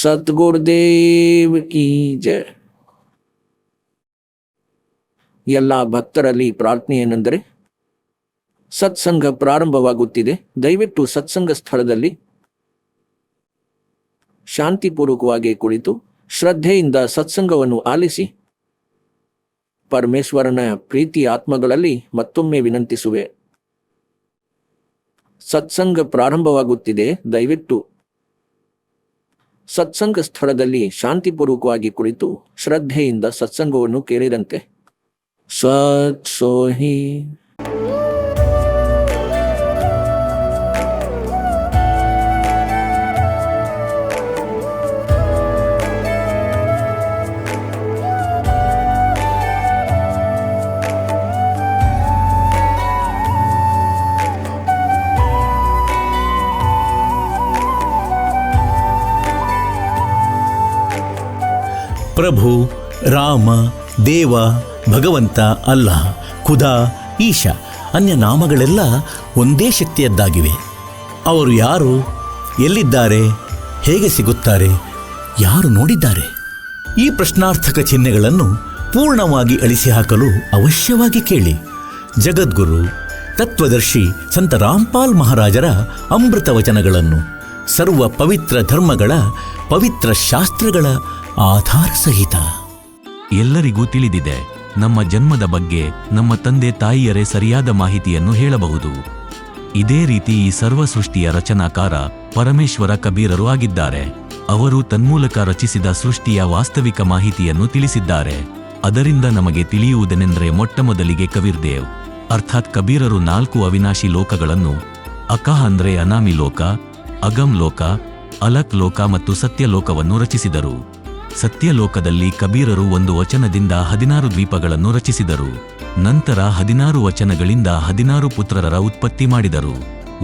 ಸದ್ಗುರುದೇವ್ ಕಿ ಜಯ. ಎಲ್ಲ ಭಕ್ತರಲ್ಲಿ ಪ್ರಾರ್ಥನೆ ಏನೆಂದರೆ, ಸತ್ಸಂಗ ಪ್ರಾರಂಭವಾಗುತ್ತಿದೆ. ದಯವಿಟ್ಟು ಸತ್ಸಂಗ ಸ್ಥಳದಲ್ಲಿ ಶಾಂತಿಪೂರ್ವಕವಾಗಿ ಕುಳಿತು ಶ್ರದ್ಧೆಯಿಂದ ಸತ್ಸಂಗವನ್ನು ಆಲಿಸಿ. ಪರಮೇಶ್ವರನ ಪ್ರೀತಿ ಆತ್ಮಗಳಲ್ಲಿ ಮತ್ತೊಮ್ಮೆ ವಿನಂತಿಸುವೆ. ಸತ್ಸಂಗ ಪ್ರಾರಂಭವಾಗುತ್ತಿದೆ. ದಯವಿಟ್ಟು ಸತ್ಸಂಗ ಸ್ಥಳದಲ್ಲಿ ಶಾಂತಿಪೂರ್ವಕವಾಗಿ ಕುಳಿತು ಶ್ರದ್ಧೆಯಿಂದ ಸತ್ಸಂಗವನ್ನು ಕೇಳಿದಂತೆ. ಸತ್ ಸೋಹಿ. ಪ್ರಭು, ರಾಮ, ದೇವ, ಭಗವಂತ, ಅಲ್ಲಾಹ್, ಖುದಾ, ಈಶಾ ಅನ್ಯ ನಾಮಗಳೆಲ್ಲ ಒಂದೇ ಶಕ್ತಿಯದ್ದಾಗಿವೆ. ಅವರು ಯಾರು, ಎಲ್ಲಿದ್ದಾರೆ, ಹೇಗೆ ಸಿಗುತ್ತಾರೆ, ಯಾರು ನೋಡಿದ್ದಾರೆ? ಈ ಪ್ರಶ್ನಾರ್ಥಕ ಚಿಹ್ನೆಗಳನ್ನು ಪೂರ್ಣವಾಗಿ ಅಳಿಸಿ ಹಾಕಲು ಅವಶ್ಯವಾಗಿ ಕೇಳಿ. ಜಗದ್ಗುರು ತತ್ವದರ್ಶಿ ಸಂತ ರಾಮ್ಪಾಲ್ ಮಹಾರಾಜರ ಅಮೃತ ವಚನಗಳನ್ನು, ಸರ್ವ ಪವಿತ್ರ ಧರ್ಮಗಳ ಪವಿತ್ರ ಶಾಸ್ತ್ರಗಳ ಆಧಾರ ಸಹಿತ. ಎಲ್ಲರಿಗೂ ತಿಳಿದಿದೆ, ನಮ್ಮ ಜನ್ಮದ ಬಗ್ಗೆ ನಮ್ಮ ತಂದೆ ತಾಯಿಯರೇ ಸರಿಯಾದ ಮಾಹಿತಿಯನ್ನು ಹೇಳಬಹುದು. ಇದೇ ರೀತಿ ಈ ಸರ್ವ ಸೃಷ್ಟಿಯ ರಚನಾಕಾರ ಪರಮೇಶ್ವರ ಕಬೀರರು ಆಗಿದ್ದಾರೆ. ಅವರು ತನ್ಮೂಲಕ ರಚಿಸಿದ ಸೃಷ್ಟಿಯ ವಾಸ್ತವಿಕ ಮಾಹಿತಿಯನ್ನು ತಿಳಿಸಿದ್ದಾರೆ. ಅದರಿಂದ ನಮಗೆ ತಿಳಿಯುವುದೇನೆಂದರೆ, ಮೊಟ್ಟಮೊದಲಿಗೆ ಕಬೀರ್ದೇವ್ ಅರ್ಥಾತ್ ಕಬೀರರು 4 ಅವಿನಾಶಿ ಲೋಕಗಳನ್ನು, ಅಕಾಹ್ ಅಂದ್ರೆ ಅನಾಮಿ ಲೋಕ, ಅಗಮ್ ಲೋಕ, ಅಲಕ್ ಲೋಕ ಮತ್ತು ಸತ್ಯಲೋಕವನ್ನು ರಚಿಸಿದರು. ಸತ್ಯಲೋಕದಲ್ಲಿ ಕಬೀರರು 1 ವಚನದಿಂದ 16 ದ್ವೀಪಗಳನ್ನು ರಚಿಸಿದರು. ನಂತರ 16 ವಚನಗಳಿಂದ 16 ಪುತ್ರರ ಉತ್ಪತ್ತಿ ಮಾಡಿದರು.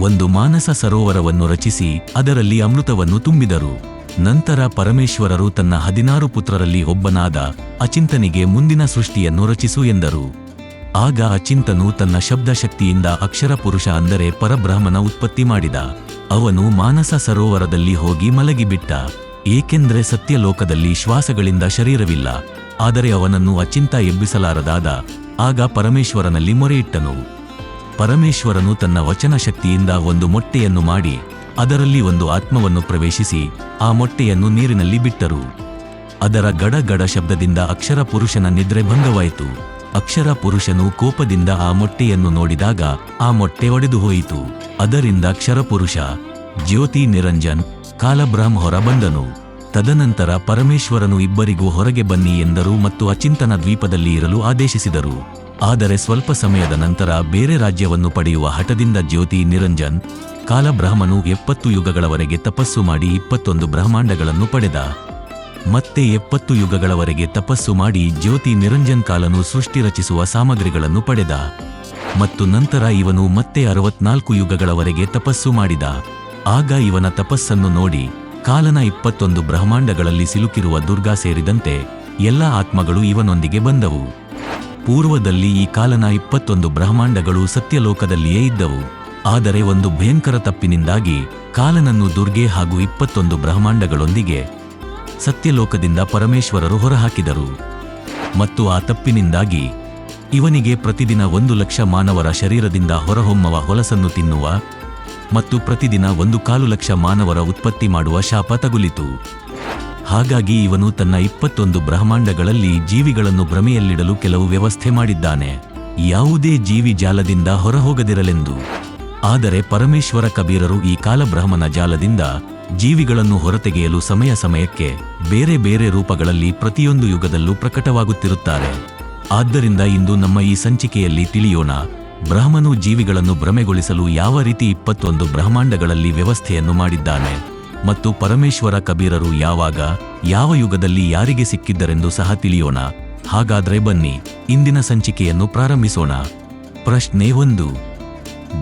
1 ಮಾನಸ ಸರೋವರವನ್ನು ರಚಿಸಿ ಅದರಲ್ಲಿ ಅಮೃತವನ್ನು ತುಂಬಿದರು. ನಂತರ ಪರಮೇಶ್ವರರು ತನ್ನ 16 ಪುತ್ರರಲ್ಲಿ ಒಬ್ಬನಾದ ಅಚಿಂತನಿಗೆ ಮುಂದಿನ ಸೃಷ್ಟಿಯನ್ನು ರಚಿಸು ಎಂದರು. ಆಗ ಅಚಿಂತನು ತನ್ನ ಶಬ್ದ ಶಕ್ತಿಯಿಂದ ಅಕ್ಷರ ಪುರುಷ ಅಂದರೆ ಪರಬ್ರಹ್ಮನ ಉತ್ಪತ್ತಿ ಮಾಡಿದ. ಅವನು ಮಾನಸ ಸರೋವರದಲ್ಲಿ ಹೋಗಿ ಮಲಗಿಬಿಟ್ಟ. ಏಕೆಂದರೆ ಸತ್ಯಲೋಕದಲ್ಲಿ ಶ್ವಾಸಗಳಿಂದ ಶರೀರವಿಲ್ಲ. ಆದರೆ ಅವನನ್ನು ಅಚಿಂತ ಎಬ್ಬಿಸಲಾರದಾದ. ಆಗ ಪರಮೇಶ್ವರನಲ್ಲಿ ಮೊರೆಯಿಟ್ಟನು. ಪರಮೇಶ್ವರನು ತನ್ನ ವಚನ ಶಕ್ತಿಯಿಂದ 1 ಮೊಟ್ಟೆಯನ್ನು ಮಾಡಿ ಅದರಲ್ಲಿ 1 ಆತ್ಮವನ್ನು ಪ್ರವೇಶಿಸಿ ಆ ಮೊಟ್ಟೆಯನ್ನು ನೀರಿನಲ್ಲಿ ಬಿಟ್ಟರು. ಅದರ ಗಡ ಗಡ ಶಬ್ದದಿಂದ ಅಕ್ಷರ ಪುರುಷನ ನಿದ್ರೆ ಭಂಗವಾಯಿತು. ಅಕ್ಷರ ಪುರುಷನು ಕೋಪದಿಂದ ಆ ಮೊಟ್ಟೆಯನ್ನು ನೋಡಿದಾಗ ಆ ಮೊಟ್ಟೆ ಒಡೆದು ಹೋಯಿತು. ಅದರಿಂದ ಕ್ಷರಪುರುಷ, ಜ್ಯೋತಿ ನಿರಂಜನ್, ಕಾಲಬ್ರಹ್ಮ ಹೊರ ಬಂದನು. ತದನಂತರ ಪರಮೇಶ್ವರನು ಇಬ್ಬರಿಗೂ ಹೊರಗೆ ಬನ್ನಿ ಎಂದರು ಮತ್ತು ಅಚಿಂತನ ದ್ವೀಪದಲ್ಲಿ ಇರಲು ಆದೇಶಿಸಿದರು. ಆದರೆ ಸ್ವಲ್ಪ ಸಮಯದ ನಂತರ ಬೇರೆ ರಾಜ್ಯವನ್ನು ಪಡೆಯುವ ಹಠದಿಂದ ಜ್ಯೋತಿ ನಿರಂಜನ್ ಕಾಲಬ್ರಹ್ಮನು 70 ಯುಗಗಳವರೆಗೆ ತಪಸ್ಸು ಮಾಡಿ 21 ಬ್ರಹ್ಮಾಂಡಗಳನ್ನು ಪಡೆದ. ಮತ್ತೆ 70 ಯುಗಗಳವರೆಗೆ ತಪಸ್ಸು ಮಾಡಿ ಜ್ಯೋತಿ ನಿರಂಜನ್ ಕಾಲನು ಸೃಷ್ಟಿ ರಚಿಸುವ ಸಾಮಗ್ರಿಗಳನ್ನು ಪಡೆದ. ಮತ್ತು ನಂತರ ಇವನು ಮತ್ತೆ 64 ಯುಗಗಳವರೆಗೆ ತಪಸ್ಸು ಮಾಡಿದ. ಆಗ ಇವನ ತಪಸ್ಸನ್ನು ನೋಡಿ ಕಾಲನ 21 ಬ್ರಹ್ಮಾಂಡಗಳಲ್ಲಿ ಸಿಲುಕಿರುವ ದುರ್ಗಾ ಸೇರಿದಂತೆ ಎಲ್ಲ ಆತ್ಮಗಳು ಇವನೊಂದಿಗೆ ಬಂದವು. ಪೂರ್ವದಲ್ಲಿ ಈ ಕಾಲನ 21 ಬ್ರಹ್ಮಾಂಡಗಳು ಸತ್ಯಲೋಕದಲ್ಲಿಯೇ ಇದ್ದವು. ಆದರೆ ಒಂದು ಭಯಂಕರ ತಪ್ಪಿನಿಂದಾಗಿ ಕಾಲನನ್ನು ದುರ್ಗೆ ಹಾಗೂ 21 ಬ್ರಹ್ಮಾಂಡಗಳೊಂದಿಗೆ ಸತ್ಯಲೋಕದಿಂದ ಪರಮೇಶ್ವರರು ಹೊರಹಾಕಿದರು. ಮತ್ತು ಆ ತಪ್ಪಿನಿಂದಾಗಿ ಇವನಿಗೆ ಪ್ರತಿದಿನ 1 ಲಕ್ಷ ಮಾನವರ ಶರೀರದಿಂದ ಹೊರಹೊಮ್ಮವ ಹೊಲಸನ್ನು ತಿನ್ನುವ ಮತ್ತು ಪ್ರತಿದಿನ 1/4 ಲಕ್ಷ ಮಾನವರ ಉತ್ಪತ್ತಿ ಮಾಡುವ ಶಾಪ ತಗುಲಿತು. ಹಾಗಾಗಿ ಇವನು ತನ್ನ 21 ಬ್ರಹ್ಮಾಂಡಗಳಲ್ಲಿ ಜೀವಿಗಳನ್ನು ಭ್ರಮೆಯಲ್ಲಿಡಲು ಕೆಲವು ವ್ಯವಸ್ಥೆ ಮಾಡಿದ್ದಾನೆ, ಯಾವುದೇ ಜೀವಿ ಜಾಲದಿಂದ ಹೊರಹೋಗದಿರಲೆಂದು. ಆದರೆ ಪರಮೇಶ್ವರ ಕಬೀರರು ಈ ಕಾಲಬ್ರಹ್ಮನ ಜಾಲದಿಂದ ಜೀವಿಗಳನ್ನು ಹೊರತೆಗೆಯಲು ಸಮಯ ಸಮಯಕ್ಕೆ ಬೇರೆ ಬೇರೆ ರೂಪಗಳಲ್ಲಿ ಪ್ರತಿಯೊಂದು ಯುಗದಲ್ಲೂ ಪ್ರಕಟವಾಗುತ್ತಿರುತ್ತಾರೆ. ಆದ್ದರಿಂದ ಇಂದು ನಮ್ಮ ಈ ಸಂಚಿಕೆಯಲ್ಲಿ ತಿಳಿಯೋಣ, ಬ್ರಹ್ಮನು ಜೀವಿಗಳನ್ನು ಭ್ರಮೆಗೊಳಿಸಲು ಯಾವ ರೀತಿ 21 ಬ್ರಹ್ಮಾಂಡಗಳಲ್ಲಿ ವ್ಯವಸ್ಥೆಯನ್ನು ಮಾಡಿದ್ದಾನೆ ಮತ್ತು ಪರಮೇಶ್ವರ ಕಬೀರರು ಯಾವಾಗ ಯಾವ ಯುಗದಲ್ಲಿ ಯಾರಿಗೆ ಸಿಕ್ಕಿದ್ದರೆಂದು ಸಹ ತಿಳಿಯೋಣ. ಹಾಗಾದ್ರೆ ಬನ್ನಿ ಇಂದಿನ ಸಂಚಿಕೆಯನ್ನು ಪ್ರಾರಂಭಿಸೋಣ. ಪ್ರಶ್ನೆ 1.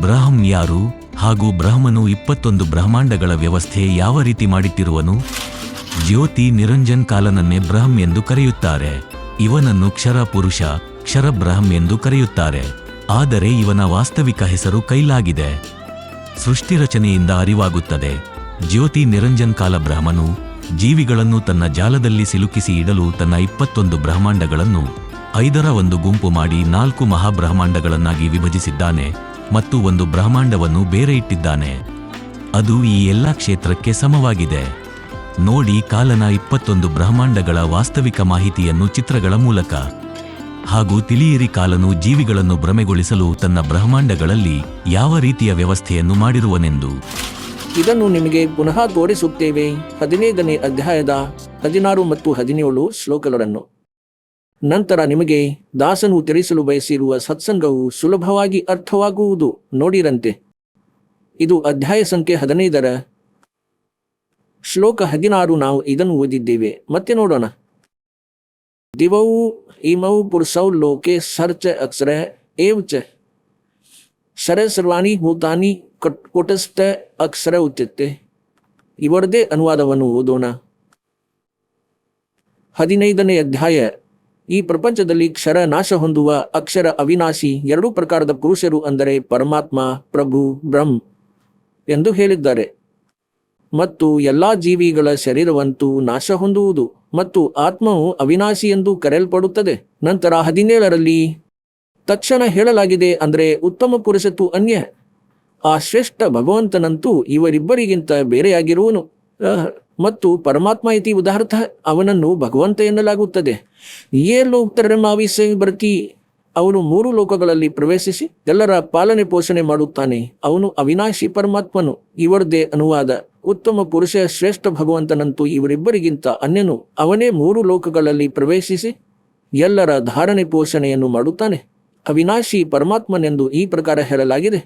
ಬ್ರಹ್ಮ್ ಯಾರು ಹಾಗೂ ಬ್ರಹ್ಮನು 21 ಬ್ರಹ್ಮಾಂಡಗಳ ವ್ಯವಸ್ಥೆ ಯಾವ ರೀತಿ ಮಾಡಿಟ್ಟಿರುವನು? ಜ್ಯೋತಿ ನಿರಂಜನ್ ಕಾಲನನ್ನೇ ಬ್ರಹ್ಮ್ ಎಂದು ಕರೆಯುತ್ತಾರೆ. ಇವನನ್ನು ಕ್ಷರ ಪುರುಷ, ಕ್ಷರ ಬ್ರಹ್ಮ್ ಎಂದು ಕರೆಯುತ್ತಾರೆ. ಆದರೆ ಇವನ ವಾಸ್ತವಿಕ ಹೆಸರು ಕೈಲಾಗಿದೆ. ಸೃಷ್ಟಿ ರಚನೆಯಿಂದ ಅರಿವಾಗುತ್ತದೆ, ಜ್ಯೋತಿ ನಿರಂಜನ್ ಕಾಲ ಬ್ರಹ್ಮನು ಜೀವಿಗಳನ್ನು ತನ್ನ ಜಾಲದಲ್ಲಿ ಸಿಲುಕಿಸಿ ಇಡಲು ತನ್ನ 21 ಬ್ರಹ್ಮಾಂಡಗಳನ್ನು 5ರ ಒಂದು ಗುಂಪು ಮಾಡಿ 4 ಮಹಾಬ್ರಹ್ಮಾಂಡಗಳನ್ನಾಗಿ ವಿಭಜಿಸಿದ್ದಾನೆ ಮತ್ತು ಒಂದು ಬ್ರಹ್ಮಾಂಡವನ್ನು ಬೇರೆ ಇಟ್ಟಿದ್ದಾನೆ. ಅದು ಈ ಎಲ್ಲಾ ಕ್ಷೇತ್ರಕ್ಕೆ ಸಮವಾಗಿದೆ. ನೋಡಿ ಕಾಲನ 21 ಬ್ರಹ್ಮಾಂಡಗಳ ವಾಸ್ತವಿಕ ಮಾಹಿತಿಯನ್ನು ಚಿತ್ರಗಳ ಮೂಲಕ. ಹಾಗೂ ತಿಳಿಯಿರಿ ಕಾಲನು ಜೀವಿಗಳನ್ನು ಭ್ರಮೆಗೊಳಿಸಲು ತನ್ನ ಬ್ರಹ್ಮಾಂಡಗಳಲ್ಲಿ ಯಾವ ರೀತಿಯ ವ್ಯವಸ್ಥೆಯನ್ನು ಮಾಡಿರುವನೆಂದು. ಇದನ್ನು ನಿಮಗೆ ಪುನಃ ತೋರಿಸುತ್ತೇವೆ. 15ನೇ ಅಧ್ಯಾಯದ 16 ಮತ್ತು 17 ಶ್ಲೋಕಗಳನ್ನು. ನಂತರ ನಿಮಗೆ ದಾಸನು ತಿಳಿಸಲು ಬಯಸಿರುವ ಸತ್ಸಂಗವು ಸುಲಭವಾಗಿ ಅರ್ಥವಾಗುವುದು. ನೋಡಿರಂತೆ ಇದು ಅಧ್ಯಾಯ ಸಂಖ್ಯೆ 15ರ ಶ್ಲೋಕ 16. ನಾವು ಇದನ್ನು ಓದಿದ್ದೇವೆ. ಮತ್ತೆ ನೋಡೋಣ. ದಿವೌ ಇಮೌ ಪುರುಷೌ ಲೋಕೆ ಸರ್ಚ ಅಕ್ಷರ ಏವಚ ಶರ ಸರ್ವಾಣಿ ಭೂತಾನಿ ಕೂಟಸ್ಥ ಅಕ್ಷರ ಉಚ್ಯತೆ. ಇವರದೇ ಅನುವಾದವನ್ನು ಓದೋಣ. 15ನೇ ಅಧ್ಯಾಯ. ಈ ಪ್ರಪಂಚದಲ್ಲಿ ಕ್ಷರ ನಾಶ ಹೊಂದುವ ಅಕ್ಷರ ಅವಿನಾಶಿ 2 ಪ್ರಕಾರದ ಪುರುಷರು, ಅಂದರೆ ಪರಮಾತ್ಮ, ಪ್ರಭು, ಬ್ರಹ್ಮ ಎಂದು ಹೇಳಿದ್ದಾರೆ. ಮತ್ತು ಎಲ್ಲಾ ಜೀವಿಗಳ ಶರೀರವಂತೂ ನಾಶ ಹೊಂದುವುದು ಮತ್ತು ಆತ್ಮವು ಅವಿನಾಶಿ ಎಂದು ಕರೆಯಲ್ಪಡುತ್ತದೆ. ನಂತರ 17ರಲ್ಲಿ ತಕ್ಷಣ ಹೇಳಲಾಗಿದೆ, ಅಂದರೆ ಉತ್ತಮ ಪುರುಷತ್ತು ಅನ್ಯ, ಆ ಶ್ರೇಷ್ಠ ಭಗವಂತನಂತೂ ಇವರಿಬ್ಬರಿಗಿಂತ ಬೇರೆಯಾಗಿರುವನು. ಮತ್ತು ಪರಮಾತ್ಮ ಇತಿ ಉದಾಹರಣ, ಅವನನ್ನು ಭಗವಂತ ಎನ್ನಲಾಗುತ್ತದೆ. ಯೇ ಲೋಕರಮಾವಿಸೆ ಬರ್ತಿ, ಅವನು 3 ಲೋಕಗಳಲ್ಲಿ ಪ್ರವೇಶಿಸಿ ಎಲ್ಲರ ಪಾಲನೆ ಪೋಷಣೆ ಮಾಡುತ್ತಾನೆ. ಅವನು ಅವಿನಾಶಿ ಪರಮಾತ್ಮನು. ಇವರದೇ ಅನುವಾದ. ಉತ್ತಮ ಪುರುಷ ಶ್ರೇಷ್ಠ ಭಗವಂತನಂತೂ ಇವರಿಬ್ಬರಿಗಿಂತ ಅನ್ಯನು. ಅವನೇ 3 ಲೋಕಗಳಲ್ಲಿ ಪ್ರವೇಶಿಸಿ ಎಲ್ಲರ ಧಾರಣೆ ಪೋಷಣೆಯನ್ನು ಮಾಡುತ್ತಾನೆ. ಅವಿನಾಶಿ ಪರಮಾತ್ಮನೆಂದು ಈ ಪ್ರಕಾರ ಹೇಳಲಾಗಿದೆ.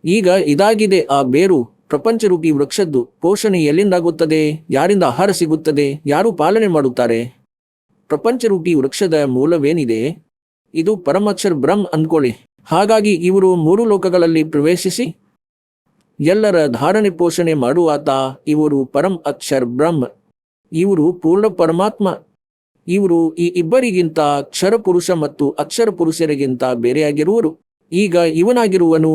ಈಗ ಇದಾಗಿದೆ ಆ ಬೇರು. ಪ್ರಪಂಚರೂಪಿ ವೃಕ್ಷದ್ದು ಪೋಷಣೆ ಎಲ್ಲಿಂದಾಗುತ್ತದೆ? ಯಾರಿಂದ ಆಹಾರ ಸಿಗುತ್ತದೆ? ಯಾರು ಪಾಲನೆ ಮಾಡುತ್ತಾರೆ? ಪ್ರಪಂಚರೂಪಿ ವೃಕ್ಷದ ಮೂಲವೇನಿದೆ? ಇದು ಪರಮಾಕ್ಷರ ಬ್ರಹ್ಮ ಅಂದ್ಕೊಳ್ಳಿ. ಹಾಗಾಗಿ ಇವರು 3 ಲೋಕಗಳಲ್ಲಿ ಪ್ರವೇಶಿಸಿ ಎಲ್ಲರ ಧಾರಣೆ ಪೋಷಣೆ ಮಾಡುವಾತ. ಇವರು ಪರಂ ಅಕ್ಷರ ಬ್ರಹ್ಮ, ಇವರು ಪೂರ್ಣ ಪರಮಾತ್ಮ. ಇವರು ಈ ಇಬ್ಬರಿಗಿಂತ ಕ್ಷರ ಪುರುಷ ಮತ್ತು ಅಕ್ಷರ ಪುರುಷರಿಗಿಂತ ಬೇರೆಯಾಗಿರುವರು. ಈಗ ಇವನಾಗಿರುವನು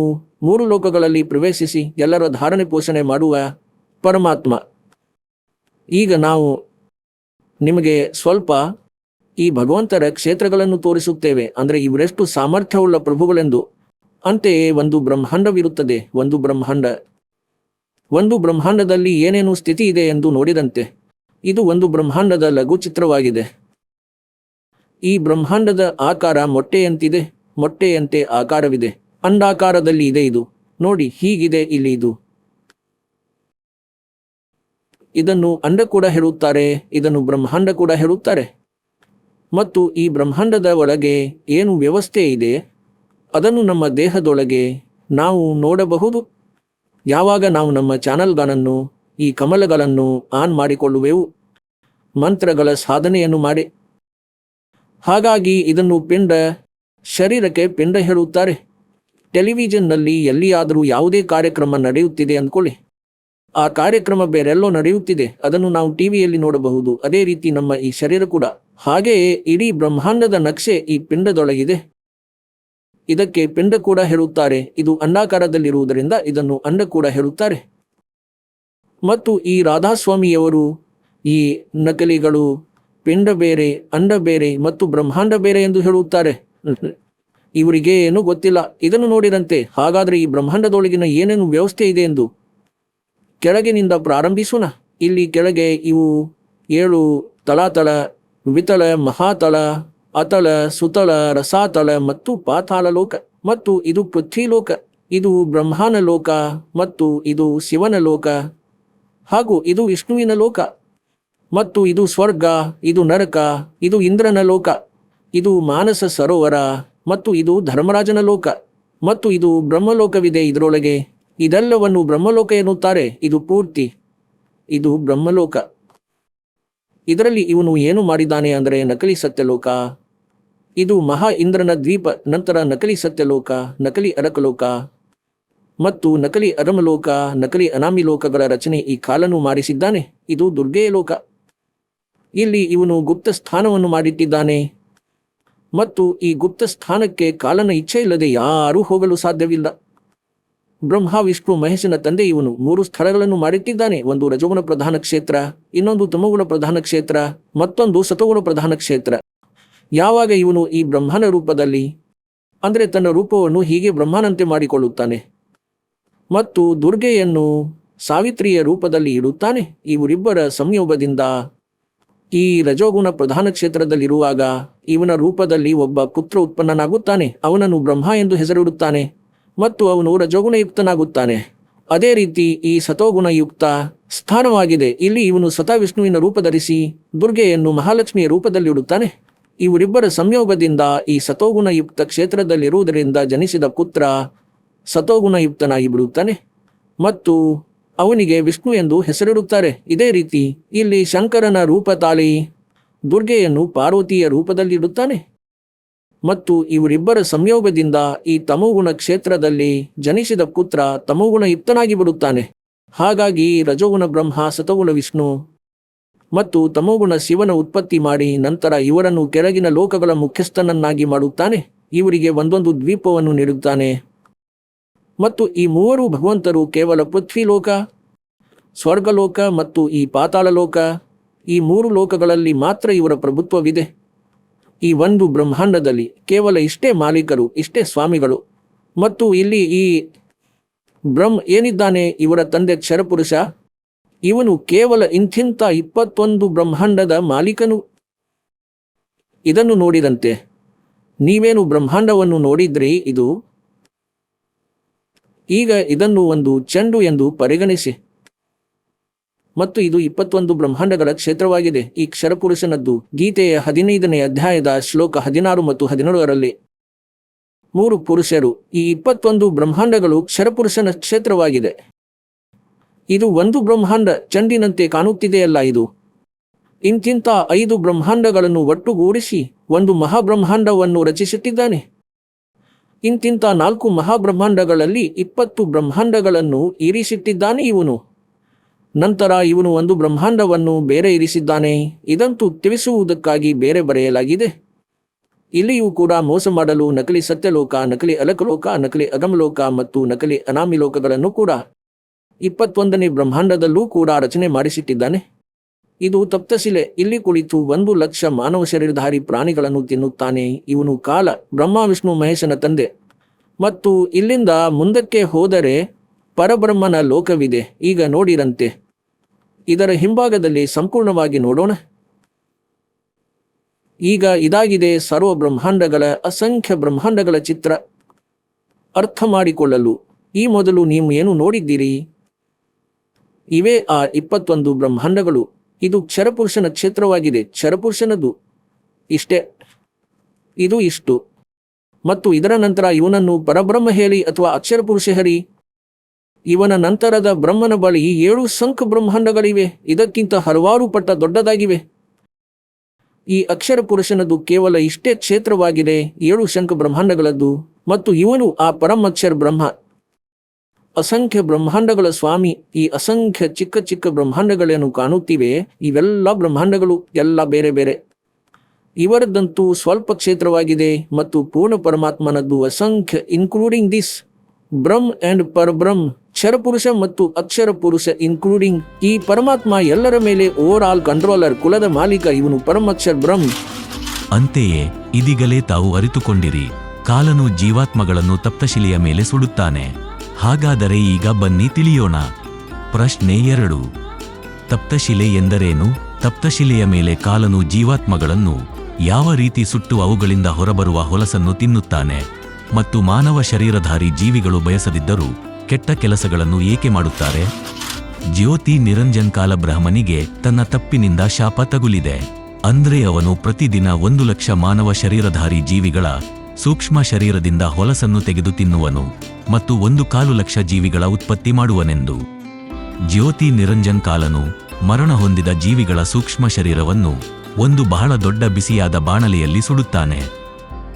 3 ಲೋಕಗಳಲ್ಲಿ ಪ್ರವೇಶಿಸಿ ಎಲ್ಲರ ಧಾರಣೆ ಪೋಷಣೆ ಮಾಡುವ ಪರಮಾತ್ಮ. ಈಗ ನಾವು ನಿಮಗೆ ಸ್ವಲ್ಪ ಈ ಭಗವಂತರ ಕ್ಷೇತ್ರಗಳನ್ನು ತೋರಿಸುತ್ತೇವೆ, ಅಂದರೆ ಇವರೆಷ್ಟು ಸಾಮರ್ಥ್ಯವುಳ್ಳ ಪ್ರಭುಗಳೆಂದು. ಅಂತೆಯೇ ಒಂದು ಬ್ರಹ್ಮಾಂಡವಿರುತ್ತದೆ. ಒಂದು ಬ್ರಹ್ಮಾಂಡದಲ್ಲಿ ಏನೇನು ಸ್ಥಿತಿ ಇದೆ ಎಂದು ನೋಡಿದಂತೆ ಇದು ಒಂದು ಬ್ರಹ್ಮಾಂಡದ ಲಘು ಚಿತ್ರವಾಗಿದೆ. ಈ ಬ್ರಹ್ಮಾಂಡದ ಆಕಾರ ಮೊಟ್ಟೆಯಂತಿದೆ. ಮೊಟ್ಟೆಯಂತೆ ಆಕಾರವಿದೆ. ಅಂಡಾಕಾರದಲ್ಲಿ ಇದೆ ಇದು. ನೋಡಿ, ಹೀಗಿದೆ ಇಲ್ಲಿ ಇದು. ಇದನ್ನು ಅಂಡ ಕೂಡ ಹೇಳುತ್ತಾರೆ, ಇದನ್ನು ಬ್ರಹ್ಮಾಂಡ ಕೂಡ ಹೇಳುತ್ತಾರೆ. ಮತ್ತು ಈ ಬ್ರಹ್ಮಾಂಡದ ಒಳಗೆ ಏನು ವ್ಯವಸ್ಥೆ ಇದೆ ಅದನ್ನು ನಮ್ಮ ದೇಹದೊಳಗೆ ನಾವು ನೋಡಬಹುದು. ಯಾವಾಗ ನಾವು ನಮ್ಮ ಚಾನಲ್ಗಳನ್ನು, ಈ ಕಮಲಗಳನ್ನು ಆನ್ ಮಾಡಿಕೊಳ್ಳುವೆವು ಮಂತ್ರಗಳ ಸಾಧನೆಯನ್ನು ಮಾಡಿ. ಹಾಗಾಗಿ ಇದನ್ನು ಪಿಂಡ, ಶರೀರಕ್ಕೆ ಪಿಂಡ ಹೇಳುತ್ತಾರೆ. ಟೆಲಿವಿಷನ್ನಲ್ಲಿ ಎಲ್ಲಿಯಾದರೂ ಯಾವುದೇ ಕಾರ್ಯಕ್ರಮ ನಡೆಯುತ್ತಿದೆ ಅಂದ್ಕೊಳ್ಳಿ. ಆ ಕಾರ್ಯಕ್ರಮ ಬೇರೆಲ್ಲೋ ನಡೆಯುತ್ತಿದೆ, ಅದನ್ನು ನಾವು ಟಿವಿಯಲ್ಲಿ ನೋಡಬಹುದು. ಅದೇ ರೀತಿ ನಮ್ಮ ಈ ಶರೀರ ಕೂಡ. ಹಾಗೆಯೇ ಇಡೀ ಬ್ರಹ್ಮಾಂಡದ ನಕ್ಷೆ ಈ ಪಿಂಡದೊಳಗಿದೆ. ಇದಕ್ಕೆ ಪಿಂಡ ಕೂಡ ಹೇಳುತ್ತಾರೆ. ಇದು ಅಂಡಾಕಾರದಲ್ಲಿರುವುದರಿಂದ ಇದನ್ನು ಅಂಡ ಕೂಡ ಹೇಳುತ್ತಾರೆ. ಮತ್ತು ಈ ರಾಧಾಸ್ವಾಮಿಯವರು ಈ ನಕಲಿಗಳು ಪಿಂಡ ಬೇರೆ, ಅಂಡ ಬೇರೆ ಮತ್ತು ಬ್ರಹ್ಮಾಂಡ ಬೇರೆ ಎಂದು ಹೇಳುತ್ತಾರೆ. ಇವರಿಗೆ ಏನೂ ಗೊತ್ತಿಲ್ಲ. ಇದನ್ನು ನೋಡಿದಂತೆ ಹಾಗಾದರೆ ಈ ಬ್ರಹ್ಮಾಂಡದೊಳಗಿನ ಏನೇನು ವ್ಯವಸ್ಥೆ ಇದೆ ಎಂದು ಕೆಳಗಿನಿಂದ ಪ್ರಾರಂಭಿಸೋಣ. ಇಲ್ಲಿ ಕೆಳಗೆ ಇವು 7 ತಳಾತಳ, ವಿತಳ, ಮಹಾತಳ, ಅತಳ, ಸುತಳ, ರಸಾತಳ ಮತ್ತು ಪಾತಾಳ ಲೋಕ. ಮತ್ತು ಇದು ಪೃಥ್ವಿಲೋಕ, ಇದು ಬ್ರಹ್ಮನ ಲೋಕ, ಮತ್ತು ಇದು ಶಿವನ ಲೋಕ, ಹಾಗೂ ಇದು ವಿಷ್ಣುವಿನ ಲೋಕ. ಮತ್ತು ಇದು ಸ್ವರ್ಗ, ಇದು ನರಕ, ಇದು ಇಂದ್ರನ ಲೋಕ, ಇದು ಮಾನಸ ಸರೋವರ, ಮತ್ತು ಇದು ಧರ್ಮರಾಜನ ಲೋಕ, ಮತ್ತು ಇದು ಬ್ರಹ್ಮಲೋಕವಿದೆ ಇದರೊಳಗೆ. ಇದೆಲ್ಲವನ್ನು ಬ್ರಹ್ಮಲೋಕ ಎನ್ನುತ್ತಾರೆ. ಇದು ಪೂರ್ತಿ, ಇದು ಬ್ರಹ್ಮಲೋಕ. ಇದರಲ್ಲಿ ಇವನು ಏನು ಮಾಡಿದ್ದಾನೆ ಅಂದರೆ ನಕಲಿ ಸತ್ಯಲೋಕ, ಇದು ಮಹಾ ಇಂದ್ರನ ದ್ವೀಪ, ನಂತರ ನಕಲಿ ಸತ್ಯಲೋಕ, ನಕಲಿ ಅರಕಲೋಕ ಮತ್ತು ನಕಲಿ ಅರಮಲೋಕ, ನಕಲಿ ಅನಾಮಿ ಲೋಕಗಳ ರಚನೆ ಈ ಕಾಲನು ಮಾಡಿಸಿದ್ದಾನೆ. ಇದು ದುರ್ಗೆಯ ಲೋಕ. ಇಲ್ಲಿ ಇವನು ಗುಪ್ತ ಸ್ಥಾನವನ್ನು ಮಾಡಿಟ್ಟಿದ್ದಾನೆ. ಮತ್ತು ಈ ಗುಪ್ತ ಸ್ಥಾನಕ್ಕೆ ಕಾಲನ ಇಚ್ಛೆ ಇಲ್ಲದೆ ಯಾರೂ ಹೋಗಲು ಸಾಧ್ಯವಿಲ್ಲ. ಬ್ರಹ್ಮ ವಿಷ್ಣು ಮಹೇಶನ ತಂದೆ ಇವನು 3 ಸ್ಥಳಗಳನ್ನು ಮಾಡಿಟ್ಟಿದ್ದಾನೆ. ಒಂದು ರಜೋಗುಣ ಪ್ರಧಾನ ಕ್ಷೇತ್ರ, ಇನ್ನೊಂದು ತಮೋಗುಣ ಪ್ರಧಾನ ಕ್ಷೇತ್ರ, ಮತ್ತೊಂದು ಸತೋಗುಣ ಪ್ರಧಾನ ಕ್ಷೇತ್ರ. ಯಾವಾಗ ಇವನು ಈ ಬ್ರಹ್ಮನ ರೂಪದಲ್ಲಿ ಅಂದರೆ ತನ್ನ ರೂಪವನ್ನು ಹೀಗೆ ಬ್ರಹ್ಮನಂತೆ ಮಾಡಿಕೊಳ್ಳುತ್ತಾನೆ ಮತ್ತು ದುರ್ಗೆಯನ್ನು ಸಾವಿತ್ರಿಯ ರೂಪದಲ್ಲಿ ಇಡುತ್ತಾನೆ, ಇವರಿಬ್ಬರ ಸಂಯೋಗದಿಂದ ಈ ರಜೋಗುಣ ಪ್ರಧಾನ ಕ್ಷೇತ್ರದಲ್ಲಿರುವಾಗ ಇವನ ರೂಪದಲ್ಲಿ ಒಬ್ಬ ಪುತ್ರ ಉತ್ಪನ್ನನಾಗುತ್ತಾನೆ. ಅವನನ್ನು ಬ್ರಹ್ಮ ಎಂದು ಹೆಸರಿಡುತ್ತಾನೆ ಮತ್ತು ಅವನು ರಜೋಗುಣಯುಕ್ತನಾಗುತ್ತಾನೆ. ಅದೇ ರೀತಿ ಈ ಸತೋಗುಣಯುಕ್ತ ಸ್ಥಾನವಾಗಿದೆ. ಇಲ್ಲಿ ಇವನು ಸ್ವತಃ ವಿಷ್ಣುವಿನ ರೂಪ ಧರಿಸಿ ದುರ್ಗೆಯನ್ನು ಮಹಾಲಕ್ಷ್ಮಿಯ ರೂಪದಲ್ಲಿ ಇಡುತ್ತಾನೆ. ಇವರಿಬ್ಬರ ಸಂಯೋಗದಿಂದ ಈ ಸತೋಗುಣಯುಕ್ತ ಕ್ಷೇತ್ರದಲ್ಲಿರುವುದರಿಂದ ಜನಿಸಿದ ಪುತ್ರ ಸತೋಗುಣಯುಕ್ತನಾಗಿ ಬಿಡುತ್ತಾನೆ ಮತ್ತು ಅವನಿಗೆ ವಿಷ್ಣು ಎಂದು ಹೆಸರಿಡುತ್ತಾರೆ. ಇದೇ ರೀತಿ ಇಲ್ಲಿ ಶಂಕರನ ರೂಪ ತಾಳಿ ದುರ್ಗೆಯನ್ನು ಪಾರ್ವತಿಯ ರೂಪದಲ್ಲಿಡುತ್ತಾನೆ ಮತ್ತು ಇವರಿಬ್ಬರ ಸಂಯೋಗದಿಂದ ಈ ತಮೋಗುಣ ಕ್ಷೇತ್ರದಲ್ಲಿ ಜನಿಸಿದ ಪುತ್ರ ತಮೋಗುಣಯುಕ್ತನಾಗಿ ಬಿಡುತ್ತಾನೆ. ಹಾಗಾಗಿ ರಜೋಗುಣ ಬ್ರಹ್ಮ, ಸತೋಗುಣ ವಿಷ್ಣು ಮತ್ತು ತಮೋಗುಣ ಶಿವನ ಉತ್ಪತ್ತಿ ಮಾಡಿ ನಂತರ ಇವರನ್ನು ಕೆಳಗಿನ ಲೋಕಗಳ ಮುಖ್ಯಸ್ಥನನ್ನಾಗಿ ಮಾಡುತ್ತಾನೆ. ಇವರಿಗೆ ಒಂದೊಂದು ದ್ವೀಪವನ್ನು ನೀಡುತ್ತಾನೆ ಮತ್ತು ಈ 3 ಭಗವಂತರು ಕೇವಲ ಪೃಥ್ವಿಲೋಕ, ಸ್ವರ್ಗಲೋಕ ಮತ್ತು ಈ ಪಾತಾಳಲೋಕ, ಈ 3 ಲೋಕಗಳಲ್ಲಿ ಮಾತ್ರ ಇವರ ಪ್ರಭುತ್ವವಿದೆ. ಈ ಒಂದು ಬ್ರಹ್ಮಾಂಡದಲ್ಲಿ ಕೇವಲ ಇಷ್ಟೇ ಮಾಲೀಕರು, ಇಷ್ಟೇ ಸ್ವಾಮಿಗಳು. ಮತ್ತು ಇಲ್ಲಿ ಈ ಬ್ರಹ್ಮ ಏನಿದ್ದಾನೆ, ಇವರ ತಂದೆ ಕ್ಷರಪುರುಷ, ಇವನು ಕೇವಲ ಇಂಥಿಂಥ 21 ಬ್ರಹ್ಮಾಂಡದ ಮಾಲೀಕನು. ಇದನ್ನು ನೋಡಿದಂತೆ ನೀವೇನು ಬ್ರಹ್ಮಾಂಡವನ್ನು ನೋಡಿದ್ರಿ, ಇದು ಈಗ ಇದನ್ನು ಒಂದು ಚೆಂಡು ಎಂದು ಪರಿಗಣಿಸಿ ಮತ್ತು ಇದು 21 ಬ್ರಹ್ಮಾಂಡಗಳ ಕ್ಷೇತ್ರವಾಗಿದೆ. ಈ ಕ್ಷರಪುರುಷನದ್ದು ಗೀತೆಯ 15ನೇ ಅಧ್ಯಾಯದ ಶ್ಲೋಕ 16 ಮತ್ತು 17ರಲ್ಲಿ 3 ಪುರುಷರು, ಈ 21 ಬ್ರಹ್ಮಾಂಡಗಳು ಕ್ಷರಪುರುಷನ ಕ್ಷೇತ್ರವಾಗಿದೆ. ಇದು ಒಂದು ಬ್ರಹ್ಮಾಂಡ ಚೆಂಡಿನಂತೆ ಕಾಣುತ್ತಿದೆಯಲ್ಲ, ಇದು ಇಂತಿಂಥ 5 ಬ್ರಹ್ಮಾಂಡಗಳನ್ನು ಒಟ್ಟುಗೂಡಿಸಿ ಒಂದು ಮಹಾಬ್ರಹ್ಮಾಂಡವನ್ನು ರಚಿಸುತ್ತಿದ್ದಾನೆ. ಇಂತಿಂಥ 4 ಮಹಾಬ್ರಹ್ಮಾಂಡಗಳಲ್ಲಿ 20 ಬ್ರಹ್ಮಾಂಡಗಳನ್ನು ಇರಿಸಿಟ್ಟಿದ್ದಾನೆ ಇವನು. ನಂತರ ಇವನು ಒಂದು ಬ್ರಹ್ಮಾಂಡವನ್ನು ಬೇರೆ ಇರಿಸಿದ್ದಾನೆ. ಇದಂತೂ ತಿಳಿಸುವುದಕ್ಕಾಗಿ ಬೇರೆ ಬರೆಯಲಾಗಿದೆ. ಇಲ್ಲಿಯೂ ಕೂಡ ಮೋಸ ಮಾಡಲು ನಕಲಿ ಸತ್ಯಲೋಕ, ನಕಲಿ ಅಲಕಲೋಕ, ನಕಲಿ ಅಗಮಲೋಕ ಮತ್ತು ನಕಲಿ ಅನಾಮಿಲೋಕಗಳನ್ನು ಕೂಡ 21ನೇ ಬ್ರಹ್ಮಾಂಡದಲ್ಲೂ ಕೂಡ ರಚನೆ ಮಾಡಿಸಿಟ್ಟಿದ್ದಾನೆ. ಇದು ತಪ್ತಶಿಲೆ. ಇಲ್ಲಿ ಕುಳಿತು 1 ಲಕ್ಷ ಮಾನವ ಶರೀರಧಾರಿ ಪ್ರಾಣಿಗಳನ್ನು ತಿನ್ನುತ್ತಾನೆ. ಇವನು ಕಾಲ, ಬ್ರಹ್ಮ ವಿಷ್ಣು ಮಹೇಶನ ತಂದೆ. ಮತ್ತು ಇಲ್ಲಿಂದ ಮುಂದಕ್ಕೆ ಹೋದರೆ ಪರಬ್ರಹ್ಮನ ಲೋಕವಿದೆ. ಈಗ ನೋಡಿರಂತೆ ಇದರ ಹಿಂಭಾಗದಲ್ಲಿ ಸಂಪೂರ್ಣವಾಗಿ ನೋಡೋಣ. ಈಗ ಇದಾಗಿದೆ ಸರ್ವ ಬ್ರಹ್ಮಾಂಡಗಳ, ಅಸಂಖ್ಯ ಬ್ರಹ್ಮಾಂಡಗಳ ಚಿತ್ರ. ಅರ್ಥ ಮಾಡಿಕೊಳ್ಳಲು ಈ ಮೊದಲು ನೀವು ಏನು ನೋಡಿದ್ದೀರಿ, ಇವೇ ಆ 21 ಬ್ರಹ್ಮಾಂಡಗಳು. ಇದು ಕ್ಷರಪುರುಷನ ಕ್ಷೇತ್ರವಾಗಿದೆ. ಕ್ಷರಪುರುಷನದು ಇಷ್ಟೇ, ಇದು ಇಷ್ಟು. ಮತ್ತು ಇದರ ನಂತರ ಇವನನ್ನು ಪರಬ್ರಹ್ಮ ಹೇಳಿ ಅಥವಾ ಅಕ್ಷರಪುರುಷ ಹೇಳಿ. ಇವನ ನಂತರದ ಬ್ರಹ್ಮನ ಬಳಿ 7 ಶಂಖ ಬ್ರಹ್ಮಾಂಡಗಳಿವೆ. ಇದಕ್ಕಿಂತ ಹಲವಾರು ಪಟ್ಟ ದೊಡ್ಡದಾಗಿವೆ. ಈ ಅಕ್ಷರ ಪುರುಷನದು ಕೇವಲ ಇಷ್ಟೇ ಕ್ಷೇತ್ರವಾಗಿದೆ, 7 ಶಂಖ ಬ್ರಹ್ಮಾಂಡಗಳದ್ದು. ಮತ್ತು ಇವನು ಆ ಪರಮಕ್ಷರ ಬ್ರಹ್ಮ, ಅಸಂಖ್ಯ ಬ್ರಹ್ಮಾಂಡಗಳ ಸ್ವಾಮಿ. ಈ ಅಸಂಖ್ಯ ಚಿಕ್ಕ ಚಿಕ್ಕ ಬ್ರಹ್ಮಾಂಡಗಳನ್ನು ಕಾಣುತ್ತಿವೆ. ಇವೆಲ್ಲ ಬ್ರಹ್ಮಾಂಡಗಳು ಎಲ್ಲ ಬೇರೆ ಬೇರೆ. ಇವರದ್ದಂತೂ ಸ್ವಲ್ಪ ಕ್ಷೇತ್ರವಾಗಿದೆ ಮತ್ತು ಪೂರ್ಣ ಪರಮಾತ್ಮನದ್ದು ಅಸಂಖ್ಯ, ಇನ್ಕ್ಲೂಡಿಂಗ್ ದಿಸ್ ಬ್ರಹ್ಮ್ ಅಂಡ್ ಪರಬ್ರಹ್ಮ್. ಕ್ಷರಪುರುಷ ಮತ್ತು ಅಕ್ಷರ ಪುರುಷ ಇನ್ಕ್ಲೂಡಿಂಗ್ ಈ ಪರಮಾತ್ಮ ಎಲ್ಲರ ಮೇಲೆ ಓವರ್ ಆಲ್ ಕಂಟ್ರೋಲರ್, ಕುಲದ ಮಾಲೀಕ. ಇವನು ಪರಮಕ್ಷರ ಬ್ರಹ್ಮ್. ಅಂತೆಯೇ ಇದೀಗಲೇ ತಾವು ಅರಿತುಕೊಂಡಿರಿ, ಕಾಲನು ಜೀವಾತ್ಮಗಳನ್ನು ತಪ್ತಶಿಲೆಯ ಮೇಲೆ ಸುಡುತ್ತಾನೆ. ಹಾಗಾದರೆ ಈಗ ಬನ್ನಿ ತಿಳಿಯೋಣ. ಪ್ರಶ್ನೆ 2. ತಪ್ತಶಿಲೆ ಎಂದರೇನು? ತಪ್ತಶಿಲೆಯ ಮೇಲೆ ಕಾಲನು ಜೀವಾತ್ಮಗಳನ್ನು ಯಾವ ರೀತಿ ಸುಟ್ಟು ಅವುಗಳಿಂದ ಹೊರಬರುವ ಹೊಲಸನ್ನು ತಿನ್ನುತ್ತಾನೆ? ಮತ್ತು ಮಾನವ ಶರೀರಧಾರಿ ಜೀವಿಗಳು ಬಯಸದಿದ್ದರೂ ಕೆಟ್ಟ ಕೆಲಸಗಳನ್ನು ಏಕೆ ಮಾಡುತ್ತಾರೆ? ಜ್ಯೋತಿ ನಿರಂಜನ್ ಕಾಲ ಬ್ರಹ್ಮನಿಗೆ ತನ್ನ ತಪ್ಪಿನಿಂದ ಶಾಪ ತಗುಲಿದೆ. ಅಂದ್ರೆ ಅವನು ಪ್ರತಿದಿನ 1 ಲಕ್ಷ ಮಾನವ ಶರೀರಧಾರಿ ಜೀವಿಗಳ ಸೂಕ್ಷ್ಮ ಶರೀರದಿಂದ ಹೊಲಸನ್ನು ತೆಗೆದು ತಿನ್ನುವನು ಮತ್ತು 1/4 ಲಕ್ಷ ಜೀವಿಗಳ ಉತ್ಪತ್ತಿ ಮಾಡುವನೆಂದು. ಜ್ಯೋತಿ ನಿರಂಜನ್ ಕಾಲನು ಮರಣ ಹೊಂದಿದ ಜೀವಿಗಳ ಸೂಕ್ಷ್ಮ ಶರೀರವನ್ನು ಒಂದು ಬಹಳ ದೊಡ್ಡ ಬಿಸಿಯಾದ ಬಾಣಲೆಯಲ್ಲಿ ಸುಡುತ್ತಾನೆ.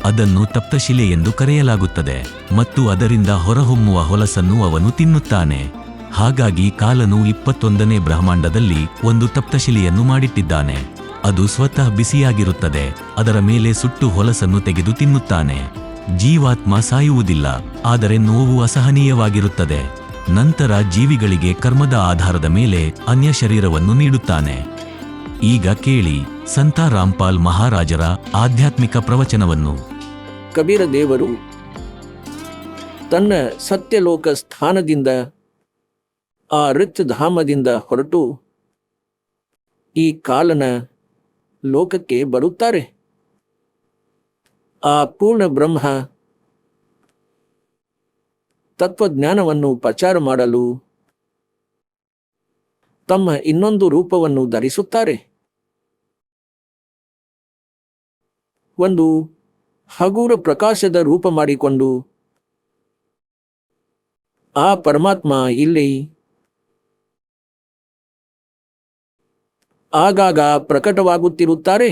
ಅದನ್ನು ತಪ್ತಶಿಲೆ ಎಂದು ಕರೆಯಲಾಗುತ್ತದೆ ಮತ್ತು ಅದರಿಂದ ಹೊರಹೊಮ್ಮುವ ಹೊಲಸನ್ನು ಅವನು ತಿನ್ನುತ್ತಾನೆ. ಹಾಗಾಗಿ ಕಾಲನು 21ನೇ ಬ್ರಹ್ಮಾಂಡದಲ್ಲಿ ಒಂದು ತಪ್ತಶಿಲೆಯನ್ನು ಮಾಡಿಟ್ಟಿದ್ದಾನೆ. ಅದು ಸ್ವತಃ ಬಿಸಿಯಾಗಿರುತ್ತದೆ. ಅದರ ಮೇಲೆ ಸುಟ್ಟು ಹೊಲಸನ್ನು ತೆಗೆದು ತಿನ್ನುತ್ತಾನೆ. ಜೀವಾತ್ಮ ಸಾಯುವುದಿಲ್ಲ, ಆದರೆ ನೋವು ಅಸಹನೀಯವಾಗಿರುತ್ತದೆ. ನಂತರ ಜೀವಿಗಳಿಗೆ ಕರ್ಮದ ಆಧಾರದ ಮೇಲೆ ಅನ್ಯ ಶರೀರವನ್ನು ನೀಡುತ್ತಾನೆ. ಈಗ ಕೇಳಿ ಸಂತ ರಾಮ್ಪಾಲ್ ಮಹಾರಾಜರ ಆಧ್ಯಾತ್ಮಿಕ ಪ್ರವಚನವನ್ನು. ಕಬೀರ ದೇವರು ತನ್ನ ಸತ್ಯಲೋಕ ಸ್ಥಾನದಿಂದ ಆ ರಿತ್ ಧಾಮದಿಂದ ಹೊರಟು ಈ ಕಾಲನ ಲೋಕಕ್ಕೆ ಬರುತ್ತಾರೆ. ಆ ಪೂರ್ಣ ಬ್ರಹ್ಮ ತತ್ವಜ್ಞಾನವನ್ನು ಪ್ರಚಾರ ಮಾಡಲು ತಮ್ಮ ಇನ್ನೊಂದು ರೂಪವನ್ನು ಧರಿಸುತ್ತಾರೆ. ಒಂದು ಹಗುರ ಪ್ರಕಾಶದ ರೂಪ ಮಾಡಿಕೊಂಡು ಆ ಪರಮಾತ್ಮ ಇಲ್ಲಿ ಆಗಾಗ ಪ್ರಕಟವಾಗುತ್ತಿರುತ್ತಾರೆ.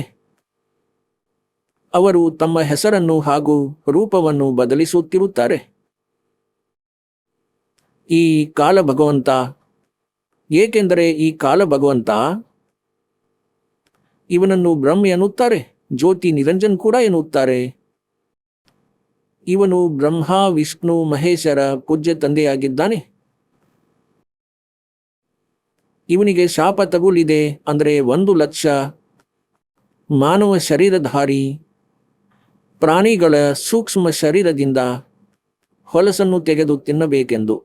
ಅವರು ತಮ್ಮ ಹೆಸರನ್ನು ಹಾಗೂ ರೂಪವನ್ನು ಬದಲಿಸುತ್ತಿರುತ್ತಾರೆ. ಈ ಕಾಲ ಭಗವಂತ, ಏಕೆಂದರೆ ಈ ಕಾಲ ಭಗವಂತ ಇವನನ್ನು ಬ್ರಹ್ಮ ಎನ್ನುತ್ತಾರೆ, ಜ್ಯೋತಿ ನಿರಂಜನ್ ಕೂಡ ಎನ್ನುತ್ತಾರೆ. ಇವನು ಬ್ರಹ್ಮ ವಿಷ್ಣು ಮಹೇಶರ ಪೂಜ್ಯ ತಂದೆಯಾಗಿದ್ದಾನೆ. ಇವನಿಗೆ ಶಾಪ ತಗುಲಿದೆ, ಅಂದರೆ 1,00,000 ಮಾನವ ಶರೀರಧಾರಿ ಪ್ರಾಣಿಗಳ ಸೂಕ್ಷ್ಮ ಶರೀರದಿಂದ ಹೊಲಸನ್ನು ತೆಗೆದು ತಿನ್ನಬೇಕೆಂದು.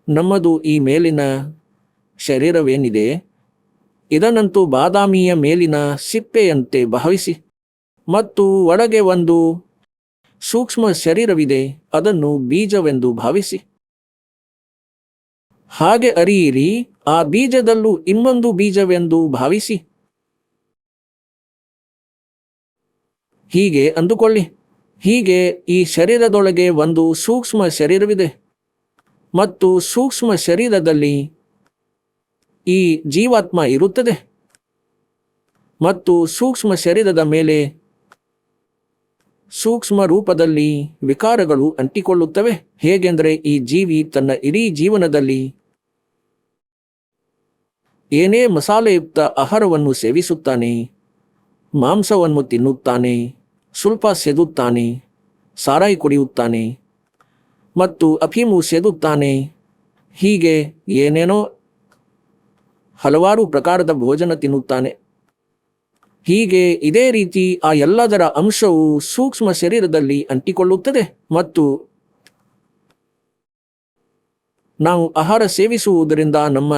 ನಮ್ಮದು ಈ ಮೇಲಿನ ಶರೀರವೇನಿದೆ, ಇದನ್ನಂತೂ ಬಾದಾಮಿಯ ಮೇಲಿನ ಸಿಪ್ಪೆಯಂತೆ ಭಾವಿಸಿ, ಮತ್ತು ಒಳಗೆ ಒಂದು ಸೂಕ್ಷ್ಮ ಶರೀರವಿದೆ, ಅದನ್ನು ಬೀಜವೆಂದು ಭಾವಿಸಿ. ಹಾಗೆ ಅರಿಯಿರಿ, ಆ ಬೀಜದಲ್ಲೂ ಇನ್ನೊಂದು ಬೀಜವೆಂದು ಭಾವಿಸಿ. ಹೀಗೆ ಅಂದುಕೊಳ್ಳಿ. ಹೀಗೆ ಈ ಶರೀರದೊಳಗೆ ಒಂದು ಸೂಕ್ಷ್ಮ ಶರೀರವಿದೆ, ಮತ್ತು ಸೂಕ್ಷ್ಮ ಶರೀರದಲ್ಲಿ ಈ ಜೀವಾತ್ಮ ಇರುತ್ತದೆ, ಮತ್ತು ಸೂಕ್ಷ್ಮ ಶರೀರದ ಮೇಲೆ ಸೂಕ್ಷ್ಮ ರೂಪದಲ್ಲಿ ವಿಕಾರಗಳು ಅಂಟಿಕೊಳ್ಳುತ್ತವೆ. ಹೇಗೆಂದರೆ ಈ ಜೀವಿ ತನ್ನ ಇಡೀ ಜೀವನದಲ್ಲಿ ಏನೇ ಮಸಾಲೆಯುಕ್ತ ಆಹಾರವನ್ನು ಸೇವಿಸುತ್ತಾನೆ, ಮಾಂಸವನ್ನು ತಿನ್ನುತ್ತಾನೆ, ಸ್ವಲ್ಪ ಸೆದುತ್ತಾನೆ, ಸಾರಾಯಿ ಕುಡಿಯುತ್ತಾನೆ, ಮತ್ತು ಅಫೀಮು ಸೇದುತ್ತಾನೆ. ಹೀಗೆ ಏನೇನೋ ಹಲವಾರು ಪ್ರಕಾರದ ಭೋಜನ ತಿನ್ನುತ್ತಾನೆ. ಹೀಗೆ ಇದೇ ರೀತಿ ಆ ಎಲ್ಲದರ ಅಂಶವು ಸೂಕ್ಷ್ಮ ಶರೀರದಲ್ಲಿ ಅಂಟಿಕೊಳ್ಳುತ್ತದೆ, ಮತ್ತು ನಾವು ಆಹಾರ ಸೇವಿಸುವುದರಿಂದ ನಮ್ಮ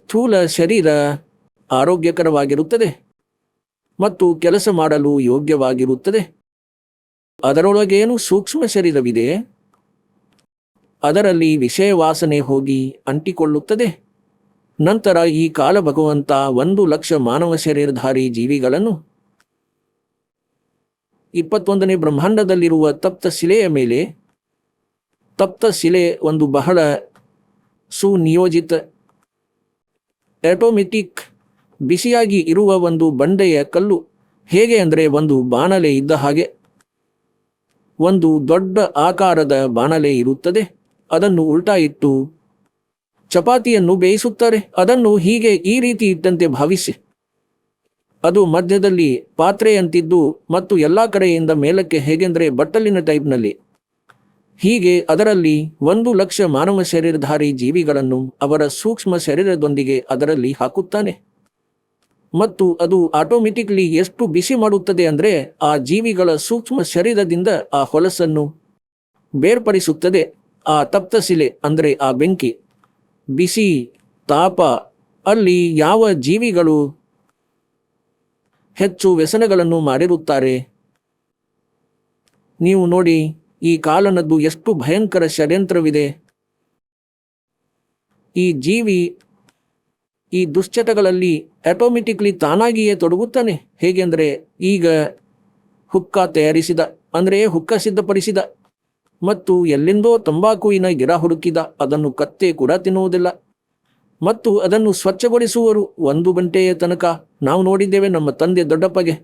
ಸ್ಥೂಲ ಶರೀರ ಆರೋಗ್ಯಕರವಾಗಿರುತ್ತದೆ ಮತ್ತು ಕೆಲಸ ಮಾಡಲು ಯೋಗ್ಯವಾಗಿರುತ್ತದೆ. ಅದರೊಳಗೇನು ಸೂಕ್ಷ್ಮ ಶರೀರವಿದೆ, ಅದರಲ್ಲಿ ವಿಷಯ ವಾಸನೆ ಹೋಗಿ ಅಂಟಿಕೊಳ್ಳುತ್ತದೆ. ನಂತರ ಈ ಕಾಲ ಭಗವಂತ 1,00,000 ಮಾನವ ಶರೀರಧಾರಿ ಜೀವಿಗಳನ್ನು 21ನೇ ಬ್ರಹ್ಮಾಂಡದಲ್ಲಿರುವ ತಪ್ತ ಶಿಲೆಯ ಮೇಲೆ, ತಪ್ತ ಶಿಲೆ ಒಂದು ಬಹಳ ಸುನಿಯೋಜಿತ ಆಟೋಮೆಟಿಕ್ ಬಿಸಿಯಾಗಿ ಇರುವ ಒಂದು ಬಂಡೆಯ ಕಲ್ಲು. ಹೇಗೆ ಅಂದರೆ ಒಂದು ಬಾಣಲೆ ಇದ್ದ ಹಾಗೆ ಒಂದು ದೊಡ್ಡ ಆಕಾರದ ಬಾಣಲೆ ಇರುತ್ತದೆ. ಅದನ್ನು ಉಲ್ಟಾ ಇಟ್ಟು ಚಪಾತಿಯನ್ನು ಬೇಯಿಸುತ್ತಾರೆ. ಅದನ್ನು ಹೀಗೆ ಈ ರೀತಿ ಇಟ್ಟಂತೆ ಭಾವಿಸಿ. ಅದು ಮಧ್ಯದಲ್ಲಿ ಪಾತ್ರೆಯಂತಿದ್ದು ಮತ್ತು ಎಲ್ಲ ಕಡೆಯಿಂದ ಮೇಲಕ್ಕೆ, ಹೇಗೆಂದರೆ ಬಟ್ಟಲಿನ ಟೈಪ್ನಲ್ಲಿ. ಹೀಗೆ ಅದರಲ್ಲಿ 1,00,000 ಮಾನವ ಶರೀರಧಾರಿ ಜೀವಿಗಳನ್ನು ಅವರ ಸೂಕ್ಷ್ಮ ಶರೀರದೊಂದಿಗೆ ಅದರಲ್ಲಿ ಹಾಕುತ್ತಾನೆ. ಮತ್ತು ಅದು ಆಟೋಮೆಟಿಕ್ಲಿ ಎಷ್ಟು ಬಿಸಿ ಮಾಡುತ್ತದೆ ಅಂದರೆ ಆ ಜೀವಿಗಳ ಸೂಕ್ಷ್ಮ ಶರೀರದಿಂದ ಆ ಹೊಲಸನ್ನು ಬೇರ್ಪಡಿಸುತ್ತದೆ. ಆ ತಪ್ತಶಿಲೆ ಅಂದರೆ ಆ ಬೆಂಕಿ, ಬಿಸಿ, ತಾಪ, ಅಲ್ಲಿ ಯಾವ ಜೀವಿಗಳು ಹೆಚ್ಚು ವ್ಯಸನಗಳನ್ನು ಮಾಡಿರುತ್ತಾರೆ. ನೀವು ನೋಡಿ, ಈ ಕಾಲನದ್ದು ಎಷ್ಟು ಭಯಂಕರ ಷಡ್ಯಂತ್ರವಿದೆ. ಈ ಜೀವಿ ಈ ದುಶ್ಚಟಗಳಲ್ಲಿ ಆಟೋಮೆಟಿಕ್ಲಿ ತಾನಾಗಿಯೇ ತೊಡಗುತ್ತಾನೆ. ಹೇಗೆಂದರೆ ಈಗ ಹುಕ್ಕ ತಯಾರಿಸಿದ, ಅಂದರೆ ಹುಕ್ಕ ಸಿದ್ಧಪಡಿಸಿದ, ಮತ್ತು ಎಲ್ಲಿಂದೋ ತಂಬಾಕುವಿನ ಗಿಡ ಹುಡುಕಿದ, ಅದನ್ನು ಕತ್ತೆ ಕೂಡ ತಿನ್ನುವುದಿಲ್ಲ, ಮತ್ತು ಅದನ್ನು ಸ್ವಚ್ಛಗೊಳಿಸುವರು 1 ಗಂಟೆಯ ತನಕ. ನಾವು ನೋಡಿದ್ದೇವೆ ನಮ್ಮ ತಂದೆ ದೊಡ್ಡಪ್ಪಗೆ.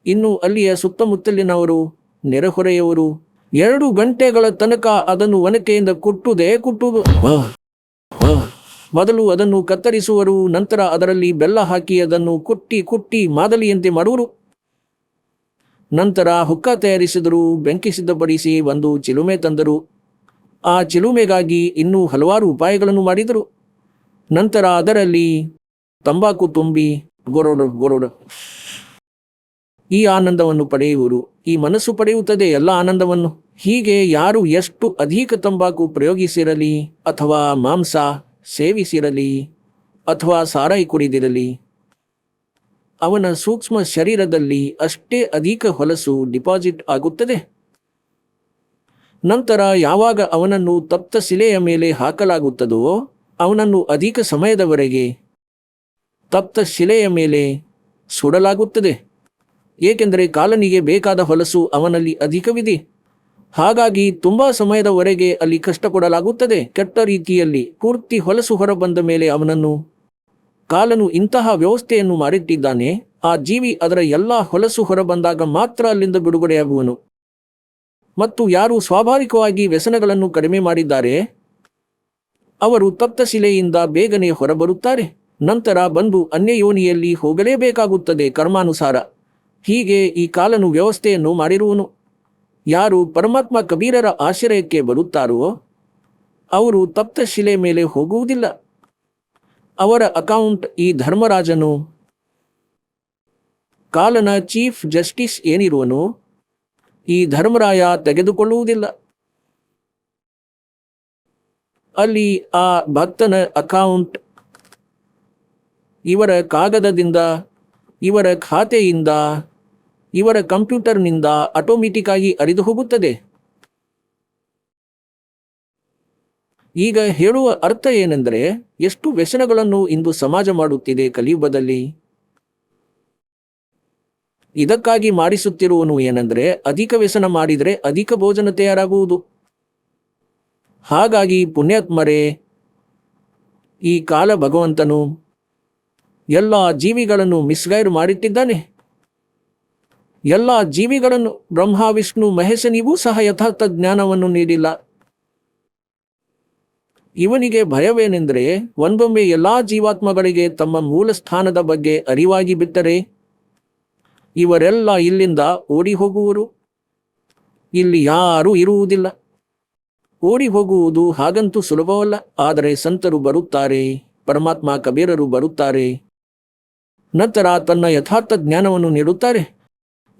ಇನ್ನು ಅಲ್ಲಿಯ ಸುತ್ತಮುತ್ತಲಿನವರು, ನೆರೆಹೊರೆಯವರು 2 ಗಂಟೆಗಳ ತನಕ ಅದನ್ನು ಒನಕೆಯಿಂದ ಕುಟ್ಟುವುದು. ಮೊದಲು ಅದನ್ನು ಕತ್ತರಿಸುವರು, ನಂತರ ಅದರಲ್ಲಿ ಬೆಲ್ಲ ಹಾಕಿ ಅದನ್ನು ಕುಟ್ಟಿ ಮಾದಲಿಯಂತೆ ಮಾಡುವರು. ನಂತರ ಹುಕ್ಕ ತಯಾರಿಸಿದರು, ಬೆಂಕಿ ಸಿದ್ಧಪಡಿಸಿ ಒಂದು ಚಿಲುಮೆ ತಂದರು. ಆ ಚಿಲುಮೆಗಾಗಿ ಇನ್ನೂ ಹಲವಾರು ಉಪಾಯಗಳನ್ನು ಮಾಡಿದರು. ನಂತರ ಅದರಲ್ಲಿ ತಂಬಾಕು ತುಂಬಿ ಗೊರೋಡ ಈ ಆನಂದವನ್ನು ಪಡೆಯುವರು. ಈ ಮನಸ್ಸು ಪಡೆಯುತ್ತದೆ ಎಲ್ಲ ಆನಂದವನ್ನು. ಹೀಗೆ ಯಾರು ಎಷ್ಟು ಅಧಿಕ ತಂಬಾಕು ಪ್ರಯೋಗಿಸಿರಲಿ, ಅಥವಾ ಮಾಂಸ ಸೇವಿಸಿರಲಿ, ಅಥವಾ ಸಾರಾಯಿ ಕುಡಿದಿರಲಿ, ಅವನ ಸೂಕ್ಷ್ಮ ಶರೀರದಲ್ಲಿ ಅಷ್ಟೇ ಅಧಿಕ ಹೊಲಸು ಡಿಪಾಸಿಟ್ ಆಗುತ್ತದೆ. ನಂತರ ಯಾವಾಗ ಅವನನ್ನು ತಪ್ತ ಶಿಲೆಯ ಮೇಲೆ ಹಾಕಲಾಗುತ್ತದೋ ಅವನನ್ನು ಅಧಿಕ ಸಮಯದವರೆಗೆ ತಪ್ತ ಶಿಲೆಯ ಮೇಲೆ ಸುಡಲಾಗುತ್ತದೆ. ಏಕೆಂದರೆ ಕಾಲನಿಗೆ ಬೇಕಾದ ಹೊಲಸು ಅವನಲ್ಲಿ ಅಧಿಕವಿದೆ. ಹಾಗಾಗಿ ತುಂಬ ಸಮಯದವರೆಗೆ ಅಲ್ಲಿ ಕಷ್ಟ ಕೊಡಲಾಗುತ್ತದೆ. ಕೆಟ್ಟ ರೀತಿಯಲ್ಲಿ ಪೂರ್ತಿ ಹೊಲಸು ಹೊರಬಂದ ಮೇಲೆ ಅವನನ್ನು ಕಾಲನು ಇಂತಹ ವ್ಯವಸ್ಥೆಯನ್ನು ಮಾಡಿಟ್ಟಿದ್ದಾನೆ. ಆ ಜೀವಿ ಅದರ ಎಲ್ಲ ಹೊಲಸು ಹೊರಬಂದಾಗ ಮಾತ್ರ ಅಲ್ಲಿಂದ ಬಿಡುಗಡೆಯಾಗುವನು. ಮತ್ತು ಯಾರು ಸ್ವಾಭಾವಿಕವಾಗಿ ವ್ಯಸನಗಳನ್ನು ಕಡಿಮೆ ಮಾಡಿದ್ದಾರೆ ಅವರು ತಪ್ತ ಶಿಲೆಯಿಂದ ಬೇಗನೆ ಹೊರಬರುತ್ತಾರೆ. ನಂತರ ಬಂದು ಅನ್ಯಯೋನಿಯಲ್ಲಿ ಹೋಗಲೇಬೇಕಾಗುತ್ತದೆ ಕರ್ಮಾನುಸಾರ. ಹೀಗೆ ಈ ಕಾಲನು ವ್ಯವಸ್ಥೆಯನ್ನು ಮಾಡಿರುವನು. ಯಾರು ಪರಮಾತ್ಮ ಕಬೀರರ ಆಶ್ರಯಕ್ಕೆ ಬರುತ್ತಾರೋ ಅವರು ತಪ್ತ ಶಿಲೆ ಮೇಲೆ ಹೋಗುವುದಿಲ್ಲ. ಅವರ ಅಕೌಂಟ್ ಈ ಧರ್ಮರಾಜನು ಕಾಲನ ಚೀಫ್ ಜಸ್ಟಿಸ್ ಏನಿರುವನು ಈ ಧರ್ಮರಾಯ ತೆಗೆದುಕೊಳ್ಳುವುದಿಲ್ಲ. ಅಲ್ಲಿ ಆ ಭಕ್ತನ ಅಕೌಂಟ್ ಇವರ ಕಾಗದದಿಂದ, ಇವರ ಖಾತೆಯಿಂದ, ಇವರ ಕಂಪ್ಯೂಟರ್ನಿಂದ ಆಟೋಮೆಟಿಕ್ ಆಗಿ ಅರಿದು ಹೋಗುತ್ತದೆ. ಈಗ ಹೇಳುವ ಅರ್ಥ ಏನೆಂದರೆ, ಎಷ್ಟು ವ್ಯಸನಗಳನ್ನು ಇಂದು ಸಮಾಜ ಮಾಡುತ್ತಿದೆ ಕಲಿಯುಗದಲ್ಲಿ. ಇದಕ್ಕಾಗಿ ಮಾಡಿಸುತ್ತಿರುವನು ಏನೆಂದರೆ, ಅಧಿಕ ವ್ಯಸನ ಮಾಡಿದರೆ ಅಧಿಕ ಭೋಜನ ತಯಾರಾಗುವುದು. ಹಾಗಾಗಿ ಪುಣ್ಯಾತ್ಮರೇ, ಈ ಕಾಲ ಭಗವಂತನು ಎಲ್ಲ ಜೀವಿಗಳನ್ನು ಮಿಸ್ಗೈಡ್ ಮಾಡಿಟ್ಟಿದ್ದಾನೆ. ಎಲ್ಲ ಜೀವಿಗಳನ್ನು ಬ್ರಹ್ಮ ವಿಷ್ಣು ಮಹೇಶನಿಗೂ ಸಹ ಯಥಾರ್ಥ ಜ್ಞಾನವನ್ನು ನೀಡಿಲ್ಲ. ಇವನಿಗೆ ಭಯವೇನೆಂದರೆ, ಒಂದೊಮ್ಮೆ ಎಲ್ಲ ಜೀವಾತ್ಮಗಳಿಗೆ ತಮ್ಮ ಮೂಲ ಸ್ಥಾನದ ಬಗ್ಗೆ ಅರಿವಾಗಿ ಬಿಟ್ಟರೆ ಇವರೆಲ್ಲ ಇಲ್ಲಿಂದ ಓಡಿ ಹೋಗುವರು. ಇಲ್ಲಿ ಯಾರೂ ಇರುವುದಿಲ್ಲ. ಓಡಿ ಹೋಗುವುದು ಹಾಗಂತೂ ಸುಲಭವಲ್ಲ. ಆದರೆ ಸಂತರು ಬರುತ್ತಾರೆ, ಪರಮಾತ್ಮ ಕಬೀರರು ಬರುತ್ತಾರೆ, ನಂತರ ತನ್ನ ಯಥಾರ್ಥ ಜ್ಞಾನವನ್ನು ನೀಡುತ್ತಾರೆ.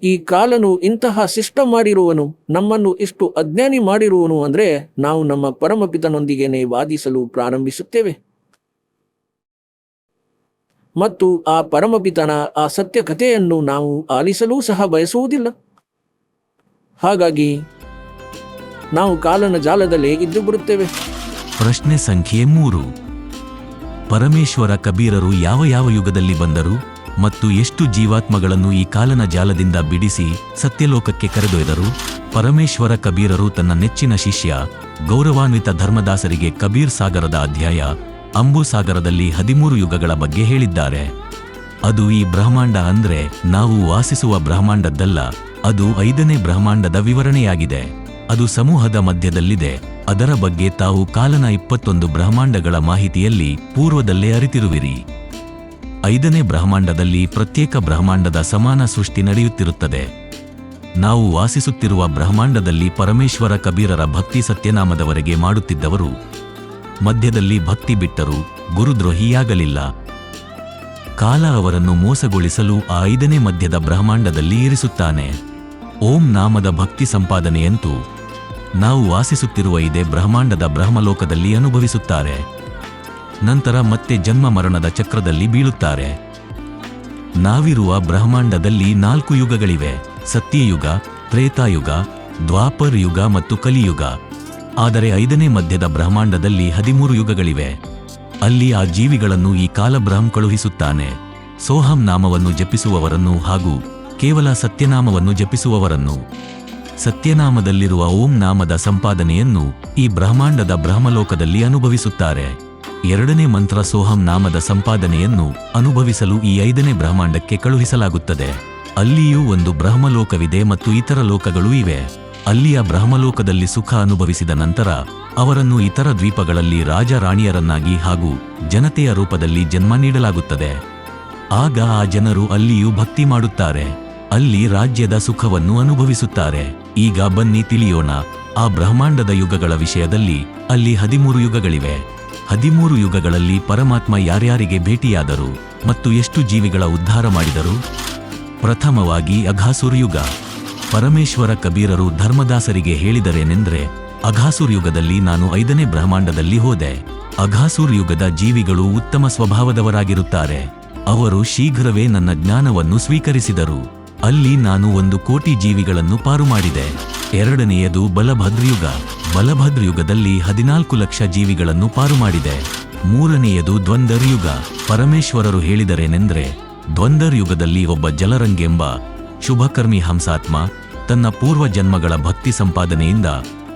ಈ ಕಾಲನು ಇಂತಹ ಸಿಸ್ಟಮ್ ಮಾಡಿರುವನು, ನಮ್ಮನ್ನು ಇಷ್ಟು ಅಜ್ಞಾನಿ ಮಾಡಿರುವನು ಅಂದರೆ ನಾವು ನಮ್ಮ ಪರಮಪಿತನೊಂದಿಗೇನೆ ವಾದಿಸಲು ಪ್ರಾರಂಭಿಸುತ್ತೇವೆ ಮತ್ತು ಆ ಪರಮಪಿತನ ಆ ಸತ್ಯ ಕಥೆಯನ್ನು ನಾವು ಆಲಿಸಲೂ ಸಹ ಬಯಸುವುದಿಲ್ಲ. ಹಾಗಾಗಿ ನಾವು ಕಾಲನ ಜಾಲದಲ್ಲೇ ಇದ್ದು ಬಿಡುತ್ತೇವೆ. ಪ್ರಶ್ನೆ ಸಂಖ್ಯೆ 3. ಪರಮೇಶ್ವರ ಕಬೀರರು ಯಾವ ಯಾವ ಯುಗದಲ್ಲಿ ಬಂದರು ಮತ್ತು ಎಷ್ಟು ಜೀವಾತ್ಮಗಳನ್ನು ಈ ಕಾಲನ ಜಾಲದಿಂದ ಬಿಡಿಸಿ ಸತ್ಯಲೋಕಕ್ಕೆ ಕರೆದೊಯ್ದರು? ಪರಮೇಶ್ವರ ಕಬೀರರು ತನ್ನ ನೆಚ್ಚಿನ ಶಿಷ್ಯ ಗೌರವಾನ್ವಿತ ಧರ್ಮದಾಸರಿಗೆ ಕಬೀರ್ ಸಾಗರದ ಅಧ್ಯಾಯ ಅಂಬು ಸಾಗರದಲ್ಲಿ 13 ಯುಗಗಳ ಬಗ್ಗೆ ಹೇಳಿದ್ದಾರೆ. ಅದು ಈ ಬ್ರಹ್ಮಾಂಡ ಅಂದ್ರೆ ನಾವು ವಾಸಿಸುವ ಬ್ರಹ್ಮಾಂಡದ್ದಲ್ಲ, ಅದು 5ನೇ ಬ್ರಹ್ಮಾಂಡದ ವಿವರಣೆಯಾಗಿದೆ. ಅದು ಸಮೂಹದ ಮಧ್ಯದಲ್ಲಿದೆ. ಅದರ ಬಗ್ಗೆ ತಾವು ಕಾಲನ 21 ಬ್ರಹ್ಮಾಂಡಗಳ ಮಾಹಿತಿಯಲ್ಲಿ ಪೂರ್ವದಲ್ಲೇ ಅರಿತಿರುವಿರಿ. 5ನೇ ಬ್ರಹ್ಮಾಂಡದಲ್ಲಿ ಪ್ರತ್ಯೇಕ ಬ್ರಹ್ಮಾಂಡದ ಸಮಾನ ಸೃಷ್ಟಿ ನಡೆಯುತ್ತಿರುತ್ತದೆ. ನಾವು ವಾಸಿಸುತ್ತಿರುವ ಬ್ರಹ್ಮಾಂಡದಲ್ಲಿ ಪರಮೇಶ್ವರ ಕಬೀರರ ಭಕ್ತಿ ಸತ್ಯನಾಮದವರೆಗೆ ಮಾಡುತ್ತಿದ್ದವರು ಮಧ್ಯದಲ್ಲಿ ಭಕ್ತಿ ಬಿಟ್ಟರು, ಗುರುದ್ರೋಹಿಯಾಗಲಿಲ್ಲ. ಕಾಲ ಅವರನ್ನು ಮೋಸಗೊಳಿಸಲು ಆ 5ನೇ ಮಧ್ಯದ ಬ್ರಹ್ಮಾಂಡದಲ್ಲಿ ಇರಿಸುತ್ತಾನೆ. ಓಂ ನಾಮದ ಭಕ್ತಿ ಸಂಪಾದನೆಯಂತೂ ನಾವು ವಾಸಿಸುತ್ತಿರುವ ಇದೇ ಬ್ರಹ್ಮಾಂಡದ ಬ್ರಹ್ಮಲೋಕದಲ್ಲಿ ಅನುಭವಿಸುತ್ತಾರೆ. ನಂತರ ಮತ್ತೆ ಜನ್ಮ ಮರಣದ ಚಕ್ರದಲ್ಲಿ ಬೀಳುತ್ತಾರೆ. ನಾವಿರುವ ಬ್ರಹ್ಮಾಂಡದಲ್ಲಿ 4 ಯುಗಗಳಿವೆ: ಸತ್ಯಯುಗ, ತ್ರೇತಾಯುಗ, ದ್ವಾಪರ್ ಯುಗ ಮತ್ತು ಕಲಿಯುಗ. ಆದರೆ 5ನೇ ಮಧ್ಯದ ಬ್ರಹ್ಮಾಂಡದಲ್ಲಿ 13 ಯುಗಗಳಿವೆ. ಅಲ್ಲಿ ಆ ಜೀವಿಗಳನ್ನು ಈ ಕಾಲಬ್ರಹ್ಮ ಕಳುಹಿಸುತ್ತಾನೆ. ಸೋಹಂ ನಾಮವನ್ನು ಜಪಿಸುವವರನ್ನು ಹಾಗೂ ಕೇವಲ ಸತ್ಯನಾಮವನ್ನು ಜಪಿಸುವವರನ್ನು. ಸತ್ಯನಾಮದಲ್ಲಿರುವ ಓಂ ನಾಮದ ಸಂಪಾದನೆಯನ್ನು ಈ ಬ್ರಹ್ಮಾಂಡದ ಬ್ರಹ್ಮಲೋಕದಲ್ಲಿ ಅನುಭವಿಸುತ್ತಾರೆ. 2ನೇ ಮಂತ್ರ ಸೋಹಂ ನಾಮದ ಸಂಪಾದನೆಯನ್ನು ಅನುಭವಿಸಲು ಈ 5ನೇ ಬ್ರಹ್ಮಾಂಡಕ್ಕೆ ಕಳುಹಿಸಲಾಗುತ್ತದೆ. ಅಲ್ಲಿಯೂ ಒಂದು ಬ್ರಹ್ಮಲೋಕವಿದೆ ಮತ್ತು ಇತರ ಲೋಕಗಳೂ ಇವೆ. ಅಲ್ಲಿಯ ಬ್ರಹ್ಮಲೋಕದಲ್ಲಿ ಸುಖ ಅನುಭವಿಸಿದ ನಂತರ ಅವರನ್ನು ಇತರ ದ್ವೀಪಗಳಲ್ಲಿ ರಾಜ ರಾಣಿಯರನ್ನಾಗಿ ಹಾಗೂ ಜನತೆಯ ರೂಪದಲ್ಲಿ ಜನ್ಮ ನೀಡಲಾಗುತ್ತದೆ. ಆಗ ಆ ಜನರು ಅಲ್ಲಿಯೂ ಭಕ್ತಿ ಮಾಡುತ್ತಾರೆ. ಅಲ್ಲಿ ರಾಜ್ಯದ ಸುಖವನ್ನು ಅನುಭವಿಸುತ್ತಾರೆ. ಈಗ ಬನ್ನಿ ತಿಳಿಯೋಣ ಆ ಬ್ರಹ್ಮಾಂಡದ ಯುಗಗಳ ವಿಷಯದಲ್ಲಿ. ಅಲ್ಲಿ 13 ಯುಗಗಳಿವೆ. 13 ಯುಗಗಳಲ್ಲಿ ಪರಮಾತ್ಮ ಯಾರ್ಯಾರಿಗೆ ಭೇಟಿಯಾದರು ಮತ್ತು ಎಷ್ಟು ಜೀವಿಗಳ ಉದ್ಧಾರ ಮಾಡಿದರು? ಪ್ರಥಮವಾಗಿ ಅಘಾಸುರ್ ಯುಗ. ಪರಮೇಶ್ವರ ಕಬೀರರು ಧರ್ಮದಾಸರಿಗೆ ಹೇಳಿದರೇನೆಂದ್ರೆ, ಅಘಾಸುರ್ ಯುಗದಲ್ಲಿ ನಾನು 5ನೇ ಬ್ರಹ್ಮಾಂಡದಲ್ಲಿ ಹೋದೆ. ಅಘಾಸುರ್ ಯುಗದ ಜೀವಿಗಳು ಉತ್ತಮ ಸ್ವಭಾವದವರಾಗಿರುತ್ತಾರೆ. ಅವರು ಶೀಘ್ರವೇ ನನ್ನ ಜ್ಞಾನವನ್ನು ಸ್ವೀಕರಿಸಿದರು. ಅಲ್ಲಿ ನಾನು 1 ಕೋಟಿ ಜೀವಿಗಳನ್ನು ಪಾರು ಮಾಡಿದೆ. ಎರಡನೆಯದು ಬಲಭದ್ರಯುಗ. ಬಲಭದ್ರಯುಗದಲ್ಲಿ 14 ಲಕ್ಷ ಜೀವಿಗಳನ್ನು ಪಾರು ಮಾಡಿದೆ. ಮೂರನೆಯದು ದ್ವಂದರ್ ಯುಗ. ಪರಮೇಶ್ವರರು ಹೇಳಿದರೇನೆಂದ್ರೆ, ದ್ವಂದರ್ ಯುಗದಲ್ಲಿ ಒಬ್ಬ ಜಲರಂಗೆಂಬ ಶುಭಕರ್ಮಿ ಹಂಸಾತ್ಮ ತನ್ನ ಪೂರ್ವ ಜನ್ಮಗಳ ಭಕ್ತಿ ಸಂಪಾದನೆಯಿಂದ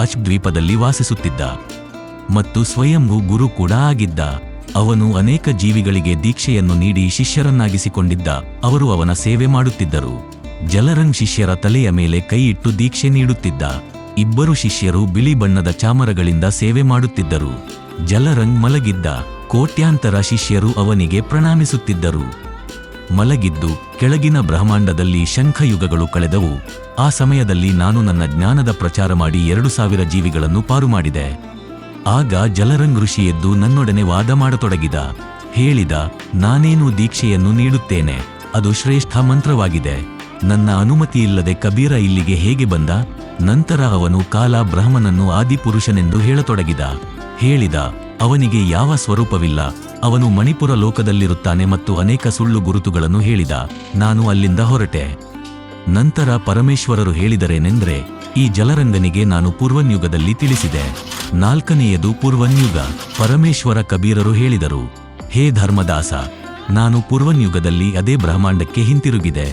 ಅಚ್ ದ್ವೀಪದಲ್ಲಿ ವಾಸಿಸುತ್ತಿದ್ದ ಮತ್ತು ಸ್ವಯಂಭೂ ಗುರು ಕೂಡ ಆಗಿದ್ದ. ಅವನು ಅನೇಕ ಜೀವಿಗಳಿಗೆ ದೀಕ್ಷೆಯನ್ನು ನೀಡಿ ಶಿಷ್ಯರನ್ನಾಗಿಸಿಕೊಂಡಿದ್ದ. ಅವರು ಅವನ ಸೇವೆ ಮಾಡುತ್ತಿದ್ದರು. ಜಲರಂಗ್ ಶಿಷ್ಯರ ತಲೆಯ ಮೇಲೆ ಕೈ ಇಟ್ಟು ದೀಕ್ಷೆ ನೀಡುತ್ತಿದ್ದ. 2 ಶಿಷ್ಯರು ಬಿಳಿ ಬಣ್ಣದ ಚಾಮರಗಳಿಂದ ಸೇವೆ ಮಾಡುತ್ತಿದ್ದರು. ಜಲರಂಗ್ ಮಲಗಿದ್ದ. ಕೋಟ್ಯಾಂತರ ಶಿಷ್ಯರು ಅವನಿಗೆ ಪ್ರಣಾಮಿಸುತ್ತಿದ್ದರು. ಮಲಗಿದ್ದು ಕೆಳಗಿನ ಬ್ರಹ್ಮಾಂಡದಲ್ಲಿ ಶಂಖಯುಗಗಳು ಕಳೆದವು. ಆ ಸಮಯದಲ್ಲಿ ನಾನು ನನ್ನ ಜ್ಞಾನದ ಪ್ರಚಾರ ಮಾಡಿ 2000 ಜೀವಿಗಳನ್ನು ಪಾರು ಮಾಡಿದೆ. ಆಗ ಜಲರಂಗ್ ಋಷಿ ಎದ್ದು ನನ್ನೊಡನೆ ವಾದ ಮಾಡತೊಡಗಿದ. ಹೇಳಿದ, ನಾನೇನು ದೀಕ್ಷೆಯನ್ನು ನೀಡುತ್ತೇನೆ, ಅದು ಶ್ರೇಷ್ಠ ಮಂತ್ರವಾಗಿದೆ. ನನ್ನ ಅನುಮತಿಯಿಲ್ಲದೆ ಕಬೀರ ಇಲ್ಲಿಗೆ ಹೇಗೆ ಬಂದ? ನಂತರ ಅವನು ಕಾಲ ಬ್ರಹ್ಮನನ್ನು ಆದಿಪುರುಷನೆಂದು ಹೇಳತೊಡಗಿದ. ಹೇಳಿದ, ಅವನಿಗೆ ಯಾವ ಸ್ವರೂಪವಿಲ್ಲ, ಅವನು ಮಣಿಪುರ ಲೋಕದಲ್ಲಿರುತ್ತಾನೆ ಮತ್ತು ಅನೇಕ ಸುಳ್ಳು ಗುರುತುಗಳನ್ನು ಹೇಳಿದ. ನಾನು ಅಲ್ಲಿಂದ ಹೊರಟೆ. ನಂತರ ಪರಮೇಶ್ವರರು ಹೇಳಿದರೇನೆಂದ್ರೆ, ಈ ಜಲರಂಗನಿಗೆ ನಾನು ಪೂರ್ವನ್ಯುಗದಲ್ಲಿ ತಿಳಿಸಿದೆ. 4ನೆಯದು ಪೂರ್ವನ್ಯುಗ. ಪರಮೇಶ್ವರ ಕಬೀರರು ಹೇಳಿದರು, ಹೇ ಧರ್ಮದಾಸ, ನಾನು ಪೂರ್ವನ್ಯುಗದಲ್ಲಿ ಅದೇ ಬ್ರಹ್ಮಾಂಡಕ್ಕೆ ಹಿಂತಿರುಗಿದೆ.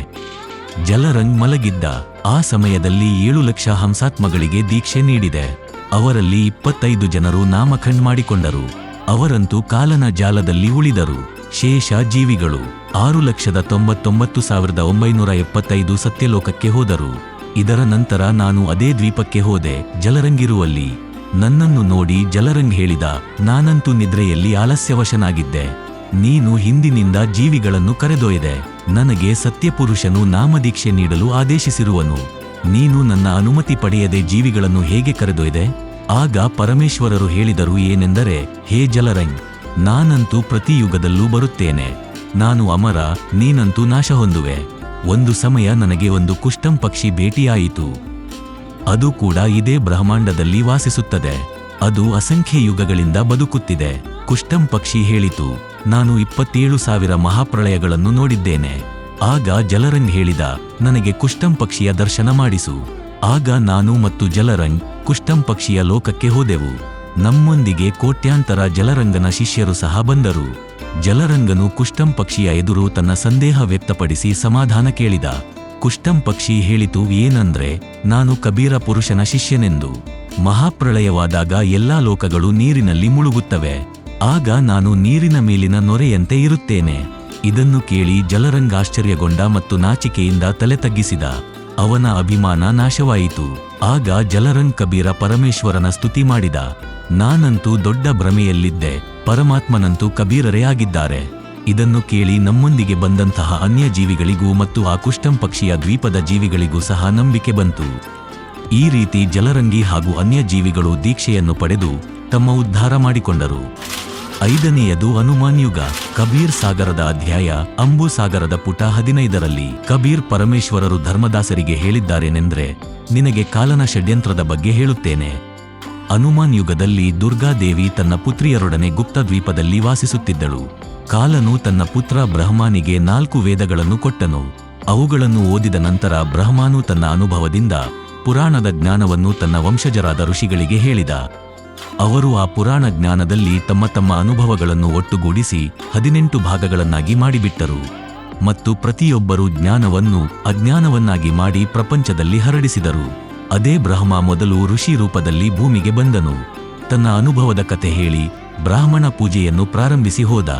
ಜಲರಂಗ್ ಮಲಗಿದ್ದ. ಆ ಸಮಯದಲ್ಲಿ 7 ಲಕ್ಷ ಹಂಸಾತ್ಮಗಳಿಗೆ ದೀಕ್ಷೆ ನೀಡಿದೆ. ಅವರಲ್ಲಿ 25 ಜನರು ನಾಮಖಂಡ್ ಮಾಡಿಕೊಂಡರು. ಅವರಂತೂ ಕಾಲನ ಜಾಲದಲ್ಲಿ ಉಳಿದರು. ಶೇಷ ಜೀವಿಗಳು 6,99,975 ಸತ್ಯಲೋಕಕ್ಕೆ ಹೋದರು. ಇದರ ನಂತರ ನಾನು ಅದೇ ದ್ವೀಪಕ್ಕೆ ಹೋದೆ, ಜಲರಂಗಿರುವಲ್ಲಿ. ನನ್ನನ್ನು ನೋಡಿ ಜಲರಂಗ್ ಹೇಳಿದ, ನಾನಂತೂ ನಿದ್ರೆಯಲ್ಲಿ ಆಲಸ್ಯವಶನಾಗಿದ್ದೆ. ನೀನು ಹಿಂದಿನಿಂದ ಜೀವಿಗಳನ್ನು ಕರೆದೊಯ್ದೆ. ನನಗೆ ಸತ್ಯಪುರುಷನು ನಾಮದೀಕ್ಷೆ ನೀಡಲು ಆದೇಶಿಸಿರುವನು. ನೀನು ನನ್ನ ಅನುಮತಿ ಪಡೆಯದೆ ಜೀವಿಗಳನ್ನು ಹೇಗೆ ಕರೆದೊಯ್ದೆ? ಆಗ ಪರಮೇಶ್ವರರು ಹೇಳಿದರು ಏನೆಂದರೆ, ಹೇ ಜಲರಂಗ್, ನಾನಂತೂ ಪ್ರತಿ ಯುಗದಲ್ಲೂ ಬರುತ್ತೇನೆ. ನಾನು ಅಮರ, ನೀನಂತೂ ನಾಶ ಹೊಂದುವೆ. ಒಂದು ಸಮಯ ನನಗೆ ಒಂದು ಕುಷ್ಟಂ ಪಕ್ಷಿ ಭೇಟಿಯಾಯಿತು. ಅದು ಕೂಡ ಇದೇ ಬ್ರಹ್ಮಾಂಡದಲ್ಲಿ ವಾಸಿಸುತ್ತದೆ. ಅದು ಅಸಂಖ್ಯ ಯುಗಗಳಿಂದ ಬದುಕುತ್ತಿದೆ. ಕುಷ್ಟಂ ಪಕ್ಷಿ ಹೇಳಿತು, ನಾನು 27,000 ಮಹಾಪ್ರಳಯಗಳನ್ನು ನೋಡಿದ್ದೇನೆ. ಆಗ ಜಲರಂಗ್ ಹೇಳಿದ, ನನಗೆ ಕುಷ್ಟಂ ಪಕ್ಷಿಯ ದರ್ಶನ ಮಾಡಿಸು. ಆಗ ನಾನು ಮತ್ತು ಜಲರಂಗ್ ಕುಷ್ಟಂ ಪಕ್ಷಿಯ ಲೋಕಕ್ಕೆ ಹೋದೆವು. ನಮ್ಮೊಂದಿಗೆ ಕೋಟ್ಯಾಂತರ ಜಲರಂಗನ ಶಿಷ್ಯರು ಸಹ ಬಂದರು. ಜಲರಂಗನು ಕುಷ್ಟಂ ಪಕ್ಷಿಯ ಎದುರು ತನ್ನ ಸಂದೇಹ ವ್ಯಕ್ತಪಡಿಸಿ ಸಮಾಧಾನ ಕೇಳಿದ. ಕುಷ್ಟಂ ಪಕ್ಷಿ ಹೇಳಿತು ಏನಂದ್ರೆ, ನಾನು ಕಬೀರ ಪುರುಷನ ಶಿಷ್ಯನೆಂದು. ಮಹಾಪ್ರಳಯವಾದಾಗ ಎಲ್ಲಾ ಲೋಕಗಳು ನೀರಿನಲ್ಲಿ ಮುಳುಗುತ್ತವೆ. ಆಗ ನಾನು ನೀರಿನ ಮೇಲಿನ ನೊರೆಯಂತೆ ಇರುತ್ತೇನೆ. ಇದನ್ನು ಕೇಳಿ ಜಲರಂಗ್ ಆಶ್ಚರ್ಯಗೊಂಡ ಮತ್ತು ನಾಚಿಕೆಯಿಂದ ತಲೆ ತಗ್ಗಿಸಿದ. ಅವನ ಅಭಿಮಾನ ನಾಶವಾಯಿತು. ಆಗ ಜಲರಂಗ್ ಕಬೀರ ಪರಮೇಶ್ವರನ ಸ್ತುತಿ ಮಾಡಿದ. ನಾನಂತೂ ದೊಡ್ಡ ಭ್ರಮೆಯಲ್ಲಿದ್ದೆ, ಪರಮಾತ್ಮನಂತೂ ಕಬೀರರೇ ಆಗಿದ್ದಾರೆ. ಇದನ್ನು ಕೇಳಿ ನಮ್ಮೊಂದಿಗೆ ಬಂದಂತಹ ಅನ್ಯ ಜೀವಿಗಳಿಗೂ ಮತ್ತು ಆ ಕುಷ್ಟಂ ಪಕ್ಷಿಯ ದ್ವೀಪದ ಜೀವಿಗಳಿಗೂ ಸಹ ನಂಬಿಕೆ ಬಂತು. ಈ ರೀತಿ ಜಲರಂಗಿ ಹಾಗೂ ಅನ್ಯ ಜೀವಿಗಳು ದೀಕ್ಷೆಯನ್ನು ಪಡೆದು ತಮ್ಮ ಉದ್ಧಾರ ಮಾಡಿಕೊಂಡರು. 5ನೆಯದು ಹನುಮಾನ್ ಯುಗ. ಕಬೀರ್ ಸಾಗರದ ಅಧ್ಯಾಯ ಅಂಬು ಸಾಗರದ ಪುಟ 15ರಲ್ಲಿ ಕಬೀರ್ ಪರಮೇಶ್ವರರು ಧರ್ಮದಾಸರಿಗೆ ಹೇಳಿದ್ದಾರೇನೆಂದ್ರೆ, ನಿನಗೆ ಕಾಲನ ಷಡ್ಯಂತ್ರದ ಬಗ್ಗೆ ಹೇಳುತ್ತೇನೆ. ಹನುಮಾನ್ ಯುಗದಲ್ಲಿ ದುರ್ಗಾದೇವಿ ತನ್ನ ಪುತ್ರಿಯರೊಡನೆ ಗುಪ್ತ ದ್ವೀಪದಲ್ಲಿ ವಾಸಿಸುತ್ತಿದ್ದಳು. ಕಾಲನು ತನ್ನ ಪುತ್ರ ಬ್ರಹ್ಮನಿಗೆ 4 ವೇದಗಳನ್ನು ಕೊಟ್ಟನು. ಅವುಗಳನ್ನು ಓದಿದ ನಂತರ ಬ್ರಹ್ಮನು ತನ್ನ ಅನುಭವದಿಂದ ಪುರಾಣದ ಜ್ಞಾನವನ್ನು ತನ್ನ ವಂಶಜರಾದ ಋಷಿಗಳಿಗೆ ಹೇಳಿದ. ಅವರು ಆ ಪುರಾಣ ಜ್ಞಾನದಲ್ಲಿ ತಮ್ಮ ತಮ್ಮ ಅನುಭವಗಳನ್ನು ಒಟ್ಟುಗೂಡಿಸಿ 18 ಭಾಗಗಳನ್ನಾಗಿ ಮಾಡಿಬಿಟ್ಟರು ಮತ್ತು ಪ್ರತಿಯೊಬ್ಬರೂ ಜ್ಞಾನವನ್ನು ಅಜ್ಞಾನವನ್ನಾಗಿ ಮಾಡಿ ಪ್ರಪಂಚದಲ್ಲಿ ಹರಡಿಸಿದರು. ಅದೇ ಬ್ರಹ್ಮ ಮೊದಲು ಋಷಿ ರೂಪದಲ್ಲಿ ಭೂಮಿಗೆ ಬಂದನು. ತನ್ನ ಅನುಭವದ ಕತೆ ಹೇಳಿ ಬ್ರಾಹ್ಮಣ ಪೂಜೆಯನ್ನು ಪ್ರಾರಂಭಿಸಿ ಹೋದ.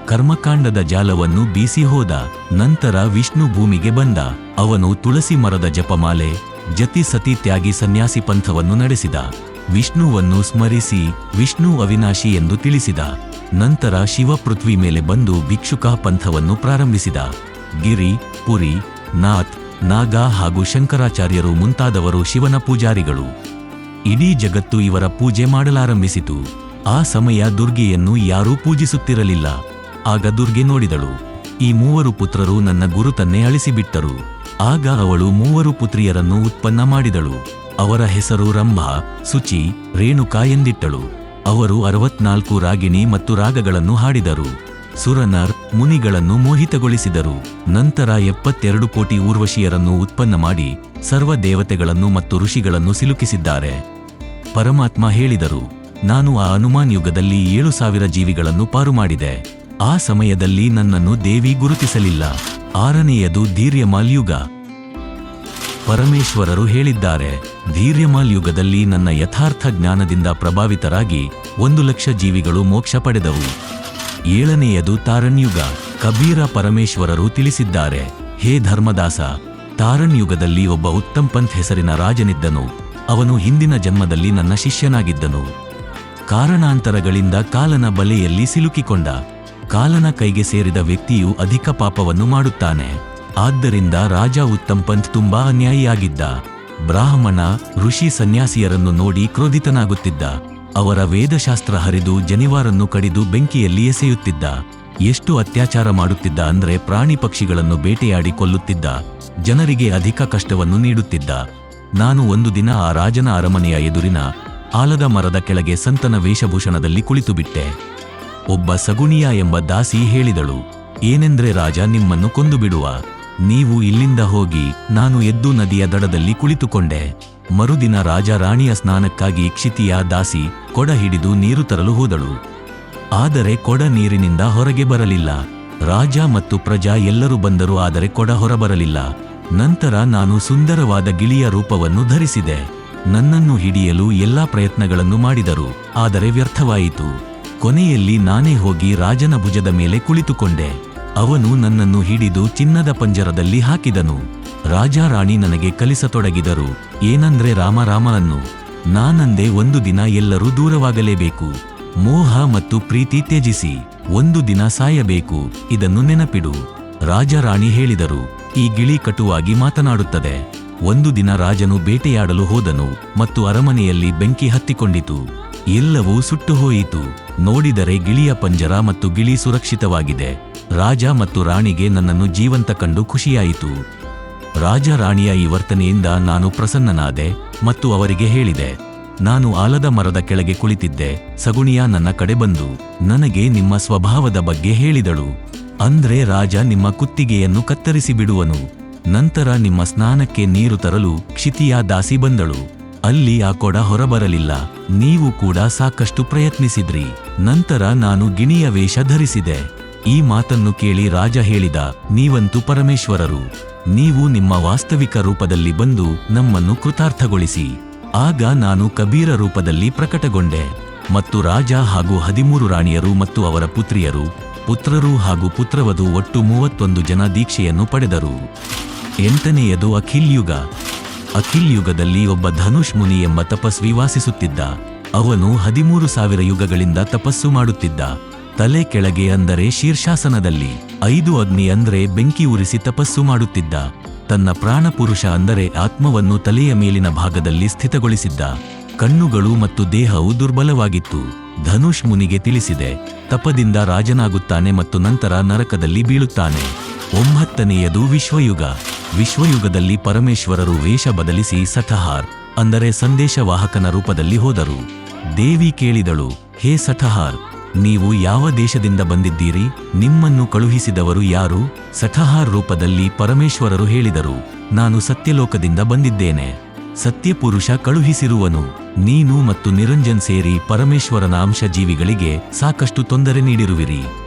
ಕರ್ಮಕಾಂಡದ ಜಾಲವನ್ನು ಬೀಸಿ ಹೋದ. ನಂತರ ವಿಷ್ಣು ಭೂಮಿಗೆ ಬಂದ. ಅವನು ತುಳಸಿ ಮರದ ಜಪಮಾಲೆ, ಜತಿ ಸತಿ ತ್ಯಾಗಿ ಸನ್ಯಾಸಿ ಪಂಥವನ್ನು ನಡೆಸಿದ. ವಿಷ್ಣುವನ್ನು ಸ್ಮರಿಸಿ ವಿಷ್ಣು ಅವಿನಾಶಿ ಎಂದು ತಿಳಿಸಿದ. ನಂತರ ಶಿವ ಪೃಥ್ವಿ ಮೇಲೆ ಬಂದು ಭಿಕ್ಷುಕ ಪಂಥವನ್ನು ಪ್ರಾರಂಭಿಸಿದ. ಗಿರಿ, ಪುರಿ, ನಾಥ್, ನಾಗ ಹಾಗೂ ಶಂಕರಾಚಾರ್ಯರು ಮುಂತಾದವರು ಶಿವನ ಪೂಜಾರಿಗಳು. ಇಡೀ ಜಗತ್ತು ಇವರ ಪೂಜೆ ಮಾಡಲಾರಂಭಿಸಿತು. ಆ ಸಮಯ ದುರ್ಗೆಯನ್ನು ಯಾರೂ ಪೂಜಿಸುತ್ತಿರಲಿಲ್ಲ. ಆಗ ದುರ್ಗೆ ನೋಡಿದಳು, ಈ 3 ಪುತ್ರರು ನನ್ನ ಗುರುತನ್ನೇ ಅಳಿಸಿಬಿಟ್ಟರು. ಆಗ ಅವಳು 3 ಪುತ್ರಿಯರನ್ನು ಉತ್ಪನ್ನ ಮಾಡಿದಳು. ಅವರ ಹೆಸರು ರಂಭ, ಸುಚಿ, ರೇಣುಕಾ ಎಂದಿಟ್ಟಳು. ಅವರು 64 ರಾಗಿಣಿ ಮತ್ತು ರಾಗಗಳನ್ನು ಹಾಡಿದರು. ಸುರನರ್, ಮುನಿಗಳನ್ನು ಮೋಹಿತಗೊಳಿಸಿದರು. ನಂತರ 72 ಕೋಟಿ ಊರ್ವಶಿಯರನ್ನು ಉತ್ಪನ್ನ ಮಾಡಿ ಸರ್ವ ದೇವತೆಗಳನ್ನು ಮತ್ತು ಋಷಿಗಳನ್ನು ಸಿಲುಕಿಸಿದ್ದಾರೆ. ಪರಮಾತ್ಮ ಹೇಳಿದರು, ನಾನು ಆ ಹನುಮಾನ್ ಯುಗದಲ್ಲಿ 7000 ಜೀವಿಗಳನ್ನು ಪಾರು ಮಾಡಿದೆ. ಆ ಸಮಯದಲ್ಲಿ ನನ್ನನ್ನು ದೇವಿ ಗುರುತಿಸಲಿಲ್ಲ. 6ನೇಯದು ಧೀರ್ಯಮಾಲ್ ಯುಗ. ಪರಮೇಶ್ವರರು ಹೇಳಿದ್ದಾರೆ, ಧೀರ್ಯಮಾಲ್ ಯುಗದಲ್ಲಿ ನನ್ನ ಯಥಾರ್ಥ ಜ್ಞಾನದಿಂದ ಪ್ರಭಾವಿತರಾಗಿ 1,00,000 ಜೀವಿಗಳು ಮೋಕ್ಷ ಪಡೆದವು. 7ನೇಯದು ತಾರನ್ ಯುಗ. ಕಬೀರ ಪರಮೇಶ್ವರರು ತಿಳಿಸಿದ್ದಾರೆ, ಹೇ ಧರ್ಮದಾಸ, ತಾರನ್ ಯುಗದಲ್ಲಿ ಒಬ್ಬ ಉತ್ತಮ್ ಪಂಥ್ ಹೆಸರಿನ ರಾಜನಿದ್ದನು. ಅವನು ಹಿಂದಿನ ಜನ್ಮದಲ್ಲಿ ನನ್ನ ಶಿಷ್ಯನಾಗಿದ್ದನು. ಕಾರಣಾಂತರಗಳಿಂದ ಕಾಲನ ಬಲೆಯಲ್ಲಿ ಸಿಲುಕಿಕೊಂಡ. ಕಾಲನ ಕೈಗೆ ಸೇರಿದ ವ್ಯಕ್ತಿಯು ಅಧಿಕ ಪಾಪವನ್ನು ಮಾಡುತ್ತಾನೆ. ಆದ್ದರಿಂದ ರಾಜ ಉತ್ತಮ್ ಪಂಥ್ ತುಂಬಾ ಅನ್ಯಾಯಿಯಾಗಿದ್ದ. ಬ್ರಾಹ್ಮಣ, ಋಷಿ, ಸನ್ಯಾಸಿಯರನ್ನು ನೋಡಿ ಕ್ರೋಧಿತನಾಗುತ್ತಿದ್ದ. ಅವರ ವೇದಶಾಸ್ತ್ರ ಹರಿದು ಜನಿವಾರನ್ನು ಕಡಿದು ಬೆಂಕಿಯಲ್ಲಿ ಎಸೆಯುತ್ತಿದ್ದ. ಎಷ್ಟು ಅತ್ಯಾಚಾರ ಮಾಡುತ್ತಿದ್ದ ಅಂದ್ರೆ ಪ್ರಾಣಿ ಪಕ್ಷಿಗಳನ್ನು ಬೇಟೆಯಾಡಿ ಕೊಲ್ಲುತ್ತಿದ್ದ. ಜನರಿಗೆ ಅಧಿಕ ಕಷ್ಟವನ್ನು ನೀಡುತ್ತಿದ್ದ. ನಾನು ಒಂದು ದಿನ ಆ ರಾಜನ ಅರಮನೆಯ ಎದುರಿನ ಆಲದ ಮರದ ಕೆಳಗೆ ಸಂತನ ವೇಷಭೂಷಣದಲ್ಲಿ ಕುಳಿತುಬಿಟ್ಟೆ. ಒಬ್ಬ ಸಗುಣಿಯ ಎಂಬ ದಾಸಿ ಹೇಳಿದಳು, ಏನೆಂದ್ರೆ ರಾಜ ನಿಮ್ಮನ್ನು ಕೊಂದು ಬಿಡುವ. ನೀವು ಇಲ್ಲಿಂದ ಹೋಗಿ. ನಾನು ಎದ್ದು ನದಿಯ ದಡದಲ್ಲಿ ಕುಳಿತುಕೊಂಡೆ. ಮರುದಿನ ರಾಜ ರಾಣಿಯ ಸ್ನಾನಕ್ಕಾಗಿ ಕ್ಷಿತಿಯ ದಾಸಿ ಕೊಡ ಹಿಡಿದು ನೀರು ತರಲು ಹೋದಳು. ಆದರೆ ಕೊಡ ನೀರಿನಿಂದ ಹೊರಗೆ ಬರಲಿಲ್ಲ. ರಾಜ ಮತ್ತು ಪ್ರಜಾ ಎಲ್ಲರೂ ಬಂದರು, ಆದರೆ ಕೊಡ ಹೊರಬರಲಿಲ್ಲ. ನಂತರ ನಾನು ಸುಂದರವಾದ ಗಿಳಿಯ ರೂಪವನ್ನು ಧರಿಸಿದೆ. ನನ್ನನ್ನು ಹಿಡಿಯಲು ಎಲ್ಲಾ ಪ್ರಯತ್ನಗಳನ್ನು ಮಾಡಿದರು, ಆದರೆ ವ್ಯರ್ಥವಾಯಿತು. ಕೊನೆಯಲ್ಲಿ ನಾನೇ ಹೋಗಿ ರಾಜನ ಭುಜದ ಮೇಲೆ ಕುಳಿತುಕೊಂಡೆ. ಅವನು ನನ್ನನ್ನು ಹಿಡಿದು ಚಿನ್ನದ ಪಂಜರದಲ್ಲಿ ಹಾಕಿದನು. ರಾಜ ರಾಣಿ ನನಗೆ ಕಲಿಸತೊಡಗಿದರು, ಏನಂದ್ರೆ ರಾಮ ರಾಮ ಅನ್ನು. ನಾನಂದೆ, ಒಂದು ದಿನ ಎಲ್ಲರೂ ದೂರವಾಗಲೇಬೇಕು. ಮೋಹ ಮತ್ತು ಪ್ರೀತಿ ತ್ಯಜಿಸಿ ಒಂದು ದಿನ ಸಾಯಬೇಕು, ಇದನ್ನು ನೆನಪಿಡು. ರಾಜ ರಾಣಿ ಹೇಳಿದರು, ಈ ಗಿಳಿ ಕಟುವಾಗಿ ಮಾತನಾಡುತ್ತದೆ. ಒಂದು ದಿನ ರಾಜನು ಬೇಟೆಯಾಡಲು ಹೋದನು ಮತ್ತು ಅರಮನೆಯಲ್ಲಿ ಬೆಂಕಿ ಹತ್ತಿಕೊಂಡಿತು. ಎಲ್ಲವೂ ಸುಟ್ಟು ಹೋಯಿತು. ನೋಡಿದರೆ ಗಿಳಿಯ ಪಂಜರ ಮತ್ತು ಗಿಳಿ ಸುರಕ್ಷಿತವಾಗಿದೆ. ರಾಜ ಮತ್ತು ರಾಣಿಗೆ ನನ್ನನ್ನು ಜೀವಂತ ಕಂಡು ಖುಷಿಯಾಯಿತು. ರಾಜ ರಾಣಿಯ ಈ ವರ್ತನೆಯಿಂದ ನಾನು ಪ್ರಸನ್ನನಾದೆ ಮತ್ತು ಅವರಿಗೆ ಹೇಳಿದೆ, ನಾನು ಆಲದ ಮರದ ಕೆಳಗೆ ಕುಳಿತಿದ್ದೆ. ಸಗುಣಿಯ ನನ್ನ ಕಡೆ ಬಂದು ನನಗೆ ನಿಮ್ಮ ಸ್ವಭಾವದ ಬಗ್ಗೆ ಹೇಳಿದಳು. ಅಂದ್ರೆ ರಾಜ ನಿಮ್ಮ ಕುತ್ತಿಗೆಯನ್ನು ಕತ್ತರಿಸಿ ಬಿಡುವನು. ನಂತರ ನಿಮ್ಮ ಸ್ನಾನಕ್ಕೆ ನೀರು ತರಲು ಕ್ಷಿತಿಯ ದಾಸಿ ಬಂದಳು. ಅಲ್ಲಿ ಆ ಕೊಡ ಹೊರಬರಲಿಲ್ಲ. ನೀವು ಕೂಡ ಸಾಕಷ್ಟು ಪ್ರಯತ್ನಿಸಿದ್ರಿ. ನಂತರ ನಾನು ಗಿಣಿಯ ವೇಷ ಧರಿಸಿದೆ. ಈ ಮಾತನ್ನು ಕೇಳಿ ರಾಜ ಹೇಳಿದ, ನೀವಂತೂ ಪರಮೇಶ್ವರರು. ನೀವು ನಿಮ್ಮ ವಾಸ್ತವಿಕ ರೂಪದಲ್ಲಿ ಬಂದು ನಮ್ಮನ್ನು ಕೃತಾರ್ಥಗೊಳಿಸಿ. ಆಗ ನಾನು ಕಬೀರ ರೂಪದಲ್ಲಿ ಪ್ರಕಟಗೊಂಡೆ ಮತ್ತು ರಾಜ ಹಾಗೂ 13 ರಾಣಿಯರು ಮತ್ತು ಅವರ ಪುತ್ರಿಯರು, ಪುತ್ರರು ಹಾಗೂ ಪುತ್ರವಧು ಒಟ್ಟು 31 ಜನ ದೀಕ್ಷೆಯನ್ನು ಪಡೆದರು. 8ನೇಯದು ಅಖಿಲ್ ಯುಗ. ಅಖಿಲ್ ಯುಗದಲ್ಲಿ ಒಬ್ಬ ಧನುಷ್ ಮುನಿ ಎಂಬ ತಪಸ್ವಿ ವಾಸಿಸುತ್ತಿದ್ದ. ಅವನು 13,000 ಯುಗಗಳಿಂದ ತಪಸ್ಸು ಮಾಡುತ್ತಿದ್ದ. ತಲೆ ಕೆಳಗೆ ಅಂದರೆ ಶೀರ್ಷಾಸನದಲ್ಲಿ 5 ಅಗ್ನಿ ಅಂದ್ರೆ ಬೆಂಕಿ ಉರಿಸಿ ತಪಸ್ಸು ಮಾಡುತ್ತಿದ್ದ. ತನ್ನ ಪ್ರಾಣಪುರುಷ ಅಂದರೆ ಆತ್ಮವನ್ನು ತಲೆಯ ಮೇಲಿನ ಭಾಗದಲ್ಲಿ ಸ್ಥಿತಗೊಳಿಸಿದ್ದ. ಕಣ್ಣುಗಳು ಮತ್ತು ದೇಹವು ದುರ್ಬಲವಾಗಿತ್ತು. ಧನುಷ್ ಮುನಿಗೆ ತಿಳಿಸಿದೆ, ತಪದಿಂದ ರಾಜನಾಗುತ್ತಾನೆ ಮತ್ತು ನಂತರ ನರಕದಲ್ಲಿ ಬೀಳುತ್ತಾನೆ. 9ನೇಯದು ವಿಶ್ವಯುಗ. ವಿಶ್ವಯುಗದಲ್ಲಿ ಪರಮೇಶ್ವರರು ವೇಷ ಬದಲಿಸಿ ಸಠಹಾರ್ ಅಂದರೆ ಸಂದೇಶವಾಹಕನ ರೂಪದಲ್ಲಿ ಹೋದರು. ದೇವಿ ಕೇಳಿದಳು, ಹೇ ಸಠಹಾರ್, ನೀವು ಯಾವ ದೇಶದಿಂದ ಬಂದಿದ್ದೀರಿ? ನಿಮ್ಮನ್ನು ಕಳುಹಿಸಿದವರು ಯಾರು? ಸಠಹಾರ್ ರೂಪದಲ್ಲಿ ಪರಮೇಶ್ವರರು ಹೇಳಿದರು, ನಾನು ಸತ್ಯಲೋಕದಿಂದ ಬಂದಿದ್ದೇನೆ. ಸತ್ಯಪುರುಷ ಕಳುಹಿಸಿರುವನು. ನೀನು ಮತ್ತು ನಿರಂಜನ್ ಸೇರಿ ಪರಮೇಶ್ವರನ ಅಂಶ ಜೀವಿಗಳಿಗೆ ಸಾಕಷ್ಟು ತೊಂದರೆ ನೀಡಿರುವಿರಿ.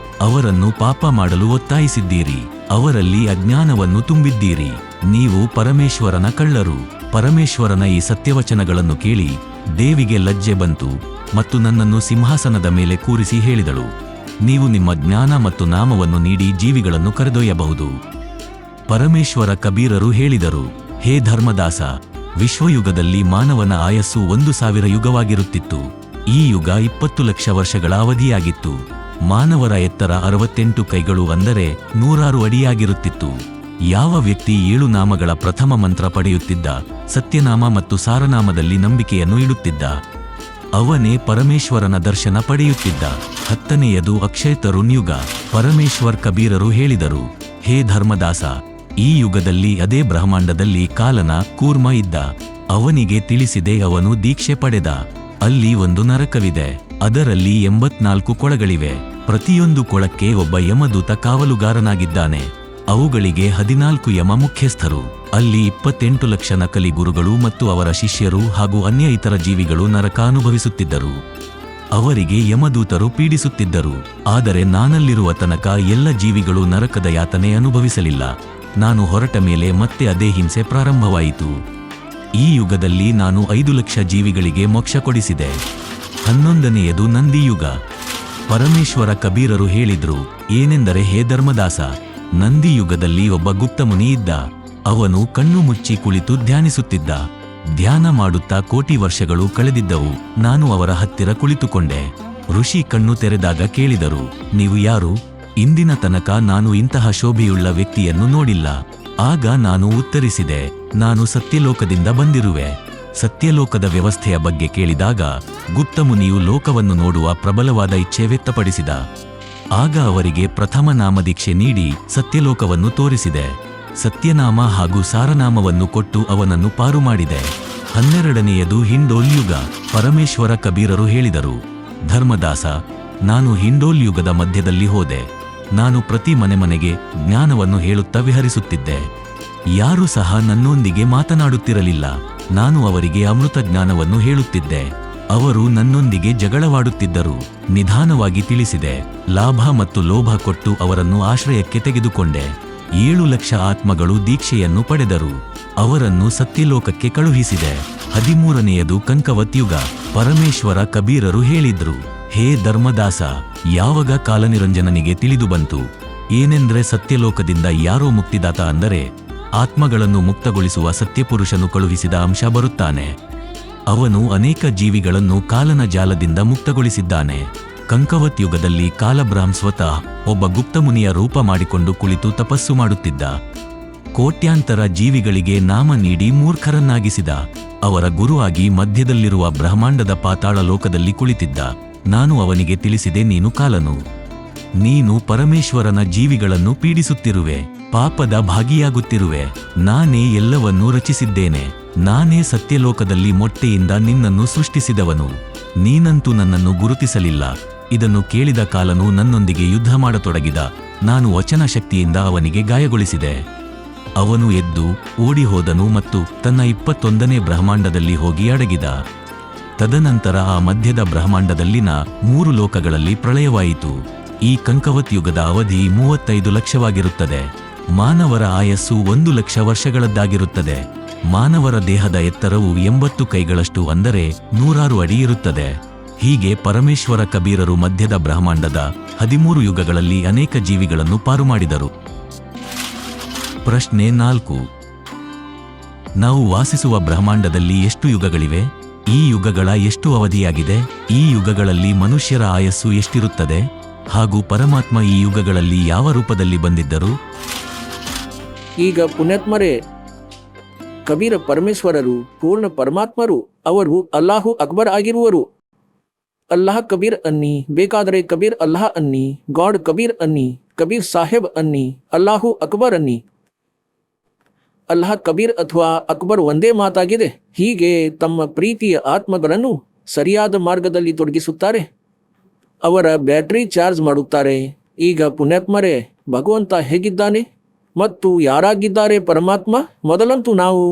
ಅವರನ್ನು ಪಾಪ ಮಾಡಲು ಒತ್ತಾಯಿಸಿದ್ದೀರಿ. ಅವರಲ್ಲಿ ಅಜ್ಞಾನವನ್ನು ತುಂಬಿದ್ದೀರಿ. ನೀವು ಪರಮೇಶ್ವರನ ಕಳ್ಳರು. ಪರಮೇಶ್ವರನ ಈ ಸತ್ಯವಚನಗಳನ್ನು ಕೇಳಿ ದೇವಿಗೆ ಲಜ್ಜೆ ಬಂತು ಮತ್ತು ನನ್ನನ್ನು ಸಿಂಹಾಸನದ ಮೇಲೆ ಕೂರಿಸಿ ಹೇಳಿದಳು, ನೀವು ನಿಮ್ಮ ಜ್ಞಾನ ಮತ್ತು ನಾಮವನ್ನು ನೀಡಿ ಜೀವಿಗಳನ್ನು ಕರೆದೊಯ್ಯಬಹುದು. ಪರಮೇಶ್ವರ ಕಬೀರರು ಹೇಳಿದರು, ಹೇ ಧರ್ಮದಾಸ, ವಿಶ್ವಯುಗದಲ್ಲಿ ಮಾನವನ ಆಯಸ್ಸು 1,000 ಯುಗವಾಗಿರುತ್ತಿತ್ತು. ಈ ಯುಗ 20 ಲಕ್ಷ ವರ್ಷಗಳ ಅವಧಿಯಾಗಿತ್ತು. ಮಾನವರ ಎತ್ತರ 68 ಕೈಗಳು ಅಂದರೆ 106 ಅಡಿಯಾಗಿರುತ್ತಿತ್ತು. ಯಾವ ವ್ಯಕ್ತಿ 7 ನಾಮಗಳ ಪ್ರಥಮ ಮಂತ್ರ ಪಡೆಯುತ್ತಿದ್ದ, ಸತ್ಯನಾಮ ಮತ್ತು ಸಾರನಾಮದಲ್ಲಿ ನಂಬಿಕೆಯನ್ನು ಇಡುತ್ತಿದ್ದ, ಅವನೇ ಪರಮೇಶ್ವರನ ದರ್ಶನ ಪಡೆಯುತ್ತಿದ್ದ. 10ನೆಯದು ಅಕ್ಷಯ ತರುಣ್ ಯುಗ. ಪರಮೇಶ್ವರ್ ಕಬೀರರು ಹೇಳಿದರು, ಹೇ ಧರ್ಮದಾಸ, ಈ ಯುಗದಲ್ಲಿ ಅದೇ ಬ್ರಹ್ಮಾಂಡದಲ್ಲಿ ಕಾಲನ ಕೂರ್ಮ ಇದ್ದ. ಅವನಿಗೆ ತಿಳಿಸಿದೆ, ಅವನು ದೀಕ್ಷೆ ಪಡೆದ. ಅಲ್ಲಿ ಒಂದು ನರಕವಿದೆ, ಅದರಲ್ಲಿ 84 ಕೊಳಗಳಿವೆ. ಪ್ರತಿಯೊಂದು ಕೊಳಕ್ಕೆ ಒಬ್ಬ ಯಮದೂತ ಕಾವಲುಗಾರನಾಗಿದ್ದಾನೆ. ಅವುಗಳಿಗೆ 14 ಯಮ ಮುಖ್ಯಸ್ಥರು. ಅಲ್ಲಿ 28 ಲಕ್ಷ ನಕಲಿ ಗುರುಗಳು ಮತ್ತು ಅವರ ಶಿಷ್ಯರು ಹಾಗೂ ಅನ್ಯ ಇತರ ಜೀವಿಗಳು ನರಕ ಅನುಭವಿಸುತ್ತಿದ್ದರು. ಅವರಿಗೆ ಯಮದೂತರು ಪೀಡಿಸುತ್ತಿದ್ದರು. ಆದರೆ ನಾನಲ್ಲಿರುವ ತನಕ ಎಲ್ಲ ಜೀವಿಗಳು ನರಕದ ಯಾತನೆ ಅನುಭವಿಸಲಿಲ್ಲ. ನಾನು ಹೊರಟ ಮೇಲೆ ಮತ್ತೆ ಅದೇ ಹಿಂಸೆ ಪ್ರಾರಂಭವಾಯಿತು. ಈ ಯುಗದಲ್ಲಿ ನಾನು 5 ಲಕ್ಷ ಜೀವಿಗಳಿಗೆ ಮೋಕ್ಷ ಕೊಡಿಸಿದೆ. 11ನೆಯದು ನಂದಿಯುಗ. ಪರಮೇಶ್ವರ ಕಬೀರರು ಹೇಳಿದ್ರು, ಏನೆಂದರೆ, ಹೇ ಧರ್ಮದಾಸ, ನಂದಿಯುಗದಲ್ಲಿ ಒಬ್ಬ ಗುಪ್ತಮುನಿ ಇದ್ದ. ಅವನು ಕಣ್ಣು ಮುಚ್ಚಿ ಕುಳಿತು ಧ್ಯಾನಿಸುತ್ತಿದ್ದ. ಧ್ಯಾನ ಮಾಡುತ್ತಾ ಕೋಟಿ ವರ್ಷಗಳು ಕಳೆದಿದ್ದವು. ನಾನು ಅವರ ಹತ್ತಿರ ಕುಳಿತುಕೊಂಡೆ. ಋಷಿ ಕಣ್ಣು ತೆರೆದಾಗ ಕೇಳಿದರು, ನೀವು ಯಾರು? ಇಂದಿನ ತನಕ ನಾನು ಇಂತಹ ಶೋಭೆಯುಳ್ಳ ವ್ಯಕ್ತಿಯನ್ನು ನೋಡಿಲ್ಲ. ಆಗ ನಾನು ಉತ್ತರಿಸಿದೆ, ನಾನು ಸತ್ಯಲೋಕದಿಂದ ಬಂದಿರುವೆ. ಸತ್ಯಲೋಕದ ವ್ಯವಸ್ಥೆಯ ಬಗ್ಗೆ ಕೇಳಿದಾಗ ಗುಪ್ತಮುನಿಯು ಲೋಕವನ್ನು ನೋಡುವ ಪ್ರಬಲವಾದ ಇಚ್ಛೆ ವ್ಯಕ್ತಪಡಿಸಿದ. ಆಗ ಅವರಿಗೆ ಪ್ರಥಮ ನಾಮದೀಕ್ಷೆ ನೀಡಿ ಸತ್ಯಲೋಕವನ್ನು ತೋರಿಸಿದೆ. ಸತ್ಯನಾಮ ಹಾಗೂ ಸಾರನಾಮವನ್ನು ಕೊಟ್ಟು ಅವನನ್ನು ಪಾರು ಮಾಡಿದೆ. 12ನೆಯದು ಹಿಂಡೋಲ್ ಯುಗ. ಪರಮೇಶ್ವರ ಕಬೀರರು ಹೇಳಿದರು, ಧರ್ಮದಾಸ, ನಾನು ಹಿಂಡೋಲ್ ಯುಗದ ಮಧ್ಯದಲ್ಲಿ ಹೋದೆ. ನಾನು ಪ್ರತಿ ಮನೆಗೆ ಜ್ಞಾನವನ್ನು ಹೇಳುತ್ತಾ ವಿಹರಿಸುತ್ತಿದ್ದೆ. ಯಾರೂ ಸಹ ನನ್ನೊಂದಿಗೆ ಮಾತನಾಡುತ್ತಿರಲಿಲ್ಲ. ನಾನು ಅವರಿಗೆ ಅಮೃತ ಜ್ಞಾನವನ್ನು ಹೇಳುತ್ತಿದ್ದೆ. ಅವರು ನನ್ನೊಂದಿಗೆ ಜಗಳವಾಡುತ್ತಿದ್ದರು. ನಿಧಾನವಾಗಿ ತಿಳಿಸಿದೆ. ಲಾಭ ಮತ್ತು ಲೋಭ ಕೊಟ್ಟು ಅವರನ್ನು ಆಶ್ರಯಕ್ಕೆ ತೆಗೆದುಕೊಂಡೆ. 7 ಲಕ್ಷ ಆತ್ಮಗಳು ದೀಕ್ಷೆಯನ್ನು ಪಡೆದರು. ಅವರನ್ನು ಸತ್ಯಲೋಕಕ್ಕೆ ಕಳುಹಿಸಿದೆ. 13ನೆಯದು ಕಂಕವತ್ ಯುಗ. ಪರಮೇಶ್ವರ ಕಬೀರರು ಹೇಳಿದ್ರು, ಹೇ ಧರ್ಮದಾಸ, ಯಾವಾಗ ಕಾಲನಿರಂಜನನಿಗೆ ತಿಳಿದು ಬಂತು ಏನೆಂದ್ರೆ ಸತ್ಯಲೋಕದಿಂದ ಯಾರೋ ಮುಕ್ತಿದಾತ ಅಂದರೆ ಆತ್ಮಗಳನ್ನು ಮುಕ್ತಗೊಳಿಸುವ ಸತ್ಯಪುರುಷನು ಕಳುಹಿಸಿದ ಅಂಶ ಬರುತ್ತಾನೆ. ಅವನು ಅನೇಕ ಜೀವಿಗಳನ್ನು ಕಾಲನ ಜಾಲದಿಂದ ಮುಕ್ತಗೊಳಿಸಿದ್ದಾನೆ. ಕಂಕವತ್ ಯುಗದಲ್ಲಿ ಕಾಲಬ್ರಹ್ಮ ಸ್ವತಃ ಒಬ್ಬ ಗುಪ್ತಮುನಿಯ ರೂಪ ಮಾಡಿಕೊಂಡು ಕುಳಿತು ತಪಸ್ಸು ಮಾಡುತ್ತಿದ್ದ. ಕೋಟ್ಯಾಂತರ ಜೀವಿಗಳಿಗೆ ನಾಮ ನೀಡಿ ಮೂರ್ಖರನ್ನಾಗಿಸಿದ. ಅವರ ಗುರುವಾಗಿ ಮಧ್ಯದಲ್ಲಿರುವ ಬ್ರಹ್ಮಾಂಡದ ಪಾತಾಳ ಲೋಕದಲ್ಲಿ ಕುಳಿತಿದ್ದ. ನಾನು ಅವನಿಗೆ ತಿಳಿಸಿದೆ, ನೀನು ಕಾಲನು. ನೀನು ಪರಮೇಶ್ವರನ ಜೀವಿಗಳನ್ನು ಪೀಡಿಸುತ್ತಿರುವೆ, ಪಾಪದ ಭಾಗಿಯಾಗುತ್ತಿರುವೆ. ನಾನೇ ಎಲ್ಲವನ್ನೂ ರಚಿಸಿದ್ದೇನೆ. ನಾನೇ ಸತ್ಯಲೋಕದಲ್ಲಿ ಮೊಟ್ಟೆಯಿಂದ ನಿನ್ನನ್ನು ಸೃಷ್ಟಿಸಿದವನು. ನೀನಂತೂ ನನ್ನನ್ನು ಗುರುತಿಸಲಿಲ್ಲ. ಇದನ್ನು ಕೇಳಿದ ಕಾಲನು ನನ್ನೊಂದಿಗೆ ಯುದ್ಧ ಮಾಡತೊಡಗಿದ. ನಾನು ವಚನ ಶಕ್ತಿಯಿಂದ ಅವನಿಗೆ ಗಾಯಗೊಳಿಸಿದೆ. ಅವನು ಎದ್ದು ಓಡಿ ಹೋದನು ಮತ್ತು ತನ್ನ 21ನೇ ಬ್ರಹ್ಮಾಂಡದಲ್ಲಿ ಹೋಗಿ ಅಡಗಿದ. ತದನಂತರ ಆ ಮಧ್ಯದ ಬ್ರಹ್ಮಾಂಡದಲ್ಲಿನ 3 ಲೋಕಗಳಲ್ಲಿ ಪ್ರಳಯವಾಯಿತು. ಈ ಕಂಕವತ್ ಯುಗದ ಅವಧಿ 35 ಲಕ್ಷವಾಗಿರುತ್ತದೆ. ಮಾನವರ ಆಯಸ್ಸು 1 ಲಕ್ಷ ವರ್ಷಗಳದ್ದಾಗಿರುತ್ತದೆ. ಮಾನವರ ದೇಹದ ಎತ್ತರವು 80 ಕೈಗಳಷ್ಟು ಅಂದರೆ 106 ಅಡಿ ಇರುತ್ತದೆ. ಹೀಗೆ ಪರಮೇಶ್ವರ ಕಬೀರರು ಮಧ್ಯದ ಬ್ರಹ್ಮಾಂಡದ 13 ಯುಗಗಳಲ್ಲಿ ಅನೇಕ ಜೀವಿಗಳನ್ನು ಪಾರು ಮಾಡಿದರು. ಪ್ರಶ್ನೆ 4. ನಾವು ವಾಸಿಸುವ ಬ್ರಹ್ಮಾಂಡದಲ್ಲಿ ಎಷ್ಟು ಯುಗಗಳಿವೆ? ಈ ಯುಗಗಳ ಎಷ್ಟು ಅವಧಿಯಾಗಿದೆ? ಈ ಯುಗಗಳಲ್ಲಿ ಮನುಷ್ಯರ ಆಯಸ್ಸು ಎಷ್ಟಿರುತ್ತದೆ? ಹಾಗೂ ಪರಮಾತ್ಮ ಈ ಯುಗಗಳಲ್ಲಿ ಯಾವ ರೂಪದಲ್ಲಿ ಬಂದಿದ್ದರು? ಈಗ ಪುಣ್ಯಾತ್ಮರೇ, ಕಬೀರ ಪರಮೇಶ್ವರರು ಪೂರ್ಣ ಪರಮಾತ್ಮರು. ಅವರು ಅಲ್ಲಾಹು ಅಕ್ಬರ್ ಆಗಿರುವರು. ಅಲ್ಲಾಹ್ ಕಬೀರ್ ಅನ್ನಿ, ಬೇಕಾದರೆ ಕಬೀರ್ ಅಲ್ಲಾಹ್ ಅನ್ನಿ, ಗಾಡ್ ಕಬೀರ್ ಅನ್ನಿ, ಕಬೀರ್ ಸಾಹೇಬ್ ಅನ್ನಿ, ಅಲ್ಲಾಹು ಅಕ್ಬರ್ ಅನ್ನಿ. ಅಲ್ಲಾಹ್ ಕಬೀರ್ ಅಥವಾ ಅಕ್ಬರ್ ಒಂದೇ ಮಾತಾಗಿದೆ. ಹೀಗೆ ತಮ್ಮ ಪ್ರೀತಿಯ ಆತ್ಮಗಳನ್ನು ಸರಿಯಾದ ಮಾರ್ಗದಲ್ಲಿ ತೊಡಗಿಸುತ್ತಾರೆ. ಅವರ ಬ್ಯಾಟರಿ ಚಾರ್ಜ್ ಮಾಡುತ್ತಾರೆ. ಈಗ ಪುಣ್ಯಾತ್ಮರೇ, ಭಗವಂತ ಹೇಗಿದ್ದಾನೆ ಮತ್ತು ಯಾರಾಗಿದ್ದಾರೆ ಪರಮಾತ್ಮ? ಮೊದಲಂತೂ ನಾವು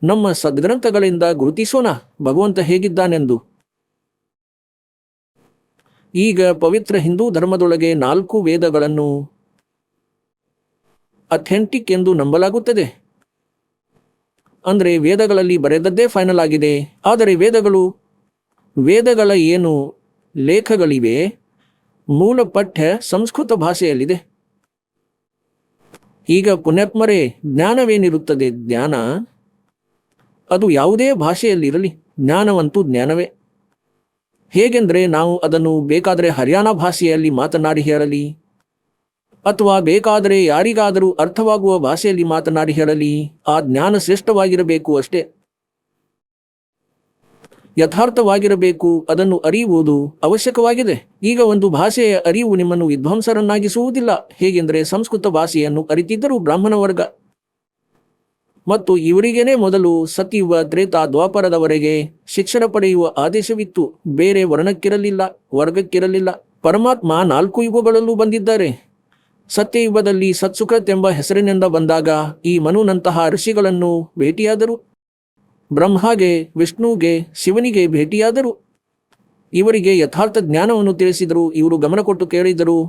ನಮ್ಮ ಸದ್ಗ್ರಂಥಗಳಿಂದ ಗುರುತಿಸೋಣ ಭಗವಂತ ಹೇಗಿದ್ದಾನೆಂದು. ಈಗ ಪವಿತ್ರ ಹಿಂದೂ ಧರ್ಮದೊಳಗೆ 4 ವೇದಗಳನ್ನು ಅಥೆಂಟಿಕ್ ಎಂದು ನಂಬಲಾಗುತ್ತದೆ. ಅಂದರೆ ವೇದಗಳಲ್ಲಿ ಬರೆದದ್ದೇ ಫೈನಲ್ ಆಗಿದೆ. ಆದರೆ ವೇದಗಳ ಏನು ಲೇಖಗಳಿವೆ, ಮೂಲ ಪಠ್ಯ ಸಂಸ್ಕೃತ ಭಾಷೆಯಲ್ಲಿದೆ. ಈಗ ಪುಣ್ಯಾತ್ಮರೇ, ಜ್ಞಾನವೇನಿರುತ್ತದೆ? ಜ್ಞಾನ ಅದು ಯಾವುದೇ ಭಾಷೆಯಲ್ಲಿರಲಿ, ಜ್ಞಾನವಂತೂ ಜ್ಞಾನವೇ. ಹೇಗೆಂದರೆ ನಾವು ಅದನ್ನು ಬೇಕಾದರೆ ಹರಿಯಾಣ ಭಾಷೆಯಲ್ಲಿ ಮಾತನಾಡಿ ಹೇಳಲಿ, ಅಥವಾ ಬೇಕಾದರೆ ಯಾರಿಗಾದರೂ ಅರ್ಥವಾಗುವ ಭಾಷೆಯಲ್ಲಿ ಮಾತನಾಡಿ ಹೇಳಲಿ, ಆ ಜ್ಞಾನ ಶ್ರೇಷ್ಠವಾಗಿರಬೇಕು ಅಷ್ಟೇ, ಯಥಾರ್ಥವಾಗಿರಬೇಕು, ಅದನ್ನು ಅರಿಯುವುದು ಅವಶ್ಯಕವಾಗಿದೆ. ಈಗ ಒಂದು ಭಾಷೆಯ ಅರಿವು ನಿಮ್ಮನ್ನು ವಿದ್ವಾಂಸರನ್ನಾಗಿಸುವುದಿಲ್ಲ. ಹೇಗೆಂದರೆ ಸಂಸ್ಕೃತ ಭಾಷೆಯನ್ನು ಅರಿತಿದ್ದರು ಬ್ರಾಹ್ಮಣ ವರ್ಗ, ಮತ್ತು ಇವರಿಗೇನೆ ಮೊದಲು ಸತ್ಯಯುಗ ತ್ರೇತಾ ದ್ವಾಪರದವರೆಗೆ ಶಿಕ್ಷಣ ಪಡೆಯುವ ಆದೇಶವಿತ್ತು. ಬೇರೆ ವರ್ಣಕ್ಕಿರಲಿಲ್ಲ, ವರ್ಗಕ್ಕಿರಲಿಲ್ಲ. ಪರಮಾತ್ಮ 4 ಯುಗಗಳಲ್ಲೂ ಬಂದಿದ್ದಾರೆ. ಸತ್ಯಯುಗದಲ್ಲಿ ಸತ್ಸುಕೃತ್ ಎಂಬ ಹೆಸರಿನಿಂದ ಬಂದಾಗ ಈ ಮನುನಂತಹ ಋಷಿಗಳನ್ನು ಭೇಟಿಯಾದರು. ಬ್ರಹ್ಮಗೆ, ವಿಷ್ಣುಗೆ, ಶಿವನಿಗೆ ಭೇಟಿಯಾದರು. ಇವರಿಗೆ ಯಥಾರ್ಥ ಜ್ಞಾನವನ್ನು ತಿಳಿಸಿದರು. ಇವರು ಗಮನ ಕೊಟ್ಟು ಕೇಳಿದರು.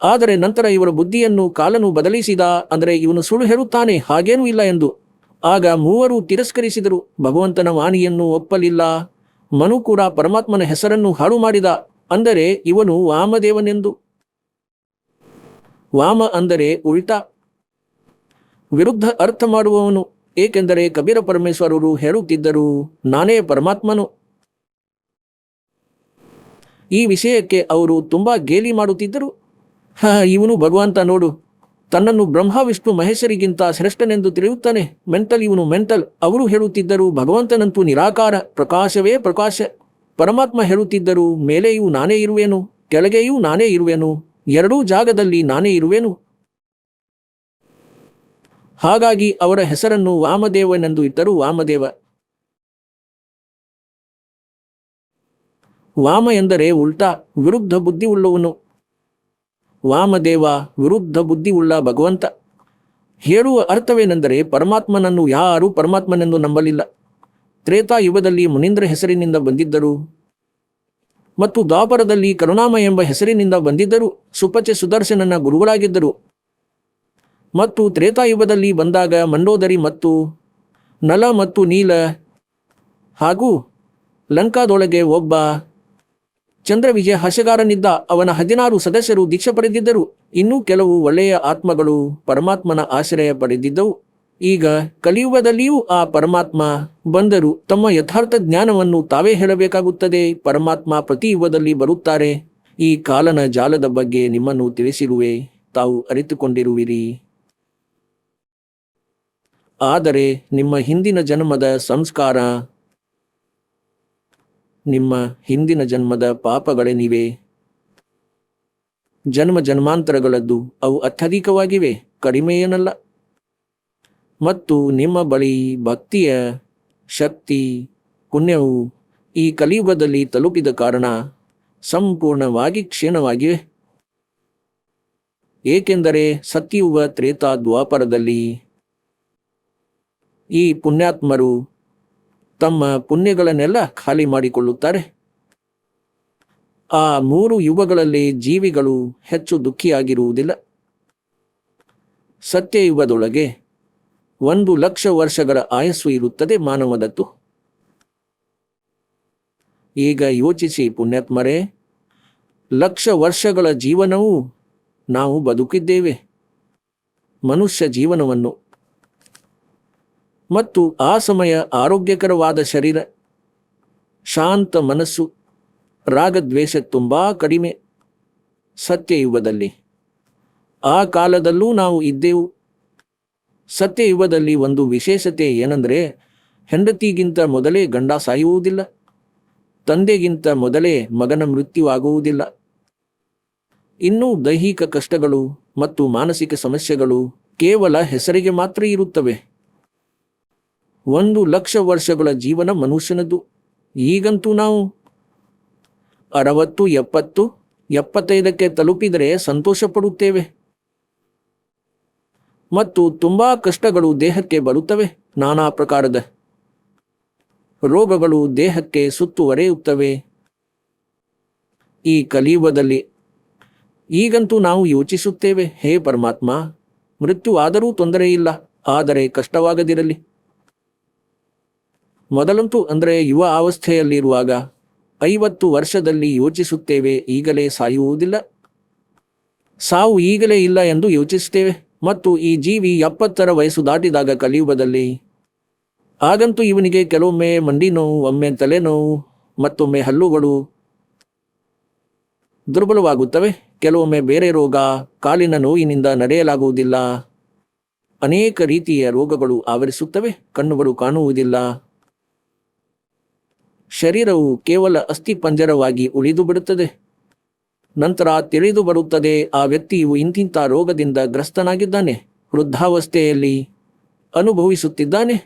ಆದರೆ ನಂತರ ಇವರ ಬುದ್ಧಿಯನ್ನು ಕಾಲನು ಬದಲಿಸಿದ. ಅಂದರೆ ಇವನು ಸುಳ್ಳು ಹೇಳುತ್ತಾನೆ, ಹಾಗೇನೂ ಇಲ್ಲ ಎಂದು. ಆಗ ಮೂವರು ತಿರಸ್ಕರಿಸಿದರು. ಭಗವಂತನ ವಾಣಿಯನ್ನು ಒಪ್ಪಲಿಲ್ಲ. ಮನು ಕೂಡ ಪರಮಾತ್ಮನ ಹೆಸರನ್ನು ಹಾಳು ಮಾಡಿದ. ಅಂದರೆ ಇವನು ವಾಮದೇವನೆಂದು. ವಾಮ ಅಂದರೆ ಉಲ್ಟಾ, ವಿರುದ್ಧ ಅರ್ಥ ಮಾಡುವವನು. ಏಕೆಂದರೆ ಕಬೀರ ಪರಮೇಶ್ವರರು ಹೇಳುತ್ತಿದ್ದರು, ನಾನೇ ಪರಮಾತ್ಮನು. ಈ ವಿಷಯಕ್ಕೆ ಅವರು ತುಂಬಾ ಗೇಲಿ ಮಾಡುತ್ತಿದ್ದರು. ಇವನು ಭಗವಂತ ನೋಡು, ತನ್ನನ್ನು ಬ್ರಹ್ಮ ವಿಷ್ಣು ಮಹೇಶ್ವರಿಗಿಂತ ಶ್ರೇಷ್ಠನೆಂದು ತಿಳಿಯುತ್ತಾನೆ. ಮೆಂಟಲ್, ಇವನು ಮೆಂಟಲ್. ಅವರು ಹೇಳುತ್ತಿದ್ದರು, ಭಗವಂತನಂತೂ ನಿರಾಕಾರ, ಪ್ರಕಾಶವೇ ಪ್ರಕಾಶ. ಪರಮಾತ್ಮ ಹೇಳುತ್ತಿದ್ದರು, ಮೇಲೆಯೂ ನಾನೇ ಇರುವೆನು, ಕೆಳಗೆಯೂ ನಾನೇ ಇರುವೆನು, ಎರಡೂ ಜಾಗದಲ್ಲಿ ನಾನೇ ಇರುವೆನು. ಹಾಗಾಗಿ ಅವರ ಹೆಸರನ್ನು ವಾಮದೇವನೆಂದು ಇಟ್ಟರು. ವಾಮದೇವ, ವಾಮ ಎಂದರೆ ಉಲ್ಟಾ, ವಿರುದ್ಧ ಬುದ್ಧಿ ಉಳ್ಳವನು. ವಾಮದೇವ ವಿರುದ್ಧ ಬುದ್ಧಿ ಉಳ್ಳ ಭಗವಂತ. ಹೇಳುವ ಅರ್ಥವೇನೆಂದರೆ ಪರಮಾತ್ಮನನ್ನು ಯಾರೂ ಪರಮಾತ್ಮನೆಂದು ನಂಬಲಿಲ್ಲ. ತ್ರೇತಾ ಯುಗದಲ್ಲಿ ಮುನೀಂದ್ರ ಹೆಸರಿನಿಂದ ಬಂದಿದ್ದರು ಮತ್ತು ದ್ವಾಪರದಲ್ಲಿ ಕರುಣಾಮ ಎಂಬ ಹೆಸರಿನಿಂದ ಬಂದಿದ್ದರು. ಸುಪಚೆ ಸುದರ್ಶನನ ಗುರುಗಳಾಗಿದ್ದರು. ಮತ್ತು ತ್ರೇತಾಯುಗದಲ್ಲಿ ಬಂದಾಗ ಮಂಡೋದರಿ ಮತ್ತು ನಲ ಮತ್ತು ನೀಲ ಹಾಗೂ ಲಂಕಾದೊಳಗೆ ಒಬ್ಬ ಚಂದ್ರವಿಜಯ ಹಾಸ್ಯಗಾರನಿದ್ದ. ಅವನ 16 ಸದಸ್ಯರು ದೀಕ್ಷೆ ಪಡೆದಿದ್ದರು. ಇನ್ನೂ ಕೆಲವು ಒಳ್ಳೆಯ ಆತ್ಮಗಳು ಪರಮಾತ್ಮನ ಆಶ್ರಯ ಪಡೆದಿದ್ದವು. ಈಗ ಕಲಿಯುಗದಲ್ಲಿಯೂ ಆ ಪರಮಾತ್ಮ ಬಂದರು. ತಮ್ಮ ಯಥಾರ್ಥ ಜ್ಞಾನವನ್ನು ತಾವೇ ಹೇಳಬೇಕಾಗುತ್ತದೆ. ಪರಮಾತ್ಮ ಪ್ರತಿ ಯುಗದಲ್ಲಿ ಬರುತ್ತಾರೆ. ಈ ಕಾಲನ ಜಾಲದ ಬಗ್ಗೆ ನಿಮ್ಮನ್ನು ತಿಳಿಸಿರುವೆ, ತಾವು ಅರಿತುಕೊಂಡಿರುವಿರಿ. ಆದರೆ ನಿಮ್ಮ ಹಿಂದಿನ ಜನ್ಮದ ಸಂಸ್ಕಾರ, ನಿಮ್ಮ ಹಿಂದಿನ ಜನ್ಮದ ಪಾಪಗಳೇನಿವೆ, ಜನ್ಮ ಜನ್ಮಾಂತರಗಳದ್ದು, ಅವು ಅತ್ಯಧಿಕವಾಗಿವೆ, ಕಡಿಮೆ ಏನಲ್ಲ. ಮತ್ತು ನಿಮ್ಮ ಬಳಿ ಭಕ್ತಿಯ ಶಕ್ತಿ, ಪುಣ್ಯವು ಈ ಕಲಿಯುಗದಲ್ಲಿ ತಲುಪಿದ ಕಾರಣ ಸಂಪೂರ್ಣವಾಗಿ ಕ್ಷೀಣವಾಗಿವೆ. ಏಕೆಂದರೆ ಸತ್ಯಯುಗ ತ್ರೇತಾ ದ್ವಾಪರದಲ್ಲಿ ಈ ಪುಣ್ಯಾತ್ಮರು ತಮ್ಮ ಪುಣ್ಯಗಳನ್ನೆಲ್ಲ ಖಾಲಿ ಮಾಡಿಕೊಳ್ಳುತ್ತಾರೆ. ಆ 3 ಯುಗಗಳಲ್ಲಿ ಜೀವಿಗಳು ಹೆಚ್ಚು ದುಃಖಿಯಾಗಿರುವುದಿಲ್ಲ. ಸತ್ಯಯುಗದೊಳಗೆ 1,00,000 ವರ್ಷಗಳ ಆಯಸ್ಸು ಇರುತ್ತದೆ ಮಾನವದತ್ತು. ಈಗ ಯೋಚಿಸಿ ಪುಣ್ಯಾತ್ಮರೇ, 1,00,000 ವರ್ಷಗಳ ಜೀವನವೂ ನಾವು ಬದುಕಿದ್ದೇವೆ, ಮನುಷ್ಯ ಜೀವನವನ್ನು. ಮತ್ತು ಆ ಸಮಯ ಆರೋಗ್ಯಕರವಾದ ಶರೀರ, ಶಾಂತ ಮನಸ್ಸು, ರಾಗದ್ವೇಷ ತುಂಬ ಕಡಿಮೆ. ಸತ್ಯಯುಗದಲ್ಲಿ ಆ ಕಾಲದಲ್ಲೂ ನಾವು ಇದ್ದೆವು. ಸತ್ಯಯುಗದಲ್ಲಿ ಒಂದು ವಿಶೇಷತೆ ಏನೆಂದರೆ, ಹೆಂಡತಿಗಿಂತ ಮೊದಲೇ ಗಂಡ ಸಾಯುವುದಿಲ್ಲ, ತಂದೆಗಿಂತ ಮೊದಲೇ ಮಗನ ಮೃತ್ಯುವಾಗುವುದಿಲ್ಲ. ಇನ್ನೂ ದೈಹಿಕ ಕಷ್ಟಗಳು ಮತ್ತು ಮಾನಸಿಕ ಸಮಸ್ಯೆಗಳು ಕೇವಲ ಹೆಸರಿಗೆ ಮಾತ್ರ ಇರುತ್ತವೆ. 1,00,000 ವರ್ಷಗಳ ಜೀವನ ಮನುಷ್ಯನದು. ಈಗಂತೂ ನಾವು 60, 70, 75ಕ್ಕೆ ತಲುಪಿದರೆ ಸಂತೋಷ ಪಡುತ್ತೇವೆ. ಮತ್ತು ತುಂಬಾ ಕಷ್ಟಗಳು ದೇಹಕ್ಕೆ ಬರುತ್ತವೆ. ನಾನಾ ಪ್ರಕಾರದ ರೋಗಗಳು ದೇಹಕ್ಕೆ ಸುತ್ತುವರೆಯುತ್ತವೆ. ಈ ಕಲಿಯುಗದಲ್ಲಿ ಈಗಂತೂ ನಾವು ಯೋಚಿಸುತ್ತೇವೆ, ಹೇ ಪರಮಾತ್ಮ, ಮೃತ್ಯು ಆದರೂ ತೊಂದರೆ ಇಲ್ಲ, ಆದರೆ ಕಷ್ಟವಾಗದಿರಲಿ. ಮೊದಲಂತೂ ಅಂದರೆ ಯುವ ಅವಸ್ಥೆಯಲ್ಲಿರುವಾಗ 50 ವರ್ಷದಲ್ಲಿ ಯೋಚಿಸುತ್ತೇವೆ, ಈಗಲೇ ಸಾಯುವುದಿಲ್ಲ, ಸಾವು ಈಗಲೇ ಇಲ್ಲ ಎಂದು ಯೋಚಿಸುತ್ತೇವೆ. ಮತ್ತು ಈ ಜೀವಿ 70ರ ವಯಸ್ಸು ದಾಟಿದಾಗ ಕಲಿಯುಗದಲ್ಲಿ, ಆಗಂತೂ ಇವನಿಗೆ ಕೆಲವೊಮ್ಮೆ ಮಂಡಿ ನೋವು, ಒಮ್ಮೆ ತಲೆನೋವು, ಮತ್ತೊಮ್ಮೆ ಹಲ್ಲುಗಳು, ದುರ್ಬಲವಾಗುತ್ತವೆ. ಕೆಲವೊಮ್ಮೆ ಬೇರೆ ರೋಗ, ಕಾಲಿನ ನೋವಿನಿಂದ ನಡೆಯಲಾಗುವುದಿಲ್ಲ. ಅನೇಕ ರೀತಿಯ ರೋಗಗಳು ಆವರಿಸುತ್ತವೆ. ಕಣ್ಣುಗಳು ಕಾಣುವುದಿಲ್ಲ. ಶರೀರವು ಕೇವಲ ಅಸ್ಥಿಪಂಜರವಾಗಿ ಉಳಿದು ಬಿಡುತ್ತದೆ. ನಂತರ ತಿಳಿದು ಬರುತ್ತದೆ, ಆ ವ್ಯಕ್ತಿಯು ಇಂತಿಂಥ ರೋಗದಿಂದ ಗ್ರಸ್ತನಾಗಿದ್ದಾನೆ, ವೃದ್ಧಾವಸ್ಥೆಯಲ್ಲಿ ಅನುಭವಿಸುತ್ತಿದ್ದಾನೆ.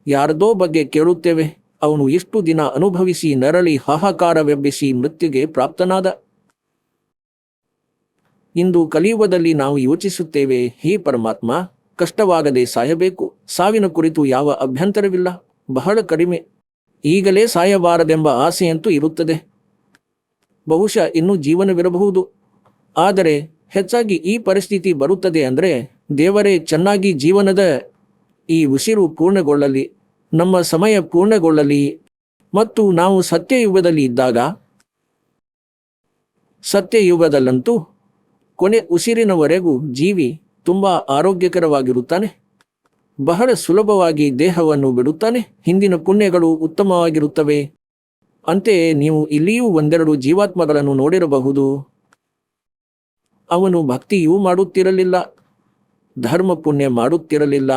ಯಾರದೋ ಬಗ್ಗೆ ಕೇಳುತ್ತೇವೆ, ಅವನು ಎಷ್ಟು ದಿನ ಅನುಭವಿಸಿ ನರಳಿ ಹಾಹಾಕಾರವೆಬ್ಬಿಸಿ ಮೃತ್ಯುಗೆ ಪ್ರಾಪ್ತನಾದ. ಇಂದು ಕಲಿಯುಗದಲ್ಲಿ ನಾವು ಯೋಚಿಸುತ್ತೇವೆ, ಹೇ ಪರಮಾತ್ಮ, ಕಷ್ಟವಾಗದೆ ಸಾಯಬೇಕು, ಸಾವಿನ ಕುರಿತು ಯಾವ ಅಭ್ಯಂತರವಿಲ್ಲ, ಬಹಳ ಕಡಿಮೆ, ಈಗಲೇ ಸಾಯಬಾರದೆಂಬ ಆಸೆಯಂತೂ ಇರುತ್ತದೆ. ಬಹುಶಃ ಇನ್ನೂ ಜೀವನವಿರಬಹುದು. ಆದರೆ ಹೆಚ್ಚಾಗಿ ಈ ಪರಿಸ್ಥಿತಿ ಬರುತ್ತದೆ ಅಂದರೆ, ದೇವರೇ ಚೆನ್ನಾಗಿ ಜೀವನದ ಈ ಉಸಿರು ಪೂರ್ಣಗೊಳ್ಳಲಿ, ನಮ್ಮ ಸಮಯ ಪೂರ್ಣಗೊಳ್ಳಲಿ. ಮತ್ತು ನಾವು ಸತ್ಯಯುಗದಲ್ಲಿ ಇದ್ದಾಗ, ಸತ್ಯಯುಗದಲ್ಲಂತೂ ಕೊನೆ ಉಸಿರಿನವರೆಗೂ ಜೀವಿ ತುಂಬ ಆರೋಗ್ಯಕರವಾಗಿರುತ್ತಾನೆ, ಬಹಳ ಸುಲಭವಾಗಿ ದೇಹವನ್ನು ಬಿಡುತ್ತಾನೆ, ಹಿಂದಿನ ಪುಣ್ಯಗಳು ಉತ್ತಮವಾಗಿರುತ್ತವೆ. ಅಂತೆಯೇ ನೀವು ಇಲ್ಲಿಯೂ ಒಂದೆರಡು ಜೀವಾತ್ಮಗಳನ್ನು ನೋಡಿರಬಹುದು. ಅವನು ಭಕ್ತಿಯೂ ಮಾಡುತ್ತಿರಲಿಲ್ಲ, ಧರ್ಮ ಪುಣ್ಯ ಮಾಡುತ್ತಿರಲಿಲ್ಲ,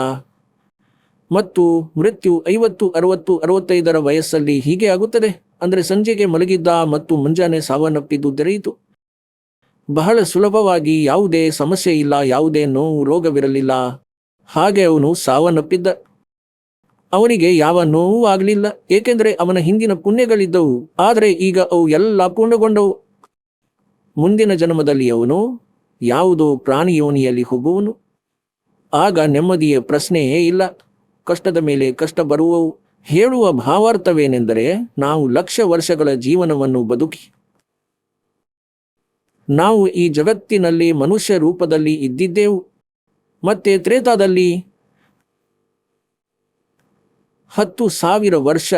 ಮತ್ತು ಮೃತ್ಯು 50, 60, 65 ವಯಸ್ಸಲ್ಲಿ ಹೀಗೆ ಆಗುತ್ತದೆ. ಅಂದರೆ ಸಂಜೆಗೆ ಮಲಗಿದ್ದ ಮತ್ತು ಮುಂಜಾನೆ ಸಾವನ್ನಪ್ಪಿದ್ದು ದೊರೆಯಿತು. ಬಹಳ ಸುಲಭವಾಗಿ, ಯಾವುದೇ ಸಮಸ್ಯೆ ಇಲ್ಲ, ಯಾವುದೇ ನೋವು ರೋಗವಿರಲಿಲ್ಲ, ಹಾಗೆ ಅವನು ಸಾವನ್ನಪ್ಪಿದ್ದ. ಅವನಿಗೆ ಯಾವ ನೋವೂ ಆಗಲಿಲ್ಲ, ಏಕೆಂದರೆ ಅವನ ಹಿಂದಿನ ಪುಣ್ಯಗಳಿದ್ದವು. ಆದರೆ ಈಗ ಅವು ಎಲ್ಲ ಪೂರ್ಣಗೊಂಡವು. ಮುಂದಿನ ಜನ್ಮದಲ್ಲಿ ಅವನು ಯಾವುದೋ ಪ್ರಾಣಿ ಯೋನಿಯಲ್ಲಿ ಹೋಗುವನು. ಆಗ ನೆಮ್ಮದಿಯ ಪ್ರಶ್ನೆಯೇ ಇಲ್ಲ, ಕಷ್ಟದ ಮೇಲೆ ಕಷ್ಟ ಬರುವವು. ಹೇಳುವ ಭಾವಾರ್ಥವೇನೆಂದರೆ, ನಾವು 1,00,000 ವರ್ಷಗಳ ಜೀವನವನ್ನು ಬದುಕಿ ನಾವು ಈ ಜಗತ್ತಿನಲ್ಲಿ ಮನುಷ್ಯ ರೂಪದಲ್ಲಿ ಇದ್ದಿದ್ದೆವು. ಮತ್ತೆ ತ್ರೇತಾದಲ್ಲಿ 10,000 ವರ್ಷ,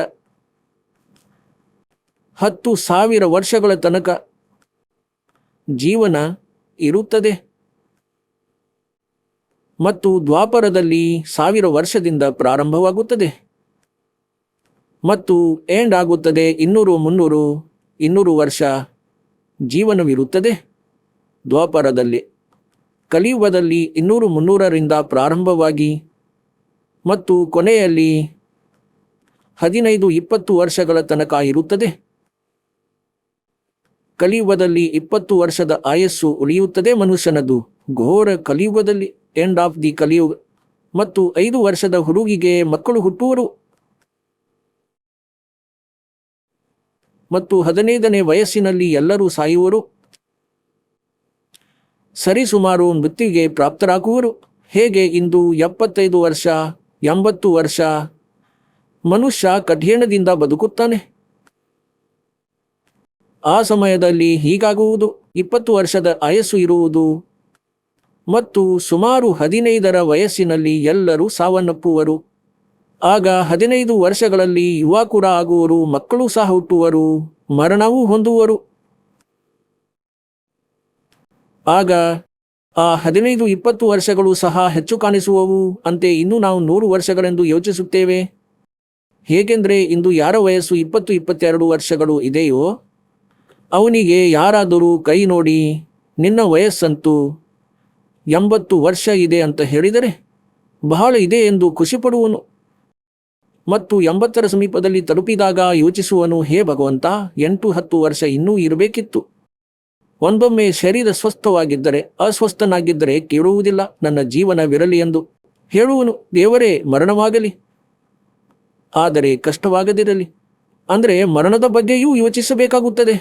10,000 ವರ್ಷಗಳ ತನಕ ಜೀವನ ಇರುತ್ತದೆ. ಮತ್ತು ದ್ವಾಪರದಲ್ಲಿ 1000 ವರ್ಷದಿಂದ ಪ್ರಾರಂಭವಾಗುತ್ತದೆ ಮತ್ತು ಎಂಡ್ ಆಗುತ್ತದೆ. 200, 300, 200 ವರ್ಷ ಜೀವನವಿರುತ್ತದೆ ದ್ವಾಪರದಲ್ಲಿ. ಕಲಿಯುಗದಲ್ಲಿ 200, 300ರಿಂದ ಪ್ರಾರಂಭವಾಗಿ ಮತ್ತು ಕೊನೆಯಲ್ಲಿ 15, 20 ವರ್ಷಗಳ ತನಕ ಇರುತ್ತದೆ. ಕಲಿಯುಗದಲ್ಲಿ 20 ವರ್ಷದ ಆಯಸ್ಸು ಉಳಿಯುತ್ತದೆ ಮನುಷ್ಯನದು. ಘೋರ ಕಲಿಯುಗದಲ್ಲಿ, ಎಂಡ್ ಆಫ್ ದಿ ಕಲಿಯುಗ. ಮತ್ತು 5 ವರ್ಷದ ಹುಡುಗಿಗೆ ಮಕ್ಕಳು ಹುಟ್ಟುವರು ಮತ್ತು 15ನೇ ವಯಸ್ಸಿನಲ್ಲಿ ಎಲ್ಲರೂ ಸಾಯುವರು. ಸರಿಸುಮಾರು ಮೃತ್ಯುವಿಗೆ ಪ್ರಾಪ್ತರಾಗುವರು. ಹೇಗೆ ಇಂದು 75 ವರ್ಷ, 80 ವರ್ಷ ಮನುಷ್ಯ ಕಠಿಣದಿಂದ ಬದುಕುತ್ತಾನೆ, ಆ ಸಮಯದಲ್ಲಿ ಹೀಗಾಗುವುದು. 20 ವರ್ಷದ ಆಯಸ್ಸು ಇರುವುದು ಮತ್ತು ಸುಮಾರು 15ರ ವಯಸ್ಸಿನಲ್ಲಿ ಎಲ್ಲರೂ ಸಾವನ್ನಪ್ಪುವರು. ಆಗ 15 ವರ್ಷಗಳಲ್ಲಿ ಯುವಕರು ಆಗುವರು, ಮಕ್ಕಳು ಸಹ ಹುಟ್ಟುವರು, ಮರಣವೂ ಹೊಂದುವರು. ಆಗ ಆ 15, 20 ವರ್ಷಗಳು ಸಹ ಹೆಚ್ಚು ಕಾಣಿಸುವವು. ಅಂತೆ ಇನ್ನು ನಾವು 100 ವರ್ಷಗಳೆಂದು ಯೋಚಿಸುತ್ತೇವೆ. ಹೇಗೆಂದರೆ ಇಂದು ಯಾರ ವಯಸ್ಸು 20, 22 ವರ್ಷಗಳು ಇದೆಯೋ ಅವನಿಗೆ ಯಾರಾದರೂ ಕೈ ನೋಡಿ, ನಿನ್ನ ವಯಸ್ಸಂತೂ 80 ವರ್ಷ ಇದೆ ಅಂತ ಹೇಳಿದರೆ ಬಹಳ ಇದೆ ಎಂದು ಖುಷಿಪಡುವನು. ಮತ್ತು 80ರ ಸಮೀಪದಲ್ಲಿ ತಲುಪಿದಾಗ ಯೋಚಿಸುವನು, ಹೇ ಭಗವಂತ, 8, 10 ವರ್ಷ ಇನ್ನೂ ಇರಬೇಕಿತ್ತು. ಒಂದೊಮ್ಮೆ ಶರೀರ ಸ್ವಸ್ಥವಾಗಿದ್ದರೆ, ಅಸ್ವಸ್ಥನಾಗಿದ್ದರೆ ಕೇಳುವುದಿಲ್ಲ, ನನ್ನ ಜೀವನವಿರಲಿ ಎಂದು ಹೇಳುವನು. ದೇವರೇ, ಮರಣವಾಗಲಿ, ಆದರೆ ಕಷ್ಟವಾಗದಿರಲಿ. ಅಂದರೆ ಮರಣದ ಬಗ್ಗೆಯೂ ಯೋಚಿಸಬೇಕಾಗುತ್ತದೆ.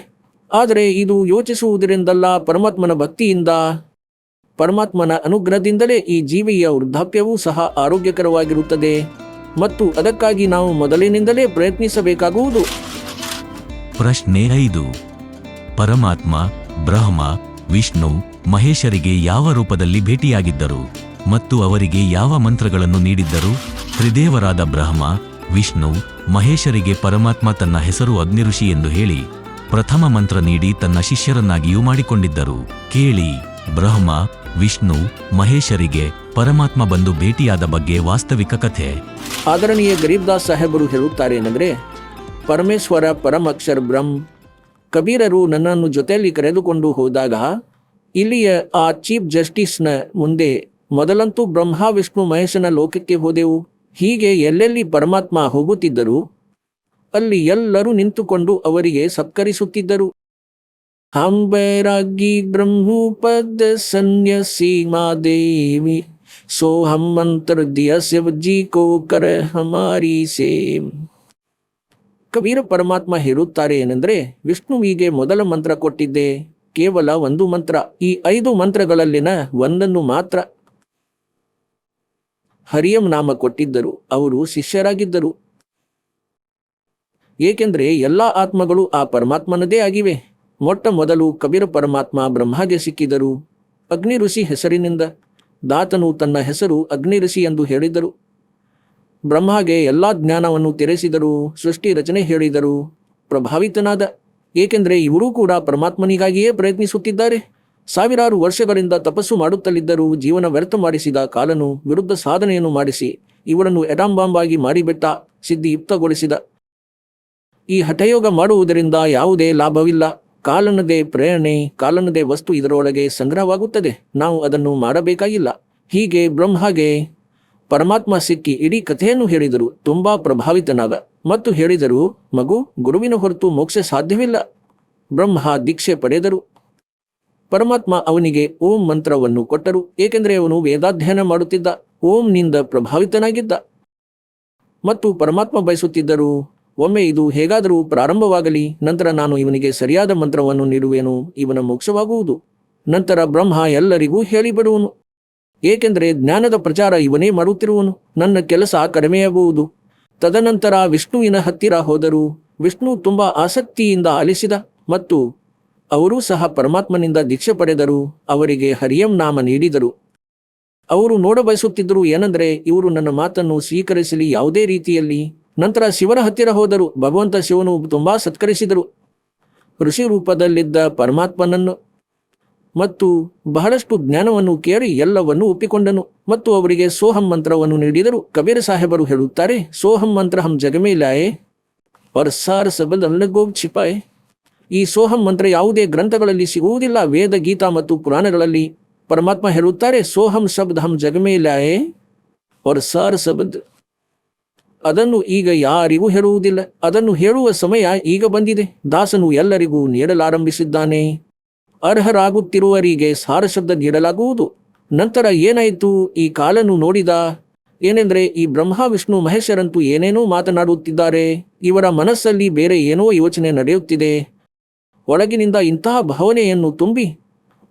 ಆದರೆ ಇದು ಯೋಚಿಸುವುದರಿಂದಲ್ಲ, ಪರಮಾತ್ಮನ ಭಕ್ತಿಯಿಂದ, ಪರಮಾತ್ಮನ ಅನುಗ್ರಹದಿಂದಲೇ ಈ ಜೀವಿಯ ವೃದ್ಧಾಪ್ಯವೂ ಸಹ ಆರೋಗ್ಯಕರವಾಗಿರುತ್ತದೆ. ಮತ್ತು ಅದಕ್ಕಾಗಿ ನಾವು ಮೊದಲಿನಿಂದಲೇ ಪ್ರಯತ್ನಿಸಬೇಕಾಗುವುದು. ಪ್ರಶ್ನೆ 5. ಪರಮಾತ್ಮ, ಬ್ರಹ್ಮ, ವಿಷ್ಣು, ಮಹೇಶರಿಗೆ ಯಾವ ರೂಪದಲ್ಲಿ ಭೇಟಿಯಾಗಿದ್ದರು ಮತ್ತು ಅವರಿಗೆ ಯಾವ ಮಂತ್ರಗಳನ್ನು ನೀಡಿದ್ದರು? ತ್ರಿದೇವರಾದ ಬ್ರಹ್ಮ, ವಿಷ್ಣು, ಮಹೇಶರಿಗೆ ಪರಮಾತ್ಮ ತನ್ನ ಹೆಸರು ಅಗ್ನಿಋಷಿ ಎಂದು ಹೇಳಿ ಪ್ರಥಮ ಮಂತ್ರ ನೀಡಿ ತನ್ನ ಶಿಷ್ಯರನ್ನಾಗಿಯೂ ಮಾಡಿಕೊಂಡಿದ್ದರು. ಕೇಳಿ, ಬ್ರಹ್ಮ, ವಿಷ್ಣು, ಮಹೇಶರಿಗೆ ಪರಮಾತ್ಮ ಬಂದು ಭೇಟಿಯಾದ ಬಗ್ಗೆ ವಾಸ್ತವಿಕ ಕಥೆ. ಆದರಣೀಯ ಗರೀಬ್ದಾಸ್ ಸಾಹೇಬರು ಹೇಳುತ್ತಾರೆ ಏನೆಂದರೆ, ಪರಮೇಶ್ವರ ಪರಮಕ್ಷರ ಬ್ರಹ್ಮ ಕಬೀರರು ನನ್ನನ್ನು ಜೊತೆಯಲ್ಲಿ ಕರೆದುಕೊಂಡು ಹೋದಾಗ ಇಲ್ಲಿಯ ಆ ಚೀಫ್ ಜಸ್ಟಿಸ್ನ ಮುಂದೆ ಮೊದಲಂತೂ ಬ್ರಹ್ಮ ವಿಷ್ಣು ಮಹೇಶನ ಲೋಕಕ್ಕೆ ಹೋದೆವು. ಹೀಗೆ ಎಲ್ಲೆಲ್ಲಿ ಪರಮಾತ್ಮ ಹೋಗುತ್ತಿದ್ದರು ಅಲ್ಲಿ ಎಲ್ಲರೂ ನಿಂತುಕೊಂಡು ಅವರಿಗೆ ಸತ್ಕರಿಸುತ್ತಿದ್ದರು. ಹಂಬೈರಾಗಿ ಬ್ರಹ್ಮೋಪದ ಸನ್ಯಾಸಿ ಮಾದೇವಿ ಸೋಹಂ ಮಂತ್ರ ದಿಯ ಶಿವಜಿ ಕೋ ಕರ ಹಮಾರಿ ಸೇಮ್. ಕಬೀರ ಪರಮಾತ್ಮ ಹೇಳುತ್ತಾರೆ ಏನೆಂದರೆ, ವಿಷ್ಣುವಿಗೆ ಮೊದಲ ಮಂತ್ರ ಕೊಟ್ಟಿದ್ದೆ ಕೇವಲ ಒಂದು ಮಂತ್ರ. ಈ 5 ಮಂತ್ರಗಳಲ್ಲಿನ ಒಂದನ್ನು ಮಾತ್ರ ಹರಿಯಂ ನಾಮ ಕೊಟ್ಟಿದ್ದರು. ಅವರು ಶಿಷ್ಯರಾಗಿದ್ದರು. ಏಕೆಂದರೆ ಎಲ್ಲ ಆತ್ಮಗಳು ಆ ಪರಮಾತ್ಮನದೇ ಆಗಿವೆ. ಮೊಟ್ಟ ಮೊದಲು ಕಬೀರ ಪರಮಾತ್ಮ ಬ್ರಹ್ಮಗೆ ಸಿಕ್ಕಿದರು ಅಗ್ನಿ ಋಷಿ ಹೆಸರಿನಿಂದ. ದಾತನು ತನ್ನ ಹೆಸರು ಅಗ್ನಿ ಋಷಿ ಎಂದು ಹೇಳಿದರು. ಬ್ರಹ್ಮಗೆ ಎಲ್ಲ ಜ್ಞಾನವನ್ನು ತೆರೆಸಿದರು, ಸೃಷ್ಟಿ ರಚನೆ ಹೇಳಿದರು. ಪ್ರಭಾವಿತನಾದ, ಏಕೆಂದರೆ ಇವರೂ ಕೂಡ ಪರಮಾತ್ಮನಿಗಾಗಿಯೇ ಪ್ರಯತ್ನಿಸುತ್ತಿದ್ದಾರೆ. ಸಾವಿರಾರು ವರ್ಷಗಳಿಂದ ತಪಸ್ಸು ಮಾಡುತ್ತಲಿದ್ದರೂ ಜೀವನ ವ್ಯರ್ಥ ಮಾಡಿಸಿದ ಕಾಲನು ವಿರುದ್ಧ ಸಾಧನೆಯನ್ನು ಮಾಡಿಸಿ ಇವರನ್ನು ಎಡಂಬಾಂಬಾಗಿ ಮಾಡಿಬಿಟ್ಟ, ಸಿದ್ಧಿಯುಕ್ತಗೊಳಿಸಿದ. ಈ ಹಠಯೋಗ ಮಾಡುವುದರಿಂದ ಯಾವುದೇ ಲಾಭವಿಲ್ಲ. ಕಾಲನದೇ ಪ್ರೇರಣೆ, ಕಾಲನದೇ ವಸ್ತು ಇದರೊಳಗೆ ಸಂಗ್ರಹವಾಗುತ್ತದೆ. ನಾವು ಅದನ್ನು ಮಾಡಬೇಕಾಗಿಲ್ಲ. ಹೀಗೆ ಬ್ರಹ್ಮಗೆ ಪರಮಾತ್ಮ ಸಿಕ್ಕಿ ಇಡೀ ಕಥೆಯನ್ನು ಹೇಳಿದರು. ತುಂಬಾ ಪ್ರಭಾವಿತನಾದ ಮತ್ತು ಹೇಳಿದರು, ಮಗು, ಗುರುವಿನ ಹೊರತು ಮೋಕ್ಷ ಸಾಧ್ಯವಿಲ್ಲ. ಬ್ರಹ್ಮ ದೀಕ್ಷೆ ಪಡೆದರು. ಪರಮಾತ್ಮ ಅವನಿಗೆ ಓಂ ಮಂತ್ರವನ್ನು ಕೊಟ್ಟರು. ಏಕೆಂದರೆ ಅವನು ವೇದಾಧ್ಯಯನ ಮಾಡುತ್ತಿದ್ದ, ಓಂನಿಂದ ಪ್ರಭಾವಿತನಾಗಿದ್ದ. ಮತ್ತು ಪರಮಾತ್ಮ ಬಯಸುತ್ತಿದ್ದರು, ಒಮ್ಮೆ ಇದು ಹೇಗಾದರೂ ಪ್ರಾರಂಭವಾಗಲಿ, ನಂತರ ನಾನು ಇವನಿಗೆ ಸರಿಯಾದ ಮಂತ್ರವನ್ನು ನೀಡುವೆನು, ಇವನ ಮೋಕ್ಷವಾಗುವುದು. ನಂತರ ಬ್ರಹ್ಮ ಎಲ್ಲರಿಗೂ ಹೇಳಿಬಿಡುವನು. ಏಕೆಂದರೆ ಜ್ಞಾನದ ಪ್ರಚಾರ ಇವನೇ ಮಾಡುತ್ತಿರುವನು, ನನ್ನ ಕೆಲಸ ಕಡಿಮೆಯಾಗುವುದು. ತದನಂತರ ವಿಷ್ಣುವಿನ ಹತ್ತಿರ ಹೋದರು. ವಿಷ್ಣು ತುಂಬಾ ಆಸಕ್ತಿಯಿಂದ ಆಲಿಸಿದ ಮತ್ತು ಅವರೂ ಸಹ ಪರಮಾತ್ಮನಿಂದ ದೀಕ್ಷೆ ಪಡೆದರು. ಅವರಿಗೆ ಹರಿಯಂ ನಾಮ ನೀಡಿದರು. ಅವರು ನೋಡಬಯಸುತ್ತಿದ್ದರು ಏನೆಂದರೆ ಇವರು ನನ್ನ ಮಾತನ್ನು ಸ್ವೀಕರಿಸಲಿ ಯಾವುದೇ ರೀತಿಯಲ್ಲಿ. ನಂತರ ಶಿವನ ಹತ್ತಿರ ಹೋದರು. ಭಗವಂತ ಶಿವನು ತುಂಬಾ ಸತ್ಕರಿಸಿದರು ಋಷಿ ರೂಪದಲ್ಲಿದ್ದ ಪರಮಾತ್ಮನನ್ನು ಮತ್ತು ಬಹಳಷ್ಟು ಜ್ಞಾನವನ್ನು ಕೇಳಿ ಎಲ್ಲವನ್ನು ಒಪ್ಪಿಕೊಂಡನು ಮತ್ತು ಅವರಿಗೆ ಸೋಹಂ ಮಂತ್ರವನ್ನು ನೀಡಿದರು. ಕಬೀರ ಸಾಹೇಬರು ಹೇಳುತ್ತಾರೆ, ಸೋಹಂ ಮಂತ್ರ ಹಮ್ ಜಗಮೇ ಲಾಯೆ और सार सबद अलगोब छिपाए. ಈ ಸೋಹಂ ಮಂತ್ರ ಯಾವುದೇ ಗ್ರಂಥಗಳಲ್ಲಿ ಸಿಗುವುದಿಲ್ಲ. ವೇದ, ಗೀತಾ ಮತ್ತು ಪುರಾಣಗಳಲ್ಲಿ ಪರಮಾತ್ಮ ಹೇಳುತ್ತಾರೆ, ಸೋಹಂ ಶಬ್ದ ಹಮ್ ಜಗಮೇ ಲಾಯೆ और ಸಾರ್ ಶಬ್ದ. ಅದನ್ನು ಈಗ ಯಾರಿಗೂ ಹೇಳುವುದಿಲ್ಲ. ಅದನ್ನು ಹೇಳುವ ಸಮಯ ಈಗ ಬಂದಿದೆ. ದಾಸನು ಎಲ್ಲರಿಗೂ ನೀಡಲಾರಂಭಿಸಿದ್ದಾನೆ. ಅರ್ಹರಾಗುತ್ತಿರುವವರಿಗೆ ಸಾರ ಶಬ್ದ ನೀಡಲಾಗುವುದು. ನಂತರ ಏನಾಯಿತು? ಈ ಕಾಲನು ನೋಡಿದ ಏನೆಂದರೆ ಈ ಬ್ರಹ್ಮ ವಿಷ್ಣು ಮಹೇಶರಂತೂ ಏನೇನೋ ಮಾತನಾಡುತ್ತಿದ್ದಾರೆ. ಇವರ ಮನಸ್ಸಲ್ಲಿ ಬೇರೆ ಏನೋ ಯೋಚನೆ ನಡೆಯುತ್ತಿದೆ. ಒಳಗಿನಿಂದ ಇಂತಹ ಭಾವನೆಯನ್ನು ತುಂಬಿ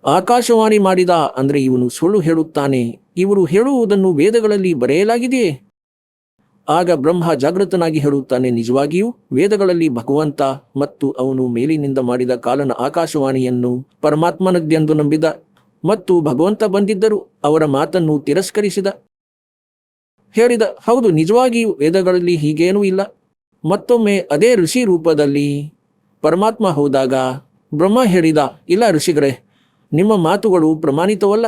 ಆಕಾಶವಾಣಿ ಮಾಡಿದ. ಅಂದರೆ ಇವನು ಸುಳ್ಳು ಹೇಳುತ್ತಾನೆ, ಇವರು ಹೇಳುವುದನ್ನು ವೇದಗಳಲ್ಲಿ ಬರೆಯಲಾಗಿದೆಯೇ? ಆಗ ಬ್ರಹ್ಮ ಜಾಗೃತನಾಗಿ ಹೇಳುತ್ತಾನೆ, ನಿಜವಾಗಿಯೂ ವೇದಗಳಲ್ಲಿ ಭಗವಂತ ಮತ್ತು ಅವನು ಮೇಲಿನಿಂದ ಮಾಡಿದ ಕಾಲನ ಆಕಾಶವಾಣಿಯನ್ನು ಪರಮಾತ್ಮನದ್ದೆಂದು ನಂಬಿದ ಮತ್ತು ಭಗವಂತ ಬಂದಿದ್ದರು ಅವರ ಮಾತನ್ನು ತಿರಸ್ಕರಿಸಿದ. ಹೇಳಿದ, ಹೌದು, ನಿಜವಾಗಿಯೂ ವೇದಗಳಲ್ಲಿ ಹೀಗೇನೂ ಇಲ್ಲ. ಮತ್ತೊಮ್ಮೆ ಅದೇ ಋಷಿ ರೂಪದಲ್ಲಿ ಪರಮಾತ್ಮ ಹೋದಾಗ ಬ್ರಹ್ಮ ಹೇಳಿದ, ಇಲ್ಲ ಋಷಿಗಳೇ, ನಿಮ್ಮ ಮಾತುಗಳು ಪ್ರಮಾಣಿತವಲ್ಲ.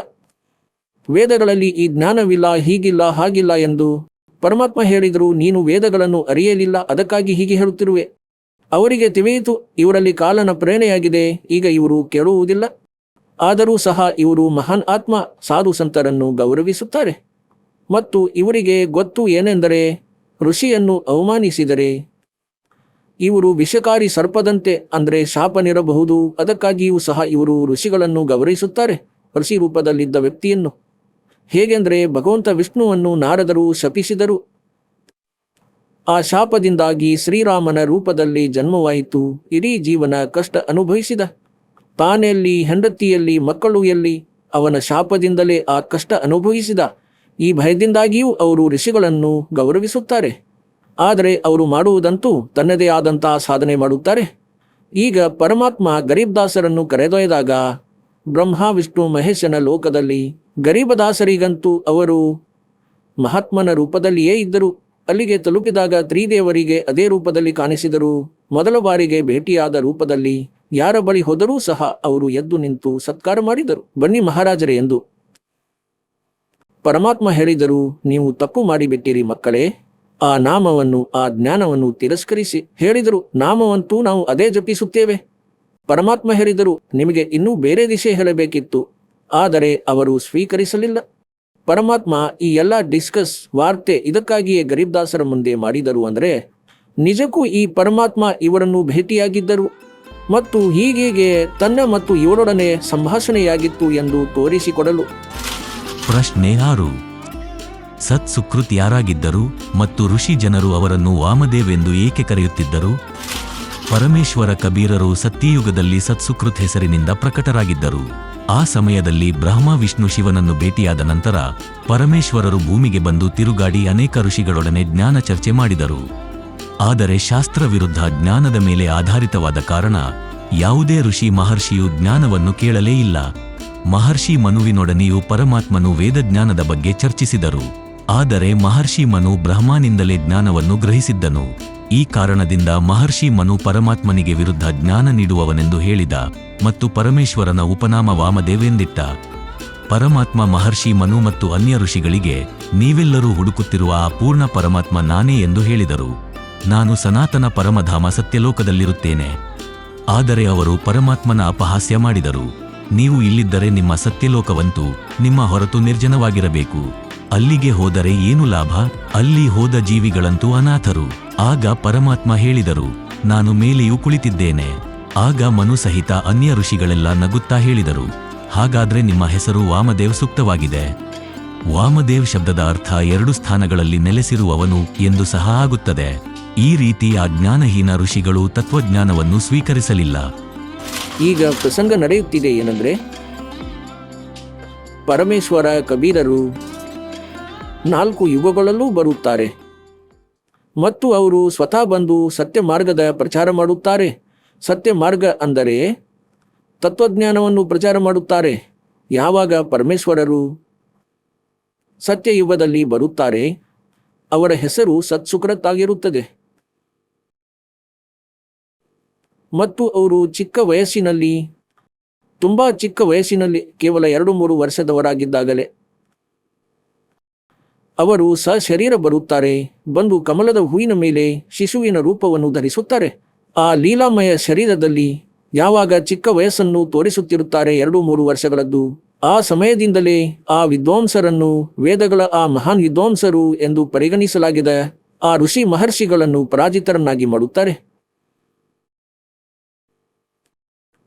ವೇದಗಳಲ್ಲಿ ಈ ಜ್ಞಾನವಿಲ್ಲ, ಹೀಗಿಲ್ಲ, ಹಾಗಿಲ್ಲ ಎಂದು ಪರಮಾತ್ಮ ಹೇಳಿದರು. ನೀನು ವೇದಗಳನ್ನು ಅರಿಯಲಿಲ್ಲ, ಅದಕ್ಕಾಗಿ ಹೀಗೆ ಹೇಳುತ್ತಿರುವೆ. ಅವರಿಗೆ ತಿಳಿಯಿತು ಇವರಲ್ಲಿ ಕಾಲನ ಪ್ರೇರಣೆಯಾಗಿದೆ. ಈಗ ಇವರು ಕೇಳುವುದಿಲ್ಲ. ಆದರೂ ಸಹ ಇವರು ಮಹಾನ್ ಆತ್ಮ, ಸಾಧು ಸಂತರನ್ನು ಗೌರವಿಸುತ್ತಾರೆ ಮತ್ತು ಇವರಿಗೆ ಗೊತ್ತು ಏನೆಂದರೆ ಋಷಿಯನ್ನು ಅವಮಾನಿಸಿದರೆ ಇವರು ವಿಷಕಾರಿ ಸರ್ಪದಂತೆ, ಅಂದರೆ ಶಾಪ ನೀಡಬಹುದು. ಅದಕ್ಕಾಗಿಯೂ ಸಹ ಇವರು ಋಷಿಗಳನ್ನು ಗೌರವಿಸುತ್ತಾರೆ, ಋಷಿ ರೂಪದಲ್ಲಿದ್ದ ವ್ಯಕ್ತಿಯನ್ನು. ಹೇಗೆಂದರೆ ಭಗವಂತ ವಿಷ್ಣುವನ್ನು ನಾರದರು ಶಪಿಸಿದರು. ಆ ಶಾಪದಿಂದಾಗಿ ಶ್ರೀರಾಮನ ರೂಪದಲ್ಲಿ ಜನ್ಮವಾಯಿತು. ಇಡೀ ಜೀವನ ಕಷ್ಟ ಅನುಭವಿಸಿದ. ತಾನೆಲ್ಲಿ, ಹೆಂಡತಿಯಲ್ಲಿ, ಮಕ್ಕಳು ಎಲ್ಲಿ, ಅವನ ಶಾಪದಿಂದಲೇ ಆ ಕಷ್ಟ ಅನುಭವಿಸಿದ. ಈ ಭಯದಿಂದಾಗಿಯೂ ಅವರು ಋಷಿಗಳನ್ನು ಗೌರವಿಸುತ್ತಾರೆ. ಆದರೆ ಅವರು ಮಾಡುವುದಂತೂ ತನ್ನದೇ ಆದಂತಹ ಸಾಧನೆ ಮಾಡುತ್ತಾರೆ. ಈಗ ಪರಮಾತ್ಮ ಗರೀಬದಾಸರನ್ನು ಕರೆದೊಯ್ದಾಗ ಬ್ರಹ್ಮ ವಿಷ್ಣು ಮಹೇಶನ ಲೋಕದಲ್ಲಿ ಗರೀಬದಾಸರಿಗಂತೂ ಅವರು ಮಹಾತ್ಮನ ರೂಪದಲ್ಲಿಯೇ ಇದ್ದರು. ಅಲ್ಲಿಗೆ ತಲುಪಿದಾಗ ತ್ರಿದೇವರಿಗೆ ಅದೇ ರೂಪದಲ್ಲಿ ಕಾಣಿಸಿದರು. ಮೊದಲ ಬಾರಿಗೆ ಭೇಟಿಯಾದ ರೂಪದಲ್ಲಿ ಯಾರ ಬಳಿ ಹೋದರೂ ಸಹ ಅವರು ಎದ್ದು ನಿಂತು ಸತ್ಕಾರ ಮಾಡಿದರು. ಬನ್ನಿ ಮಹಾರಾಜರೇ ಎಂದು ಪರಮಾತ್ಮ ಹೇಳಿದರು, ನೀವು ತಪ್ಪು ಮಾಡಿಬಿಟ್ಟಿರಿ ಮಕ್ಕಳೇ. ಆ ನಾಮವನ್ನು, ಆ ಜ್ಞಾನವನ್ನು ತಿರಸ್ಕರಿಸಿ ಹೇಳಿದರು. ನಾಮವಂತೂ ನಾವು ಅದೇ ಜಪಿಸುತ್ತೇವೆ, ಪರಮಾತ್ಮ ಹೇಳಿದರು, ನಿಮಗೆ ಇನ್ನೂ ಬೇರೆ ದಿಶೆ ಹೇಳಬೇಕಿತ್ತು, ಆದರೆ ಅವರು ಸ್ವೀಕರಿಸಲಿಲ್ಲ. ಪರಮಾತ್ಮ ಈ ಎಲ್ಲ ವಾರ್ತೆ ಇದಕ್ಕಾಗಿಯೇ ಗರೀಬ್ದಾಸರ ಮುಂದೆ ಮಾಡಿದರು ಅಂದರೆ, ನಿಜಕ್ಕೂ ಈ ಪರಮಾತ್ಮ ಇವರನ್ನು ಭೇಟಿಯಾಗಿದ್ದರು ಮತ್ತು ಹೀಗೆ ತನ್ನ ಮತ್ತು ಇವರೊಡನೆ ಸಂಭಾಷಣೆಯಾಗಿತ್ತು ಎಂದು ತೋರಿಸಿಕೊಡಲು. ಪ್ರಶ್ನೆ 6. ಸತ್ ಸುಕೃತ್ ಯಾರಾಗಿದ್ದರು ಮತ್ತು ಋಷಿ ಜನರು ಅವರನ್ನು ವಾಮದೇವ್ ಎಂದು ಏಕೆ ಕರೆಯುತ್ತಿದ್ದರು? ಪರಮೇಶ್ವರ ಕಬೀರರು ಸತ್ಯಯುಗದಲ್ಲಿ ಸತ್ಸುಕೃತ್ ಹೆಸರಿನಿಂದ ಪ್ರಕಟರಾಗಿದ್ದರು. ಆ ಸಮಯದಲ್ಲಿ ಬ್ರಹ್ಮ ವಿಷ್ಣು ಶಿವನನ್ನು ಭೇಟಿಯಾದ ನಂತರ ಪರಮೇಶ್ವರರು ಭೂಮಿಗೆ ಬಂದು ತಿರುಗಾಡಿ ಅನೇಕ ಋಷಿಗಳೊಡನೆ ಜ್ಞಾನ ಚರ್ಚೆ ಮಾಡಿದರು. ಆದರೆ ಶಾಸ್ತ್ರ ವಿರುದ್ಧ ಜ್ಞಾನದ ಮೇಲೆ ಆಧಾರಿತವಾದ ಕಾರಣ ಯಾವುದೇ ಋಷಿ ಮಹರ್ಷಿಯು ಜ್ಞಾನವನ್ನು ಕೇಳಲೇ ಇಲ್ಲ. ಮಹರ್ಷಿ ಮನುವಿನೊಡನೆಯೂ ಪರಮಾತ್ಮನು ವೇದಜ್ಞಾನದ ಬಗ್ಗೆ ಚರ್ಚಿಸಿದರು. ಆದರೆ ಮಹರ್ಷಿ ಮನು ಬ್ರಹ್ಮನಿಂದಲೇ ಜ್ಞಾನವನ್ನು ಗ್ರಹಿಸಿದ್ದನು. ಈ ಕಾರಣದಿಂದ ಮಹರ್ಷಿ ಮನು ಪರಮಾತ್ಮನಿಗೆ ವಿರುದ್ಧ ಜ್ಞಾನ ನೀಡುವವನೆಂದು ಹೇಳಿದ ಮತ್ತು ಪರಮೇಶ್ವರನ ಉಪನಾಮ ವಾಮದೇವ್ ಎಂದಿಟ್ಟ. ಪರಮಾತ್ಮ ಮಹರ್ಷಿ ಮನು ಮತ್ತು ಅನ್ಯ ಋಷಿಗಳಿಗೆ, ನೀವೆಲ್ಲರೂ ಹುಡುಕುತ್ತಿರುವ ಆ ಪೂರ್ಣ ಪರಮಾತ್ಮ ನಾನೇ ಎಂದು ಹೇಳಿದರು. ನಾನು ಸನಾತನ ಪರಮಧಾಮ ಸತ್ಯಲೋಕದಲ್ಲಿರುತ್ತೇನೆ. ಆದರೆ ಅವರು ಪರಮಾತ್ಮನ ಅಪಹಾಸ್ಯ ಮಾಡಿದರು. ನೀವು ಇಲ್ಲಿದ್ದರೆ ನಿಮ್ಮ ಸತ್ಯಲೋಕವಂತೂ ನಿಮ್ಮ ಹೊರತು ನಿರ್ಜನವಾಗಿರಬೇಕು. ಅಲ್ಲಿಗೆ ಹೋದರೆ ಏನು ಲಾಭ? ಅಲ್ಲಿ ಹೋದ ಜೀವಿಗಳಂತೂ ಅನಾಥರು. ಆಗ ಪರಮಾತ್ಮ ಹೇಳಿದರು, ನಾನು ಮೇಲೆಯೂ ಕುಳಿತಿದ್ದೇನೆ. ಆಗ ಮನು ಸಹಿತ ಅನ್ಯ ಋಷಿಗಳೆಲ್ಲ ನಗುತ್ತಾ ಹೇಳಿದರು, ಹಾಗಾದ್ರೆ ನಿಮ್ಮ ಹೆಸರು ವಾಮದೇವ್ ಸೂಕ್ತವಾಗಿದೆ. ವಾಮದೇವ್ ಶಬ್ದದ ಅರ್ಥ 2 ಸ್ಥಾನಗಳಲ್ಲಿ ನೆಲೆಸಿರುವವನು ಎಂದು ಸಹ ಆಗುತ್ತದೆ. ಈ ರೀತಿ ಆ ಜ್ಞಾನಹೀನ ಋಷಿಗಳು ತತ್ವಜ್ಞಾನವನ್ನು ಸ್ವೀಕರಿಸಲಿಲ್ಲ. ಈಗ ಪ್ರಸಂಗ ನಡೆಯುತ್ತಿದೆ ಏನಂದ್ರೆ, ಪರಮೇಶ್ವರ ಕಬೀರರು 4 ಯುಗಗಳಲ್ಲೂ ಬರುತ್ತಾರೆ ಮತ್ತು ಅವರು ಸ್ವತಃ ಬಂದು ಸತ್ಯ ಮಾರ್ಗದ ಪ್ರಚಾರ ಮಾಡುತ್ತಾರೆ. ಸತ್ಯ ಮಾರ್ಗ ಅಂದರೆ ತತ್ವಜ್ಞಾನವನ್ನು ಪ್ರಚಾರ ಮಾಡುತ್ತಾರೆ. ಯಾವಾಗ ಪರಮೇಶ್ವರರು ಸತ್ಯಯುಗದಲ್ಲಿ ಬರುತ್ತಾರೆ, ಅವರ ಹೆಸರು ಸತ್ಸುಕೃತ್ ಆಗಿರುತ್ತದೆ ಮತ್ತು ಅವರು ತುಂಬಾ ಚಿಕ್ಕ ವಯಸ್ಸಿನಲ್ಲಿ ಕೇವಲ 2-3 ವರ್ಷದವರಾಗಿದ್ದಾಗಲೇ ಅವರು ಸಶರೀರ ಬರುತ್ತಾರೆ. ಬಂದು ಕಮಲದ ಹೂವಿನ ಮೇಲೆ ಶಿಶುವಿನ ರೂಪವನ್ನು ಧರಿಸುತ್ತಾರೆ. ಆ ಲೀಲಾಮಯ ಶರೀರದಲ್ಲಿ ಯಾವಾಗ ಚಿಕ್ಕ ವಯಸ್ಸನ್ನು ತೋರಿಸುತ್ತಿರುತ್ತಾರೆ 2-3 ವರ್ಷಗಳದ್ದು, ಆ ಸಮಯದಿಂದಲೇ ಆ ವಿದ್ವಾಂಸರನ್ನು ವೇದಗಳ ಆ ಮಹಾನ್ ವಿದ್ವಾಂಸರು ಎಂದು ಪರಿಗಣಿಸಲಾಗಿದೆ ಆ ಋಷಿ ಮಹರ್ಷಿಗಳನ್ನು ಪರಾಜಿತರನ್ನಾಗಿ ಮಾಡುತ್ತಾರೆ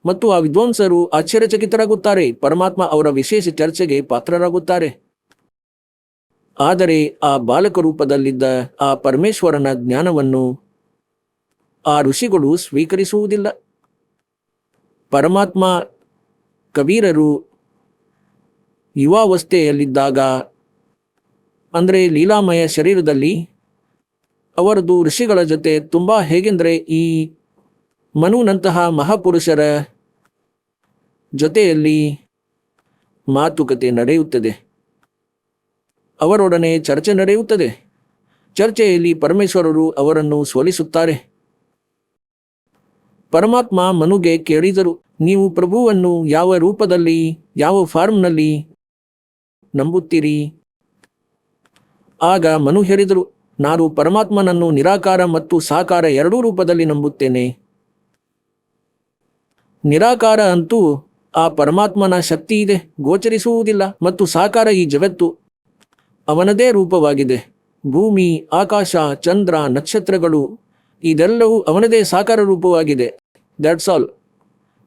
ಮತ್ತು ಆ ವಿದ್ವಾಂಸರು ಆಶ್ಚರ್ಯಚಕಿತರಾಗುತ್ತಾರೆ. ಪರಮಾತ್ಮ ಅವರ ವಿಶೇಷ ಚರ್ಚೆಗೆ ಪಾತ್ರರಾಗುತ್ತಾರೆ. ಆದರೆ ಆ ಬಾಲಕ ರೂಪದಲ್ಲಿದ್ದ ಆ ಪರಮೇಶ್ವರನ ಜ್ಞಾನವನ್ನು ಆ ಋಷಿಗಳು ಸ್ವೀಕರಿಸುವುದಿಲ್ಲ. ಪರಮಾತ್ಮ ಕಬೀರರು ಯುವಾವಸ್ಥೆಯಲ್ಲಿದ್ದಾಗ, ಅಂದರೆ ಲೀಲಾಮಯ ಶರೀರದಲ್ಲಿ, ಅವರದು ಋಷಿಗಳ ಜೊತೆ ತುಂಬ ಹೇಗೆಂದರೆ ಈ ಮನುನಂತಹ ಮಹಾಪುರುಷರ ಜೊತೆಯಲ್ಲಿ ಮಾತುಕತೆ ನಡೆಯುತ್ತದೆ, ಅವರೊಡನೆ ಚರ್ಚೆ ನಡೆಯುತ್ತದೆ. ಚರ್ಚೆಯಲ್ಲಿ ಪರಮೇಶ್ವರರು ಅವರನ್ನು ಸೋಲಿಸುತ್ತಾರೆ. ಪರಮಾತ್ಮ ಮನುಗೆ ಕೇಳಿದರು, ನೀವು ಪ್ರಭುವನ್ನು ಯಾವ ರೂಪದಲ್ಲಿ, ಯಾವ ಫಾರ್ಮ್ನಲ್ಲಿ ನಂಬುತ್ತೀರಿ? ಆಗ ಮನು ಹೇಳಿದರು, ನಾನು ಪರಮಾತ್ಮನನ್ನು ನಿರಾಕಾರ ಮತ್ತು ಸಾಕಾರ 2 ರೂಪದಲ್ಲಿ ನಂಬುತ್ತೇನೆ. ನಿರಾಕಾರ ಅಂತೂ ಆ ಪರಮಾತ್ಮನ ಶಕ್ತಿ ಇದೆ, ಗೋಚರಿಸುವುದಿಲ್ಲ, ಮತ್ತು ಸಾಕಾರ ಈ ಜಗತ್ತು ಅವನದೇ ರೂಪವಾಗಿದೆ. ಭೂಮಿ, ಆಕಾಶ, ಚಂದ್ರ, ನಕ್ಷತ್ರಗಳು ಇದೆಲ್ಲವೂ ಅವನದೇ ಸಾಕಾರ ರೂಪವಾಗಿದೆ. That's all.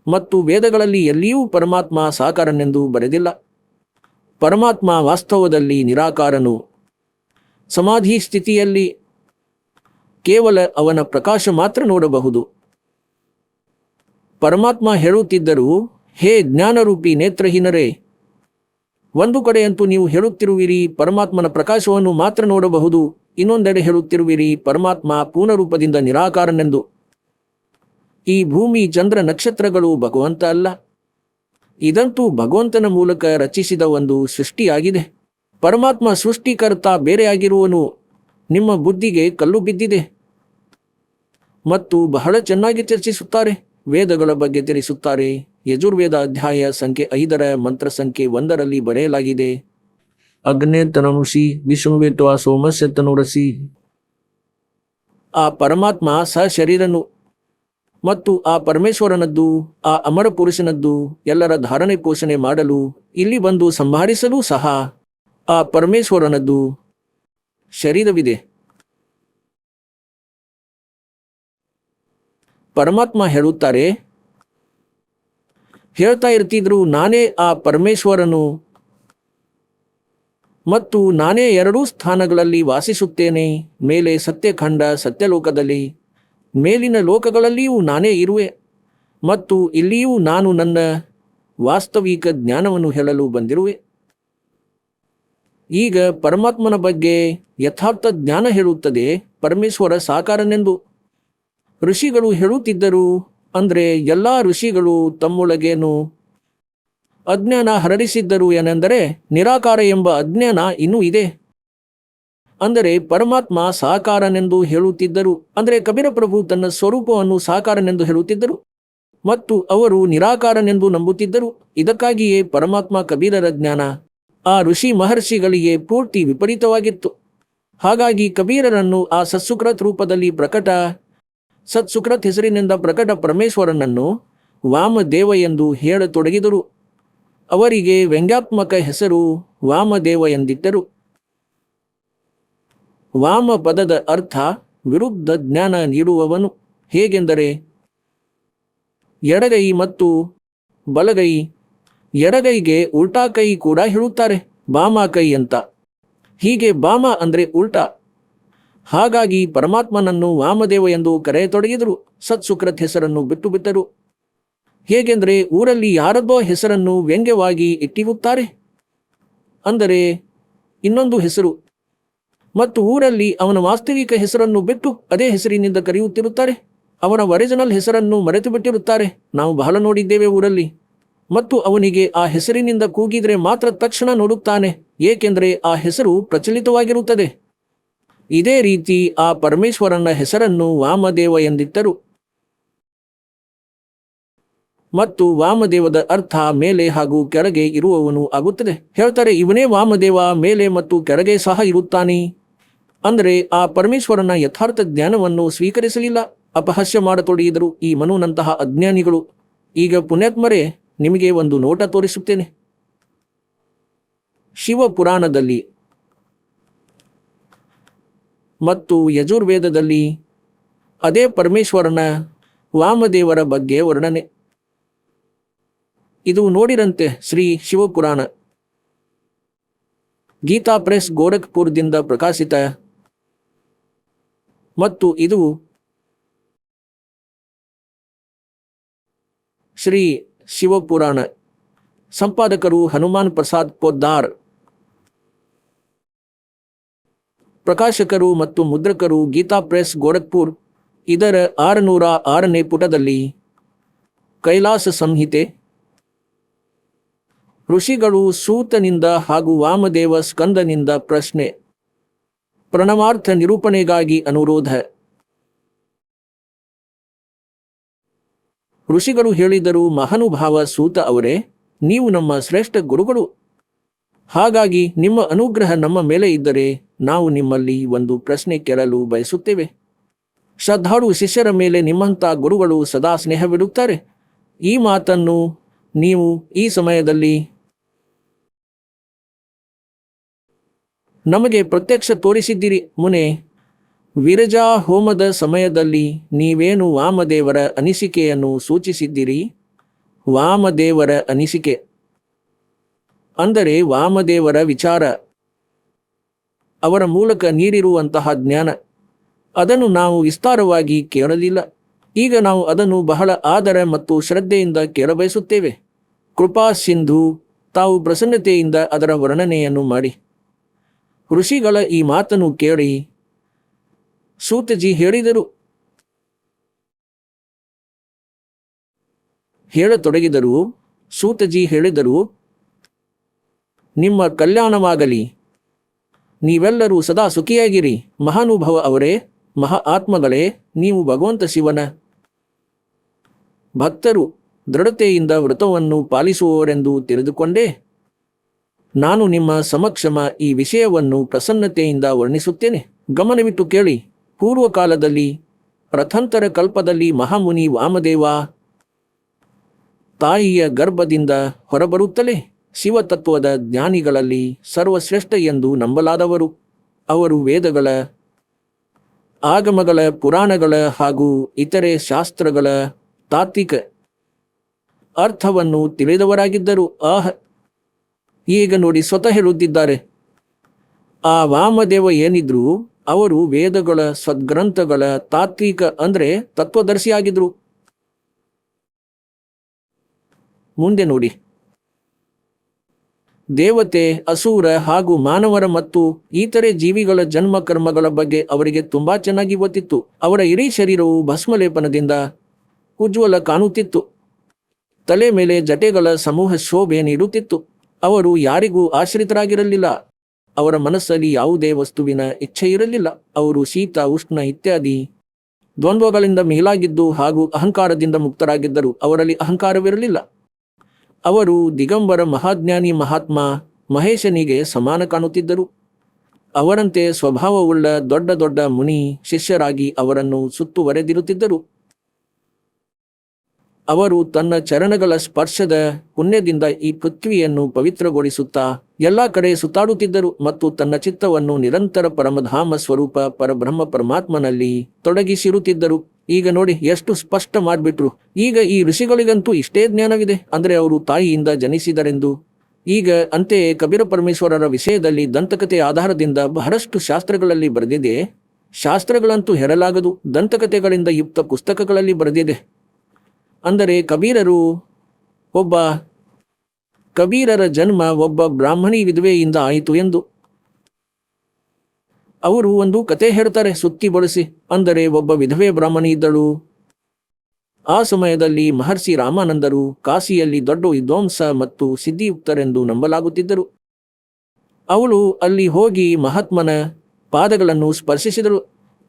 ಮತ್ತು ವೇದಗಳಲ್ಲಿ ಎಲ್ಲಿಯೂ ಪರಮಾತ್ಮ ಸಾಕಾರನೆಂದು ಬರೆದಿಲ್ಲ. ಪರಮಾತ್ಮ ವಾಸ್ತವದಲ್ಲಿ ನಿರಾಕಾರನು. ಸಮಾಧಿ ಸ್ಥಿತಿಯಲ್ಲಿ ಕೇವಲ ಅವನ ಪ್ರಕಾಶ ಮಾತ್ರ ನೋಡಬಹುದು. ಪರಮಾತ್ಮ ಹೇಳುತ್ತಿದ್ದರು, ಹೇ ಜ್ಞಾನರೂಪಿ ನೇತ್ರಹೀನರೇ, ಒಂದು ಕಡೆಯಂತೂ ನೀವು ಹೇಳುತ್ತಿರುವಿರಿ ಪರಮಾತ್ಮನ ಪ್ರಕಾಶವನ್ನು ಮಾತ್ರ ನೋಡಬಹುದು, ಇನ್ನೊಂದೆಡೆ ಹೇಳುತ್ತಿರುವಿರಿ ಪರಮಾತ್ಮ ಪೂರ್ಣರೂಪದಿಂದ ನಿರಾಕಾರನೆಂದು. ಈ ಭೂಮಿ, ಚಂದ್ರ, ನಕ್ಷತ್ರಗಳು ಭಗವಂತ ಅಲ್ಲ. ಇದಂತೂ ಭಗವಂತನ ಮೂಲಕ ರಚಿಸಿದ ಒಂದು ಸೃಷ್ಟಿಯಾಗಿದೆ. ಪರಮಾತ್ಮ ಸೃಷ್ಟಿಕರ್ತ ಬೇರೆಯಾಗಿರುವನು. ನಿಮ್ಮ ಬುದ್ಧಿಗೆ ಕಲ್ಲು ಬಿದ್ದಿದೆ. ಮತ್ತು ಬಹಳ ಚೆನ್ನಾಗಿ ಚರ್ಚಿಸುತ್ತಾರೆ, ವೇದಗಳ ಬಗ್ಗೆ ತಿಳಿಸುತ್ತಾರೆ. ಯಜುರ್ವೇದ ಅಧ್ಯಾಯ ಸಂಖ್ಯೆ 5 ಮಂತ್ರ ಸಂಖ್ಯೆ 1 ಬರೆಯಲಾಗಿದೆ, ಅಗ್ನೇತನನುಸಿ ವಿಷ್ಣುವೇತ್ವ ಸೋಮಸ್ಯತನುರಸಿ. ಆ ಪರಮಾತ್ಮ ಸಶರೀರನು. ಮತ್ತು ಆ ಪರಮೇಶ್ವರನದ್ದು, ಆ ಅಮರ ಪುರುಷನದ್ದು ಎಲ್ಲರ ಧಾರಣೆ ಪೋಷಣೆ ಮಾಡಲು ಇಲ್ಲಿ ಬಂದು ಸಂಹರಿಸಲು ಸಹ ಆ ಪರಮೇಶ್ವರನದ್ದು ಶರೀರವಿದೆ. ಪರಮಾತ್ಮ ಹೇಳ್ತಾ ಇರ್ತಿದ್ರು, ನಾನೇ ಆ ಪರಮೇಶ್ವರನು ಮತ್ತು ನಾನೇ ಎರಡೂ ಸ್ಥಾನಗಳಲ್ಲಿ ವಾಸಿಸುತ್ತೇನೆ. ಮೇಲೆ ಸತ್ಯಖಂಡ ಸತ್ಯಲೋಕದಲ್ಲಿ, ಮೇಲಿನ ಲೋಕಗಳಲ್ಲಿಯೂ ನಾನೇ ಇರುವೆ ಮತ್ತು ಇಲ್ಲಿಯೂ ನಾನು ನನ್ನ ವಾಸ್ತವಿಕ ಜ್ಞಾನವನ್ನು ಹೇಳಲು ಬಂದಿರುವೆ. ಈಗ ಪರಮಾತ್ಮನ ಬಗ್ಗೆ ಯಥಾರ್ಥ ಜ್ಞಾನ ಹೇಳುತ್ತದೆ ಪರಮೇಶ್ವರ ಸಾಕಾರನೆಂದು. ಋಷಿಗಳು ಹೇಳುತ್ತಿದ್ದರು, ಅಂದರೆ ಎಲ್ಲ ಋಷಿಗಳು ತಮ್ಮೊಳಗೇನು ಅಜ್ಞಾನ ಹರಡಿಸಿದ್ದರು. ಏನೆಂದರೆ ನಿರಾಕಾರ ಎಂಬ ಅಜ್ಞಾನ ಇನ್ನೂ ಇದೆ. ಅಂದರೆ ಪರಮಾತ್ಮ ಸಾಕಾರನೆಂದು ಹೇಳುತ್ತಿದ್ದರು. ಅಂದರೆ ಕಬೀರ ಪ್ರಭು ತನ್ನ ಸ್ವರೂಪವನ್ನು ಸಾಕಾರನೆಂದು ಹೇಳುತ್ತಿದ್ದರು ಮತ್ತು ಅವರು ನಿರಾಕಾರನೆಂದು ನಂಬುತ್ತಿದ್ದರು. ಇದಕ್ಕಾಗಿಯೇ ಪರಮಾತ್ಮ ಕಬೀರರ ಜ್ಞಾನ ಆ ಋಷಿ ಮಹರ್ಷಿಗಳಿಗೆ ಪೂರ್ತಿ ವಿಪರೀತವಾಗಿತ್ತು. ಹಾಗಾಗಿ ಕಬೀರರನ್ನು ಆ ಸತ್ಸುಕೃತ್ ರೂಪದಲ್ಲಿ ಸತ್ಸುಕೃತ್ ಹೆಸರಿನಿಂದ ಪ್ರಕಟ ಪರಮೇಶ್ವರನನ್ನು ವಾಮದೇವ ಎಂದು ಹೇಳತೊಡಗಿದರು. ಅವರಿಗೆ ವ್ಯಂಗ್ಯಾತ್ಮಕ ಹೆಸರು ವಾಮದೇವ ಎಂದಿಟ್ಟರು. ವಾಮ ಪದದ ಅರ್ಥ ವಿರುದ್ಧ ಜ್ಞಾನ ನೀಡುವವನು. ಹೇಗೆಂದರೆ ಎಡಗೈ ಮತ್ತು ಬಲಗೈ. ಎಡಗೈಗೆ ಉಲ್ಟಾ ಕೈ ಕೂಡ ಹೇಳುತ್ತಾರೆ, ಬಾಮ ಕೈ ಅಂತ. ಹೀಗೆ ಬಾಮ ಅಂದರೆ ಉಲ್ಟಾ. ಹಾಗಾಗಿ ಪರಮಾತ್ಮನನ್ನು ವಾಮದೇವ ಎಂದು ಕರೆಯತೊಡಗಿದರು. ಸತ್ಸುಕೃತ್ ಹೆಸರನ್ನು ಬಿಟ್ಟು ಬಿಟ್ಟರು. ಹೇಗೆಂದರೆ ಊರಲ್ಲಿ ಯಾರದ್ದೋ ಹೆಸರನ್ನು ವ್ಯಂಗ್ಯವಾಗಿ ಇಟ್ಟಿರುತ್ತಾರೆ, ಅಂದರೆ ಇನ್ನೊಂದು ಹೆಸರು, ಮತ್ತು ಊರಲ್ಲಿ ಅವನ ವಾಸ್ತವಿಕ ಹೆಸರನ್ನು ಬಿಟ್ಟು ಅದೇ ಹೆಸರಿನಿಂದ ಕರೆಯುತ್ತಿರುತ್ತಾರೆ. ಅವನ ಒರಿಜಿನಲ್ ಹೆಸರನ್ನು ಮರೆತು ಬಿಟ್ಟಿರುತ್ತಾರೆ. ನಾವು ಬಹಳ ನೋಡಿದ್ದೇವೆ ಊರಲ್ಲಿ. ಮತ್ತು ಅವನಿಗೆ ಆ ಹೆಸರಿನಿಂದ ಕೂಗಿದರೆ ಮಾತ್ರ ತಕ್ಷಣ ನೋಡುತ್ತಾನೆ, ಏಕೆಂದರೆ ಆ ಹೆಸರು ಪ್ರಚಲಿತವಾಗಿರುತ್ತದೆ. ಇದೇ ರೀತಿ ಆ ಪರಮೇಶ್ವರನ ಹೆಸರನ್ನು ವಾಮದೇವ ಎಂದಿಟ್ಟರು. ಮತ್ತು ವಾಮದೇವದ ಅರ್ಥ ಮೇಲೆ ಹಾಗೂ ಕೆಳಗೆ ಇರುವವನು ಆಗುತ್ತದೆ. ಹೇಳ್ತಾರೆ, ಇವನೇ ವಾಮದೇವ, ಮೇಲೆ ಮತ್ತು ಕೆಳಗೆ ಸಹ ಇರುತ್ತಾನೆ. ಅಂದರೆ ಆ ಪರಮೇಶ್ವರನ ಯಥಾರ್ಥ ಜ್ಞಾನವನ್ನು ಸ್ವೀಕರಿಸಲಿಲ್ಲ, ಅಪಹಾಸ್ಯ ಮಾಡತೊಡಗಿದರು ಈ ಮನುನಂತಹ ಅಜ್ಞಾನಿಗಳು. ಈಗ ಪುಣ್ಯಾತ್ಮರೇ, ನಿಮಗೆ ಒಂದು ನೋಟ ತೋರಿಸುತ್ತೇನೆ. ಶಿವಪುರಾಣದಲ್ಲಿ ಮತ್ತು ಯಜುರ್ವೇದದಲ್ಲಿ ಅದೇ ಪರಮೇಶ್ವರನ ವಾಮದೇವರ ಬಗ್ಗೆ ವರ್ಣನೆ. ಇದು ನೋಡಿರಂತೆ ಶ್ರೀ ಶಿವಪುರಾಣ, ಗೀತಾ ಪ್ರೆಸ್ ಗೋರಖ್ಪುರದಿಂದ ಪ್ರಕಾಶಿತ. ಮತ್ತು ಇದು ಶ್ರೀ ಶಿವಪುರಾಣ, ಸಂಪಾದಕರು ಹನುಮಾನ್ ಪ್ರಸಾದ್ ಪೋದ್ದಾರ್, ಪ್ರಕಾಶಕರು ಮತ್ತು ಮುದ್ರಕರು ಗೀತಾ ಪ್ರೆಸ್ ಗೋರಖ್ಪುರ್. ಇದರ 606ನೇ ಪುಟದಲ್ಲಿ ಕೈಲಾಸ ಸಂಹಿತೆ. ಋಷಿಗಳು ಸೂತನಿಂದ ಹಾಗೂ ವಾಮದೇವ ಸ್ಕಂದನಿಂದ ಪ್ರಶ್ನೆ, ಪ್ರಣವಾರ್ಥ ನಿರೂಪಣೆಗಾಗಿ ಅನುರೋಧ. ಋಷಿಗಳು ಹೇಳಿದರು, ಮಹಾನುಭಾವ ಸೂತ ಅವರೇ, ನೀವು ನಮ್ಮ ಶ್ರೇಷ್ಠ ಗುರುಗಳು. ಹಾಗಾಗಿ ನಿಮ್ಮ ಅನುಗ್ರಹ ನಮ್ಮ ಮೇಲೆ ಇದ್ದರೆ ನಾವು ನಿಮ್ಮಲ್ಲಿ ಒಂದು ಪ್ರಶ್ನೆ ಕೇಳಲು ಬಯಸುತ್ತೇವೆ. ಶ್ರದ್ಧಾಳು ಶಿಷ್ಯರ ಮೇಲೆ ನಿಮ್ಮಂಥ ಗುರುಗಳು ಸದಾ ಸ್ನೇಹವಿಡುತ್ತಾರೆ. ಈ ಮಾತನ್ನು ನೀವು ಈ ಸಮಯದಲ್ಲಿ ನಮಗೆ ಪ್ರತ್ಯಕ್ಷ ತೋರಿಸಿದ್ದೀರಿ. ಮುನೆ, ವಿರಜಾ ಹೋಮದ ಸಮಯದಲ್ಲಿ ನೀವೇನು ವಾಮದೇವರ ಅನಿಸಿಕೆಯನ್ನು ಸೂಚಿಸಿದ್ದೀರಿ? ವಾಮದೇವರ ಅನಿಸಿಕೆ ಅಂದರೆ ವಾಮದೇವರ ವಿಚಾರ, ಅವರ ಮೂಲಕ ನೀಡಿರುವಂತಹ ಜ್ಞಾನ. ಅದನ್ನು ನಾವು ವಿಸ್ತಾರವಾಗಿ ಕೇಳಲಿಲ್ಲ. ಈಗ ನಾವು ಅದನ್ನು ಬಹಳ ಆದರ ಮತ್ತು ಶ್ರದ್ಧೆಯಿಂದ ಕೇಳಬಯಸುತ್ತೇವೆ. ಕೃಪಾ ಸಿಂಧು, ತಾವು ಪ್ರಸನ್ನತೆಯಿಂದ ಅದರ ವರ್ಣನೆಯನ್ನು ಮಾಡಿ. ಋಷಿಗಳ ಈ ಮಾತನ್ನು ಕೇಳಿ ಸೂತಜಿ ಹೇಳತೊಡಗಿದರು. ಸೂತಜಿ ಹೇಳಿದರು, ನಿಮ್ಮ ಕಲ್ಯಾಣವಾಗಲಿ, ನೀವೆಲ್ಲರೂ ಸದಾ ಸುಖಿಯಾಗಿರಿ. ಮಹಾನುಭವ ಅವರೇ, ಮಹಾ ಆತ್ಮಗಳೇ, ನೀವು ಭಗವಂತ ಶಿವನ ಭಕ್ತರು, ದೃಢತೆಯಿಂದ ವ್ರತವನ್ನು ಪಾಲಿಸುವವರೆಂದು ತಿಳಿದುಕೊಂಡೇ ನಾನು ನಿಮ್ಮ ಸಮಕ್ಷಮ ಈ ವಿಷಯವನ್ನು ಪ್ರಸನ್ನತೆಯಿಂದ ವರ್ಣಿಸುತ್ತೇನೆ. ಗಮನವಿಟ್ಟು ಕೇಳಿ. ಪೂರ್ವಕಾಲದಲ್ಲಿ ರಥಾಂತರ ಕಲ್ಪದಲ್ಲಿ ಮಹಾಮುನಿ ವಾಮದೇವ ತಾಯಿಯ ಗರ್ಭದಿಂದ ಹೊರಬರುತ್ತಲೇ ಶಿವತತ್ವದ ಜ್ಞಾನಿಗಳಲ್ಲಿ ಸರ್ವಶ್ರೇಷ್ಠ ಎಂದು ನಂಬಲಾದವರು. ಅವರು ವೇದಗಳ, ಆಗಮಗಳ, ಪುರಾಣಗಳ ಹಾಗೂ ಇತರೆ ಶಾಸ್ತ್ರಗಳ ತಾತ್ವಿಕ ಅರ್ಥವನ್ನು ತಿಳಿದವರಾಗಿದ್ದರು. ಈಗ ನೋಡಿ, ಸ್ವತಃ ಹೇಳುತ್ತಿದ್ದಾರೆ, ಆ ವಾಮದೇವ ಏನಿದ್ರು ಅವರು ವೇದಗಳ, ಸದ್ಗ್ರಂಥಗಳ ತಾತ್ವಿಕ ಅಂದರೆ ತತ್ವದರ್ಶಿಯಾಗಿದ್ರು. ಮುಂದೆ ನೋಡಿ, ದೇವತೆ, ಅಸುರ ಹಾಗೂ ಮಾನವರ ಮತ್ತು ಇತರೆ ಜೀವಿಗಳ ಜನ್ಮ ಕರ್ಮಗಳ ಬಗ್ಗೆ ಅವರಿಗೆ ತುಂಬಾ ಚೆನ್ನಾಗಿ ಗೊತ್ತಿತ್ತು. ಅವರ ಇಡೀ ಶರೀರವು ಭಸ್ಮಲೇಪನದಿಂದ ಉಜ್ವಲ ಕಾಣುತ್ತಿತ್ತು. ತಲೆ ಮೇಲೆ ಜಟೆಗಳ ಸಮೂಹ ಶೋಭೆ ನೀಡುತ್ತಿತ್ತು. ಅವರು ಯಾರಿಗೂ ಆಶ್ರಿತರಾಗಿರಲಿಲ್ಲ. ಅವರ ಮನಸ್ಸಲ್ಲಿ ಯಾವುದೇ ವಸ್ತುವಿನ ಇಚ್ಛೆ ಇರಲಿಲ್ಲ. ಅವರು ಶೀತ, ಉಷ್ಣ ಇತ್ಯಾದಿ ದ್ವಂದ್ವಗಳಿಂದ ಮೇಲಾಗಿದ್ದು ಹಾಗೂ ಅಹಂಕಾರದಿಂದ ಮುಕ್ತರಾಗಿದ್ದರು. ಅವರಲ್ಲಿ ಅಹಂಕಾರವಿರಲಿಲ್ಲ. ಅವರು ದಿಗಂಬರ ಮಹಾಜ್ಞಾನಿ ಮಹಾತ್ಮ ಮಹೇಶನಿಗೆ ಸಮಾನ ಕಾಣುತ್ತಿದ್ದರು. ಅವರಂತೆ ಸ್ವಭಾವವುಳ್ಳ ದೊಡ್ಡ ದೊಡ್ಡ ಮುನಿ ಶಿಷ್ಯರಾಗಿ ಅವರನ್ನು ಸುತ್ತುವರೆದಿರುತ್ತಿದ್ದರು. ಅವರು ತನ್ನ ಚರಣಗಳ ಸ್ಪರ್ಶದ ಪುಣ್ಯದಿಂದ ಈ ಪೃಥ್ವಿಯನ್ನು ಪವಿತ್ರಗೊಳಿಸುತ್ತಾ ಎಲ್ಲ ಕಡೆ ಸುತ್ತಾಡುತ್ತಿದ್ದರು ಮತ್ತು ತನ್ನ ಚಿತ್ತವನ್ನು ನಿರಂತರ ಪರಮಧಾಮ ಸ್ವರೂಪ ಪರಬ್ರಹ್ಮ ಪರಮಾತ್ಮನಲ್ಲಿ ತೊಡಗಿಸಿರುತ್ತಿದ್ದರು. ಈಗ ನೋಡಿ ಎಷ್ಟು ಸ್ಪಷ್ಟ ಮಾಡಿಬಿಟ್ರು. ಈಗ ಈ ಋಷಿಗಳಿಗಂತೂ ಇಷ್ಟೇ ಜ್ಞಾನವಿದೆ, ಅಂದರೆ ಅವರು ತಾಯಿಯಿಂದ ಜನಿಸಿದರೆಂದು. ಈಗ ಅಂತೆಯೇ ಕಬೀರ ಪರಮೇಶ್ವರರ ವಿಷಯದಲ್ಲಿ ದಂತಕಥೆಯ ಆಧಾರದಿಂದ ಬಹಳಷ್ಟು ಶಾಸ್ತ್ರಗಳಲ್ಲಿ ಬರೆದಿದೆ. ಶಾಸ್ತ್ರಗಳಂತೂ ಹೆರಲಾಗದು, ದಂತಕಥೆಗಳಿಂದ ಯುಕ್ತ ಪುಸ್ತಕಗಳಲ್ಲಿ ಬರೆದಿದೆ. ಅಂದರೆ ಕಬೀರರ ಜನ್ಮ ಒಬ್ಬ ಬ್ರಾಹ್ಮಣಿ ವಿಧವೆಯಿಂದ ಆಯಿತು ಎಂದು ಅವರು ಒಂದು ಕತೆ ಹೇಳ್ತಾರೆ ಸುತ್ತಿ ಬಳಸಿ. ಅಂದರೆ ಒಬ್ಬ ವಿಧವೆ ಬ್ರಾಹ್ಮಣಿ ಇದ್ದಳು. ಆ ಸಮಯದಲ್ಲಿ ಮಹರ್ಷಿ ರಾಮಾನಂದರು ಕಾಶಿಯಲ್ಲಿ ದೊಡ್ಡ ವಿದ್ವಾಂಸ ಮತ್ತು ಸಿದ್ಧಿಯುಕ್ತರೆಂದು ನಂಬಲಾಗುತ್ತಿದ್ದರು. ಅವಳು ಅಲ್ಲಿ ಹೋಗಿ ಮಹಾತ್ಮನ ಪಾದಗಳನ್ನು ಸ್ಪರ್ಶಿಸಿದಳು.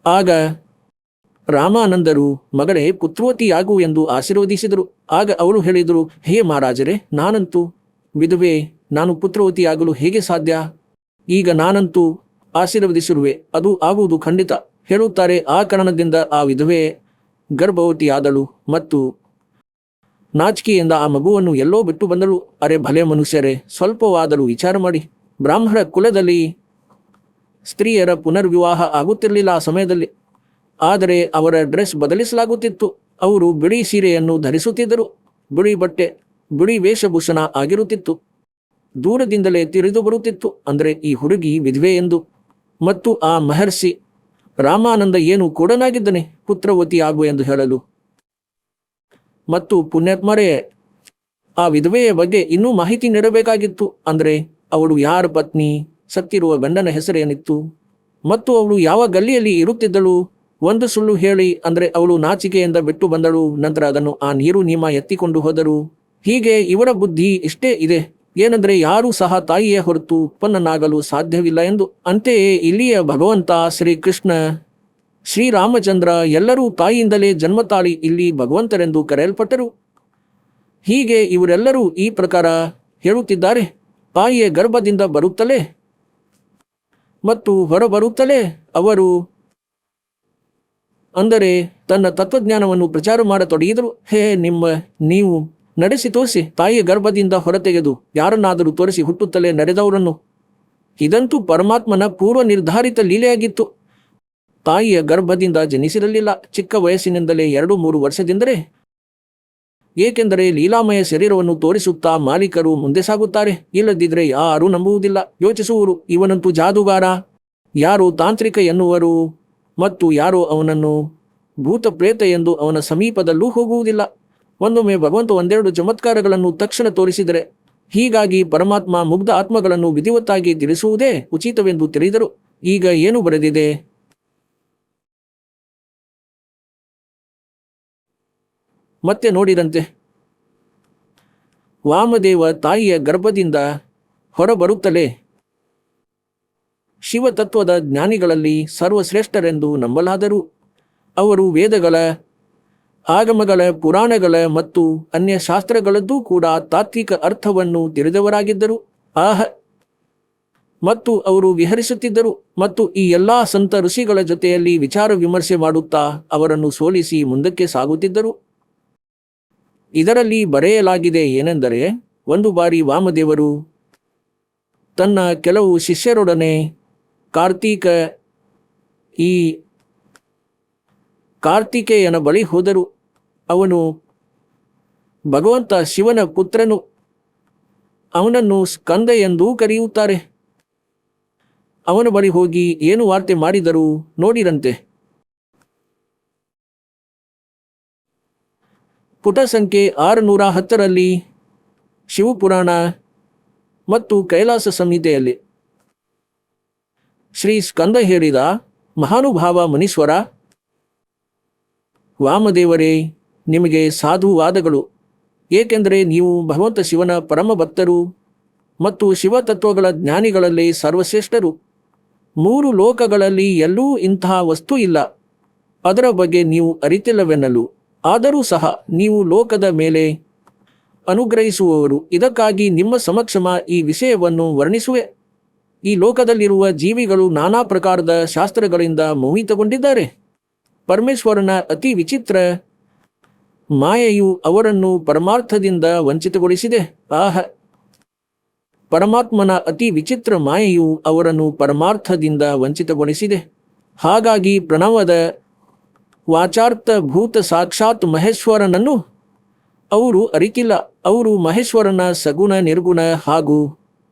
ಆಗ ರಾಮಾನಂದರು, ಮಗಳೇ, ಪುತ್ರೋತಿಯಾಗು ಎಂದು ಆಶೀರ್ವದಿಸಿದರು. ಆಗ ಅವಳು ಹೇಳಿದರು, ಹೇ ಮಹಾರಾಜರೇ, ನಾನಂತೂ ವಿಧವೆ, ನಾನು ಪುತ್ರೋತಿಯಾಗಲು ಹೇಗೆ ಸಾಧ್ಯ? ಈಗ ನಾನಂತೂ ಆಶೀರ್ವದಿಸಿರುವೆ, ಅದು ಆಗುವುದು ಖಂಡಿತ ಹೇಳುತ್ತಾರೆ. ಆ ಕಾರಣದಿಂದ ಆ ವಿಧವೆ ಗರ್ಭವತಿಯಾದಳು ಮತ್ತು ನಾಚಿಕೆಯಿಂದ ಆ ಮಗುವನ್ನು ಎಲ್ಲೋ ಬಿಟ್ಟು ಬಂದಳು. ಅರೆ ಭಲೆ ಮನುಷ್ಯರೇ, ಸ್ವಲ್ಪವಾದರೂ ವಿಚಾರ ಮಾಡಿ. ಬ್ರಾಹ್ಮಣ ಕುಲದಲ್ಲಿ ಸ್ತ್ರೀಯರ ಪುನರ್ವಿವಾಹ ಆಗುತ್ತಿರಲಿಲ್ಲ ಆ ಸಮಯದಲ್ಲಿ. ಆದರೆ ಅವರ ಡ್ರೆಸ್ ಬದಲಿಸಲಾಗುತ್ತಿತ್ತು. ಅವರು ಬಿಳಿ ಸೀರೆಯನ್ನು ಧರಿಸುತ್ತಿದ್ದರು. ಬಿಳಿ ಬಟ್ಟೆ, ಬಿಳಿ ವೇಷಭೂಷಣ ಆಗಿರುತ್ತಿತ್ತು. ದೂರದಿಂದಲೇ ತಿಳಿದು ಬರುತ್ತಿತ್ತು, ಅಂದರೆ ಈ ಹುಡುಗಿ ವಿಧವೆ ಎಂದು. ಮತ್ತು ಆ ಮಹರ್ಷಿ ರಾಮಾನಂದ ಏನು ಕೂಡನಾಗಿದ್ದನೆ, ಪುತ್ರವತಿ ಆಗು ಎಂದು ಹೇಳಲು. ಮತ್ತು ಪುಣ್ಯಾತ್ಮರೇ, ಆ ವಿಧವೆಯ ಬಗ್ಗೆ ಇನ್ನೂ ಮಾಹಿತಿ ನೀಡಬೇಕಾಗಿತ್ತು. ಅಂದರೆ ಅವಳು ಯಾರ ಪತ್ನಿ, ಸತ್ತಿರುವ ಗಂಡನ ಹೆಸರೇನಿತ್ತು, ಮತ್ತು ಅವಳು ಯಾವ ಗಲ್ಲಿಯಲ್ಲಿ ಇರುತ್ತಿದ್ದಳು. ಒಂದು ಸುಳ್ಳು ಹೇಳಿ, ಅಂದರೆ ಅವಳು ನಾಚಿಕೆಯಿಂದ ಬಿಟ್ಟು ಬಂದಳು, ನಂತರ ಅದನ್ನು ಆ ನೀರು ನೀಮ ಎತ್ತಿಕೊಂಡು ಹೋದರು. ಹೀಗೆ ಇವರ ಬುದ್ಧಿ ಇಷ್ಟೇ ಇದೆ, ಏನೆಂದರೆ ಯಾರೂ ಸಹ ತಾಯಿಯ ಹೊರತು ಉತ್ಪನ್ನನಾಗಲು ಸಾಧ್ಯವಿಲ್ಲ ಎಂದು. ಅಂತೆಯೇ ಇಲ್ಲಿಯ ಭಗವಂತ, ಶ್ರೀಕೃಷ್ಣ, ಶ್ರೀರಾಮಚಂದ್ರ ಎಲ್ಲರೂ ತಾಯಿಯಿಂದಲೇ ಜನ್ಮ ತಾಳಿ ಇಲ್ಲಿ ಭಗವಂತರೆಂದು ಕರೆಯಲ್ಪಟ್ಟರು. ಹೀಗೆ ಇವರೆಲ್ಲರೂ ಈ ಪ್ರಕಾರ ಹೇಳುತ್ತಿದ್ದಾರೆ. ತಾಯಿಯ ಗರ್ಭದಿಂದ ಬರುತ್ತಲೇ ಮತ್ತು ಹೊರಬರುತ್ತಲೇ ಅವರು ಅಂದರೆ ತನ್ನ ತತ್ವಜ್ಞಾನವನ್ನು ಪ್ರಚಾರ ಮಾಡತೊಡಗಿದರು. ನೀವು ನಡೆಸಿ ತೋರಿಸಿ, ತಾಯಿಯ ಗರ್ಭದಿಂದ ಹೊರತೆಗೆದು ಯಾರನ್ನಾದರೂ ತೋರಿಸಿ ಹುಟ್ಟುತ್ತಲೇ ನಡೆದವರನ್ನು. ಇದಂತೂ ಪರಮಾತ್ಮನ ಪೂರ್ವ ನಿರ್ಧಾರಿತ ಲೀಲೆಯಾಗಿತ್ತು. ತಾಯಿಯ ಗರ್ಭದಿಂದ ಜನಿಸಿರಲಿಲ್ಲ. ಚಿಕ್ಕ ವಯಸ್ಸಿನಿಂದಲೇ 2-3 ವರ್ಷದಿಂದಲೇ. ಏಕೆಂದರೆ ಲೀಲಾಮಯ ಶರೀರವನ್ನು ತೋರಿಸುತ್ತಾ ಮಾಲೀಕರು ಮುಂದೆ ಸಾಗುತ್ತಾರೆ. ಇಲ್ಲದಿದ್ದರೆ ಯಾರೂ ನಂಬುವುದಿಲ್ಲ. ಯೋಚಿಸುವರು, ಇವನಂತೂ ಜಾದೂಗಾರ, ಯಾರೋ ತಾಂತ್ರಿಕ ಎನ್ನುವರು, ಮತ್ತು ಯಾರೋ ಅವನನ್ನು ಭೂತ ಪ್ರೇತ ಎಂದು ಅವನ ಸಮೀಪದಲ್ಲೂ ಹೋಗುವುದಿಲ್ಲ. ಒಂದೊಮ್ಮೆ ಭಗವಂತ ಒಂದೆರಡು ಚಮತ್ಕಾರಗಳನ್ನು ತಕ್ಷಣ ತೋರಿಸಿದರೆ, ಹೀಗಾಗಿ ಪರಮಾತ್ಮ ಮುಗ್ಧ ಆತ್ಮಗಳನ್ನು ವಿಧಿವತ್ತಾಗಿ ತಿಳಿಸುವುದೇ ಉಚಿತವೆಂದು ತಿಳಿದರು. ಈಗ ಏನು ಬರೆದಿದೆ? ಮತ್ತೆ ನೋಡಿದಂತೆ ವಾಮದೇವ ತಾಯಿಯ ಗರ್ಭದಿಂದ ಹೊರಬರುತ್ತಲೇ ಶಿವತತ್ವದ ಜ್ಞಾನಿಗಳಲ್ಲಿ ಸರ್ವಶ್ರೇಷ್ಠರೆಂದು ನಂಬಲಾದರು. ಅವರು ವೇದಗಳ, ಆಗಮಗಳ, ಪುರಾಣಗಳ ಮತ್ತು ಅನ್ಯ ಶಾಸ್ತ್ರಗಳದ್ದೂ ಕೂಡ ತಾತ್ವಿಕ ಅರ್ಥವನ್ನು ತಿಳಿದವರಾಗಿದ್ದರು. ಮತ್ತು ಅವರು ವಿಹರಿಸುತ್ತಿದ್ದರು ಮತ್ತು ಈ ಎಲ್ಲಾ ಸಂತ ಋಷಿಗಳ ಜೊತೆಯಲ್ಲಿ ವಿಚಾರ ವಿಮರ್ಶೆ ಮಾಡುತ್ತಾ ಅವರನ್ನು ಸೋಲಿಸಿ ಮುಂದಕ್ಕೆ ಸಾಗುತ್ತಿದ್ದರು. ಇದರಲ್ಲಿ ಬರೆಯಲಾಗಿದೆ ಏನೆಂದರೆ, ಒಂದು ಬಾರಿ ವಾಮದೇವರು ತನ್ನ ಕೆಲವು ಶಿಷ್ಯರೊಡನೆ ಕಾರ್ತಿಕೇಯನ ಬಳಿ ಹೋದರು. ಅವನು ಭಗವಂತ ಶಿವನ ಪುತ್ರನು. ಅವನನ್ನು ಸ್ಕಂದ ಎಂದೂ ಕರೆಯುತ್ತಾರೆ. ಅವನ ಬಳಿ ಹೋಗಿ ಏನು ವಾರ್ತೆ ಮಾಡಿದರು ನೋಡಿರಂತೆ. ಪುಟ ಸಂಖ್ಯೆ 610ರಲ್ಲಿ ಶಿವಪುರಾಣ ಮತ್ತು ಕೈಲಾಸ ಸಂಹಿತೆಯಲ್ಲಿ ಶ್ರೀ ಸ್ಕಂದ ಹೇಳಿದ, ಮಹಾನುಭಾವ ಮುನೀಶ್ವರ, ವಾಮದೇವರೇ, ನಿಮಗೆ ಸಾಧುವಾದಗಳು. ಏಕೆಂದರೆ ನೀವು ಭಗವಂತ ಶಿವನ ಪರಮ ಭಕ್ತರು ಮತ್ತು ಶಿವತತ್ವಗಳ ಜ್ಞಾನಿಗಳಲ್ಲಿ ಸರ್ವಶ್ರೇಷ್ಠರು. 3 ಲೋಕಗಳಲ್ಲಿ ಎಲ್ಲೂ ಇಂತಹ ವಸ್ತು ಇಲ್ಲ. ಅದರ ಬಗ್ಗೆ ನೀವು ಅರಿತಿಲ್ಲವೆನ್ನಲು. ಆದರೂ ಸಹ ನೀವು ಲೋಕದ ಮೇಲೆ ಅನುಗ್ರಹಿಸುವವರು. ಇದಕ್ಕಾಗಿ ನಿಮ್ಮ ಸಮಕ್ಷಮ ಈ ವಿಷಯವನ್ನು ವರ್ಣಿಸುವೆ. ಈ ಲೋಕದಲ್ಲಿರುವ ಜೀವಿಗಳು ನಾನಾ ಪ್ರಕಾರದ ಶಾಸ್ತ್ರಗಳಿಂದ ಮೋಹಿತಗೊಂಡಿದ್ದಾರೆ. ಪರಮೇಶ್ವರನ ಅತಿ ವಿಚಿತ್ರ ಮಾಯೆಯು ಅವರನ್ನು ಪರಮಾರ್ಥದಿಂದ ವಂಚಿತಗೊಳಿಸಿದೆ. ಪರಮಾತ್ಮನ ಅತಿ ವಿಚಿತ್ರ ಮಾಯೆಯು ಅವರನ್ನು ಪರಮಾರ್ಥದಿಂದ ವಂಚಿತಗೊಳಿಸಿದೆ. ಹಾಗಾಗಿ ಪ್ರಣವದ ವಾಚಾರ್ಥ ಭೂತ ಸಾಕ್ಷಾತ್ ಮಹೇಶ್ವರನನ್ನು ಅವರು ಅರಿತಿಲ್ಲ. ಅವರು ಮಹೇಶ್ವರನ ಸಗುಣ, ನಿರ್ಗುಣ ಹಾಗೂ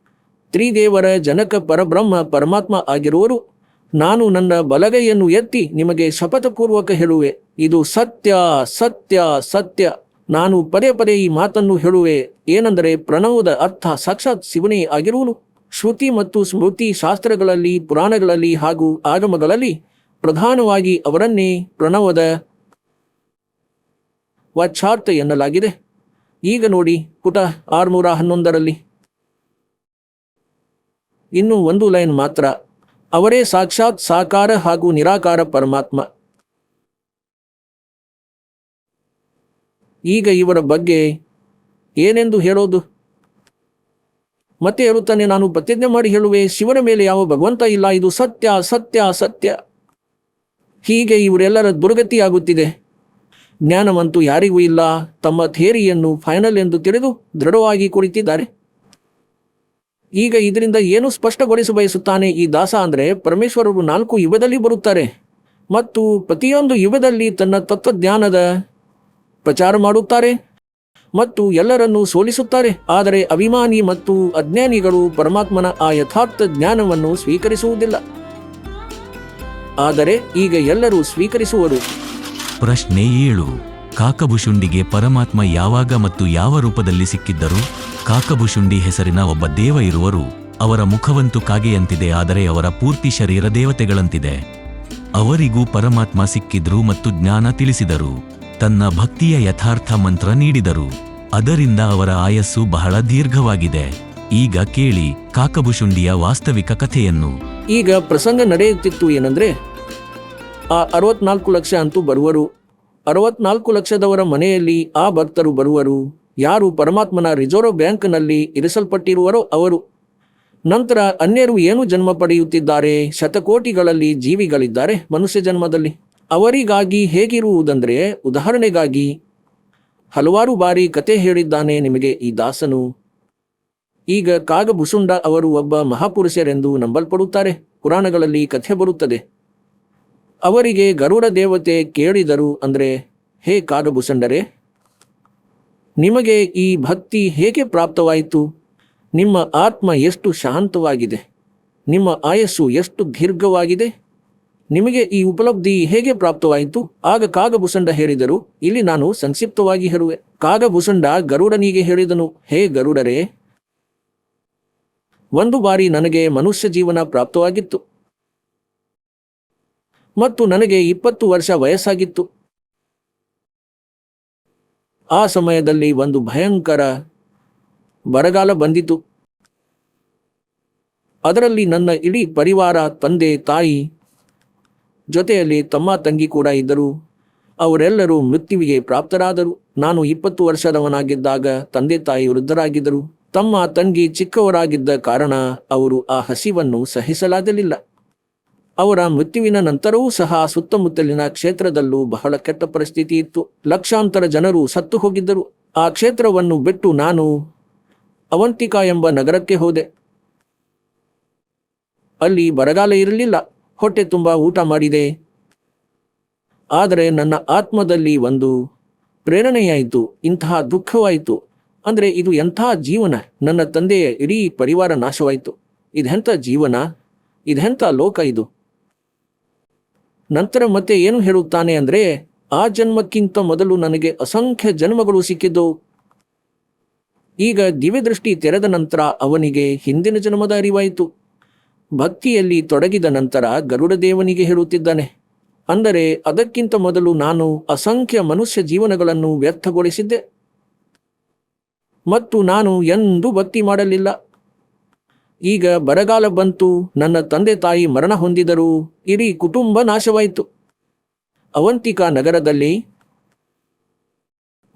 ತ್ರಿದೇವರ ಜನಕ ಪರಬ್ರಹ್ಮ ಪರಮಾತ್ಮ ಆಗಿರುವರು. ನಾನು ನನ್ನ ಬಲಗೈಯನ್ನು ಎತ್ತಿ ನಿಮಗೆ ಶಪಥಪೂರ್ವಕ ಹೇಳುವೆ, ಇದು ಸತ್ಯ ಸತ್ಯ ಸತ್ಯ. ನಾನು ಪದೇ ಪದೇ ಈ ಮಾತನ್ನು ಹೇಳುವೆ. ಏನೆಂದರೆ, ಪ್ರಣವದ ಅರ್ಥ ಸಾಕ್ಷಾತ್ ಶಿವನೇ ಆಗಿರುವನು. ಶ್ರುತಿ ಮತ್ತು ಸ್ಮೃತಿ ಶಾಸ್ತ್ರಗಳಲ್ಲಿ, ಪುರಾಣಗಳಲ್ಲಿ ಹಾಗೂ ಆಗಮಗಳಲ್ಲಿ ಪ್ರಧಾನವಾಗಿ ಅವರನ್ನೇ ಪ್ರಣವದ ವಾಚಾರ್ಥ ಎನ್ನಲಾಗಿದೆ. ಈಗ ನೋಡಿ ಪುಟ 611ರಲ್ಲಿ ಇನ್ನು ಒಂದು ಲೈನ್ ಮಾತ್ರ. ಅವರೇ ಸಾಕ್ಷಾತ್ ಸಾಕಾರ ಹಾಗೂ ನಿರಾಕಾರ ಪರಮಾತ್ಮ. ಈಗ ಇವರ ಬಗ್ಗೆ ಏನೆಂದು ಹೇಳೋದು? ಮತ್ತೆ ಹೇಳುತ್ತಾನೆ, ನಾನು ಪ್ರತಿಜ್ಞೆ ಮಾಡಿ ಹೇಳುವೆ, ಶಿವನ ಮೇಲೆ ಯಾವ ಭಗವಂತ ಇಲ್ಲ, ಇದು ಸತ್ಯ ಸತ್ಯ ಸತ್ಯ. ಹೀಗೆ ಇವರೆಲ್ಲರ ದುರ್ಗತಿಯಾಗುತ್ತಿದೆ. ಜ್ಞಾನವಂತೂ ಯಾರಿಗೂ ಇಲ್ಲ. ತಮ್ಮ ಥಿಯರಿಯನ್ನು ಫೈನಲ್ ಎಂದು ತಿಳಿದು ದೃಢವಾಗಿ ಕುಳಿತಿದ್ದಾರೆ. ಈಗ ಇದರಿಂದ ಏನು ಸ್ಪಷ್ಟಗೊಳಿಸಬಯಸುತ್ತಾನೆ ಈ ದಾಸ ಅಂದರೆ, ಪರಮೇಶ್ವರರು 4 ಯುಗದಲ್ಲಿ ಬರುತ್ತಾರೆ ಮತ್ತು ಪ್ರತಿಯೊಂದು ಯುಗದಲ್ಲಿ ತನ್ನ ತತ್ವಜ್ಞಾನದ ಪ್ರಚಾರ ಮಾಡುತ್ತಾರೆ ಮತ್ತು ಎಲ್ಲರನ್ನೂ ಸೋಲಿಸುತ್ತಾರೆ. ಆದರೆ ಅಭಿಮಾನಿ ಮತ್ತು ಅಜ್ಞಾನಿಗಳು ಪರಮಾತ್ಮನ ಆ ಯಥಾರ್ಥ ಜ್ಞಾನವನ್ನು ಸ್ವೀಕರಿಸುವುದಿಲ್ಲ. ಆದರೆ ಈಗ ಎಲ್ಲರೂ ಸ್ವೀಕರಿಸುವರು. ಪ್ರಶ್ನೆ 7. ಕಾಕಭುಷುಂಡಿಗೆ ಪರಮಾತ್ಮ ಯಾವಾಗ ಮತ್ತು ಯಾವ ರೂಪದಲ್ಲಿ ಸಿಕ್ಕಿದ್ದರು? ಕಾಕಭುಷುಂಡಿ ಹೆಸರಿನ ಒಬ್ಬ ದೇವ ಇರುವರು. ಅವರ ಮುಖವಂತೂ ಕಾಗೆಯಂತಿದೆ, ಆದರೆ ಅವರ ಪೂರ್ತಿ ಶರೀರ ದೇವತೆಗಳಂತಿದೆ. ಅವರಿಗೂ ಪರಮಾತ್ಮ ಸಿಕ್ಕಿದ್ರು ಮತ್ತು ಜ್ಞಾನ ತಿಳಿಸಿದರು. ತನ್ನ ಭಕ್ತಿಯ ಯಥಾರ್ಥ ಮಂತ್ರ ನೀಡಿದರು. ಅದರಿಂದ ಅವರ ಆಯಸ್ಸು ಬಹಳ ದೀರ್ಘವಾಗಿದೆ. ಈಗ ಕೇಳಿ ಕಾಕಭುಷುಂಡಿಯ ವಾಸ್ತವಿಕ ಕಥೆಯನ್ನು. ಈಗ ಪ್ರಸಂಗ ನಡೆಯುತ್ತಿತ್ತು ಏನಂದ್ರೆ, ಆ 64 ಲಕ್ಷ ಅಂತೂ ಬರುವರು. 64 ಲಕ್ಷದವರ ಮನೆಯಲ್ಲಿ ಆ ಭಕ್ತರು ಬರುವರು. ಯಾರು ಪರಮಾತ್ಮನ ರಿಸರ್ವ್ ಬ್ಯಾಂಕ್ನಲ್ಲಿ ಇರಿಸಲ್ಪಟ್ಟಿರುವರೋ ಅವರು. ನಂತರ ಅನ್ಯರು ಏನು ಜನ್ಮ ಪಡೆಯುತ್ತಿದ್ದಾರೆ? ಶತಕೋಟಿಗಳಲ್ಲಿ ಜೀವಿಗಳಿದ್ದಾರೆ ಮನುಷ್ಯ ಜನ್ಮದಲ್ಲಿ. ಅವರಿಗಾಗಿ ಹೇಗಿರುವುದಂದ್ರೆ, ಉದಾಹರಣೆಗಾಗಿ ಹಲವಾರು ಬಾರಿ ಕತೆ ಹೇಳಿದ್ದಾನೆ ನಿಮಗೆ ಈ ದಾಸನು. ಈಗ ಕಾಗಭುಷುಂಡ ಅವರು ಒಬ್ಬ ಮಹಾಪುರುಷರೆಂದು ನಂಬಲ್ಪಡುತ್ತಾರೆ. ಪುರಾಣಗಳಲ್ಲಿ ಕಥೆ ಬರುತ್ತದೆ. ಅವರಿಗೆ ಗರುಡ ದೇವತೆ ಕೇಳಿದರು ಅಂದರೆ, ಹೇ ಕಾಗಭುಷುಂಡರೇ, ನಿಮಗೆ ಈ ಭಕ್ತಿ ಹೇಗೆ ಪ್ರಾಪ್ತವಾಯಿತು? ನಿಮ್ಮ ಆತ್ಮ ಎಷ್ಟು ಶಾಂತವಾಗಿದೆ, ನಿಮ್ಮ ಆಯಸ್ಸು ಎಷ್ಟು ದೀರ್ಘವಾಗಿದೆ, ನಿಮಗೆ ಈ ಉಪಲಬ್ಧಿ ಹೇಗೆ ಪ್ರಾಪ್ತವಾಯಿತು? ಆಗ ಕಾಗಭುಷುಂಡ ಹೇಳಿದರು, ಇಲ್ಲಿ ನಾನು ಸಂಕ್ಷಿಪ್ತವಾಗಿ ಹೇಳುವೆ. ಕಾಗಭುಷುಂಡ ಗರುಡನಿಗೆ ಹೇಳಿದನು, ಹೇ ಗರುಡರೇ, ಒಂದು ಬಾರಿ ನನಗೆ ಮನುಷ್ಯ ಜೀವನ ಪ್ರಾಪ್ತವಾಗಿತ್ತು ಮತ್ತು ನನಗೆ 20 ವರ್ಷ ವಯಸ್ಸಾಗಿತ್ತು. ಆ ಸಮಯದಲ್ಲಿ ಒಂದು ಭಯಂಕರ ಬರಗಾಲ ಬಂದಿತು. ಅದರಲ್ಲಿ ನನ್ನ ಇಡೀ ಪರಿವಾರ, ತಂದೆ ತಾಯಿ ಜೊತೆಯಲ್ಲಿ ತಮ್ಮ ತಂಗಿ ಕೂಡ ಇದ್ದರು. ಅವರೆಲ್ಲರೂ ಮೃತ್ಯುವಿಗೆ ಪ್ರಾಪ್ತರಾದರು. ನಾನು 20 ವರ್ಷದವನಾಗಿದ್ದಾಗ ತಂದೆ ತಾಯಿ ವೃದ್ಧರಾಗಿದ್ದರು. ತಮ್ಮ ತಂಗಿ ಚಿಕ್ಕವರಾಗಿದ್ದ ಕಾರಣ ಅವರು ಆ ಹಸಿವನ್ನು ಸಹಿಸಲಾಗಲಿಲ್ಲ. ಅವರ ಮೃತ್ಯುವಿನ ನಂತರವೂ ಸಹ ಸುತ್ತಮುತ್ತಲಿನ ಕ್ಷೇತ್ರದಲ್ಲೂ ಬಹಳ ಕೆಟ್ಟ ಪರಿಸ್ಥಿತಿ ಇತ್ತು. ಲಕ್ಷಾಂತರ ಜನರು ಸತ್ತು ಹೋಗಿದ್ದರು. ಆ ಕ್ಷೇತ್ರವನ್ನು ಬಿಟ್ಟು ನಾನು ಅವಂತಿಕಾ ಎಂಬ ನಗರಕ್ಕೆ ಹೋದೆ. ಅಲ್ಲಿ ಬರಗಾಲ ಇರಲಿಲ್ಲ. ಹೊಟ್ಟೆ ತುಂಬ ಊಟ ಮಾಡಿದೆ. ಆದರೆ ನನ್ನ ಆತ್ಮದಲ್ಲಿ ಒಂದು ಪ್ರೇರಣೆಯಾಯಿತು. ಇಂತಹ ದುಃಖವಾಯಿತು. ಅಂದರೆ ಇದು ಎಂಥ ಜೀವನ. ನನ್ನ ತಂದೆಯ ಇಡೀ ಪರಿವಾರ ನಾಶವಾಯಿತು. ಇದೆಂಥ ಜೀವನ, ಇದೆಂಥ ಲೋಕ ಇದು. ನಂತರ ಮತ್ತೆ ಏನು ಹೇಳುತ್ತಾನೆ ಅಂದರೆ, ಆ ಜನ್ಮಕ್ಕಿಂತ ಮೊದಲು ನನಗೆ ಅಸಂಖ್ಯ ಜನ್ಮಗಳು ಸಿಕ್ಕಿದ್ದವು. ಈಗ ದಿವ್ಯದೃಷ್ಟಿ ತೆರೆದ ನಂತರ ಅವನಿಗೆ ಹಿಂದಿನ ಜನ್ಮದ ಅರಿವಾಯಿತು. ಭಕ್ತಿಯಲ್ಲಿ ತೊಡಗಿದ ನಂತರ ಗರುಡ ದೇವನಿಗೆ ಹೇಳುತ್ತಿದ್ದಾನೆ, ಅಂದರೆ ಅದಕ್ಕಿಂತ ಮೊದಲು ನಾನು ಅಸಂಖ್ಯ ಮನುಷ್ಯ ಜೀವನಗಳನ್ನು ವ್ಯರ್ಥಗೊಳಿಸಿದ್ದೆ ಮತ್ತು ನಾನು ಎಂದೂ ಭಕ್ತಿ ಮಾಡಲಿಲ್ಲ. ಈಗ ಬರಗಾಲ ಬಂತು, ನನ್ನ ತಂದೆ ತಾಯಿ ಮರಣ ಹೊಂದಿದರು, ಇಡೀ ಕುಟುಂಬ ನಾಶವಾಯಿತು. ಅವಂತಿಕಾ ನಗರದಲ್ಲಿ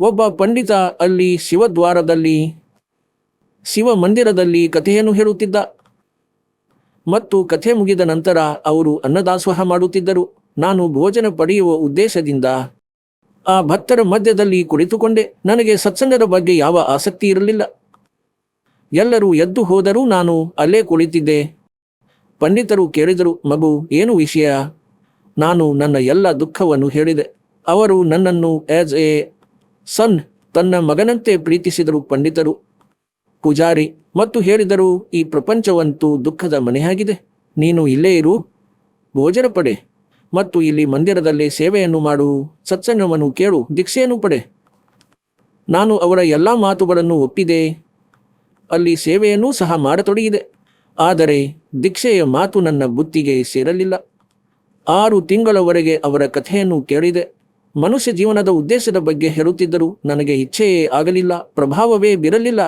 ಒಬ್ಬ ಪಂಡಿತ ಅಲ್ಲಿ ಶಿವದ್ವಾರದಲ್ಲಿ ಶಿವ ಮಂದಿರದಲ್ಲಿ ಕಥೆಯನ್ನು ಹೇಳುತ್ತಿದ್ದ ಮತ್ತು ಕಥೆ ಮುಗಿದ ನಂತರ ಅವರು ಅನ್ನದಾಸೋಹ ಮಾಡುತ್ತಿದ್ದರು. ನಾನು ಭೋಜನ ಪಡೆಯುವ ಉದ್ದೇಶದಿಂದ ಆ ಭಕ್ತರ ಮಧ್ಯದಲ್ಲಿ ಕುಳಿತುಕೊಂಡೆ. ನನಗೆ ಸತ್ಸಂಗದ ಬಗ್ಗೆ ಯಾವ ಆಸಕ್ತಿ ಇರಲಿಲ್ಲ. ಎಲ್ಲರೂ ಎದ್ದು ಹೋದರೂ ನಾನು ಅಲ್ಲೇ ಕುಳಿತಿದ್ದೆ. ಪಂಡಿತರು ಕೇಳಿದರು, ಮಗು ಏನು ವಿಷಯ? ನಾನು ನನ್ನ ಎಲ್ಲ ದುಃಖವನ್ನು ಹೇಳಿದೆ. ಅವರು ನನ್ನನ್ನು ಆಸ್ ಎ ಸನ್, ತನ್ನ ಮಗನಂತೆ ಪ್ರೀತಿಸಿದರು. ಪಂಡಿತರು, ಪೂಜಾರಿ ಮತ್ತು ಹೇಳಿದರು, ಈ ಪ್ರಪಂಚವಂತೂ ದುಃಖದ ಮನೆಯಾಗಿದೆ. ನೀನು ಇಲ್ಲೇ ಇರು, ಭೋಜನ ಪಡೆ ಮತ್ತು ಇಲ್ಲಿ ಮಂದಿರದಲ್ಲಿ ಸೇವೆಯನ್ನು ಮಾಡು, ಸತ್ಸಂಗವನ್ನು ಕೇಳು, ದೀಕ್ಷೆಯನ್ನು ಪಡೆ. ನಾನು ಅವರ ಎಲ್ಲ ಮಾತುಗಳನ್ನು ಒಪ್ಪಿದೆ. ಅಲ್ಲಿ ಸೇವೆಯನ್ನೂ ಸಹ ಮಾಡತೊಡಗಿದೆ. ಆದರೆ ದೀಕ್ಷೆಯ ಮಾತು ನನ್ನ ಬುದ್ಧಿಗೆ ಸೇರಲಿಲ್ಲ. 6 ತಿಂಗಳವರೆಗೆ ಅವರ ಕಥೆಯನ್ನು ಕೇಳಿದೆ. ಮನುಷ್ಯ ಜೀವನದ ಉದ್ದೇಶದ ಬಗ್ಗೆ ಹೇಳುತ್ತಿದ್ದರು. ನನಗೆ ಇಚ್ಛೆಯೇ ಆಗಲಿಲ್ಲ, ಪ್ರಭಾವವೇ ಬೀರಲಿಲ್ಲ.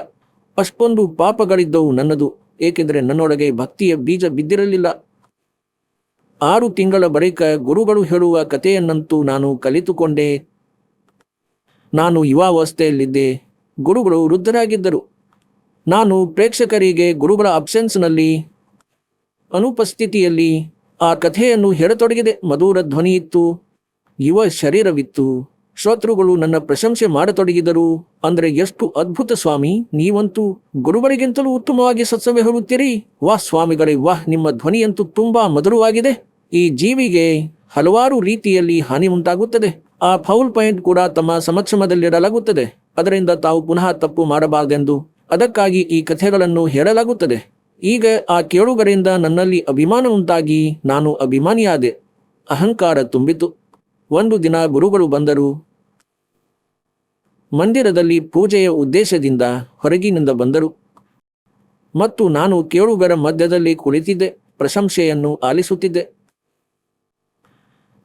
ಅಷ್ಟೊಂದು ಪಾಪಗಳಿದ್ದವು ನನ್ನದು, ಏಕೆಂದರೆ ನನ್ನೊಳಗೆ ಭಕ್ತಿಯ ಬೀಜ ಬಿದ್ದಿರಲಿಲ್ಲ. 6 ತಿಂಗಳ ಬಳಿಕ ಗುರುಗಳು ಹೇಳುವ ಕಥೆಯನ್ನಂತೂ ನಾನು ಕಲಿತುಕೊಂಡೆ. ನಾನು ಯುವಾವಸ್ಥೆಯಲ್ಲಿದ್ದೆ. ಗುರುಗಳು ವೃದ್ಧರಾಗಿದ್ದರು. ನಾನು ಪ್ರೇಕ್ಷಕರಿಗೆ ಗುರುಗಳ ಅಬ್ಸೆನ್ಸ್ನಲ್ಲಿ, ಅನುಪಸ್ಥಿತಿಯಲ್ಲಿ ಆ ಕಥೆಯನ್ನು ಹೇಳತೊಡಗಿದೆ. ಮಧುರ ಧ್ವನಿಯಿತ್ತು, ಯುವ ಶರೀರವಿತ್ತು. ಶ್ರೋತೃಗಳು ನನ್ನ ಪ್ರಶಂಸೆ ಮಾಡತೊಡಗಿದರು. ಅಂದರೆ ಎಷ್ಟು ಅದ್ಭುತ ಸ್ವಾಮಿ, ನೀವಂತೂ ಗುರುಗಳಿಗಿಂತಲೂ ಉತ್ತಮವಾಗಿ ಸತ್ಸಂಗ ಹೇಳುತ್ತೀರಿ. ವಾಹ್ ಸ್ವಾಮಿಗಳೇ, ವಾಹ್, ನಿಮ್ಮ ಧ್ವನಿಯಂತೂ ತುಂಬಾ ಮಧುರವಾಗಿದೆ. ಈ ಜೀವಿಗೆ ಹಲವಾರು ರೀತಿಯಲ್ಲಿ ಹಾನಿ ಉಂಟಾಗುತ್ತದೆ. ಆ ಫೌಲ್ ಪಾಯಿಂಟ್ ಕೂಡ ತಮ್ಮ ಸಮಕ್ಷಮದಲ್ಲಿಡಲಾಗುತ್ತದೆ. ಅದರಿಂದ ತಾವು ಪುನಃ ತಪ್ಪು ಮಾಡಬಾರದೆಂದು ಅದಕ್ಕಾಗಿ ಈ ಕಥೆಗಳನ್ನು ಹೇಳಲಾಗುತ್ತದೆ. ಈಗ ಆ ಕೇಳುಗರಿಂದ ನನ್ನಲ್ಲಿ ಅಭಿಮಾನ ಉಂಟಾಗಿ ನಾನು ಅಭಿಮಾನಿಯಾದೆ. ಅಹಂಕಾರ ತುಂಬಿತು. ಒಂದು ದಿನ ಗುರುಗಳು ಬಂದರು. ಮಂದಿರದಲ್ಲಿ ಪೂಜೆಯ ಉದ್ದೇಶದಿಂದ ಹೊರಗಿನಿಂದ ಬಂದರು ಮತ್ತು ನಾನು ಕೇಳುಗರ ಮಧ್ಯದಲ್ಲಿ ಕುಳಿತಿದ್ದೆ. ಪ್ರಶಂಸೆಯನ್ನು ಆಲಿಸುತ್ತಿದ್ದೆ.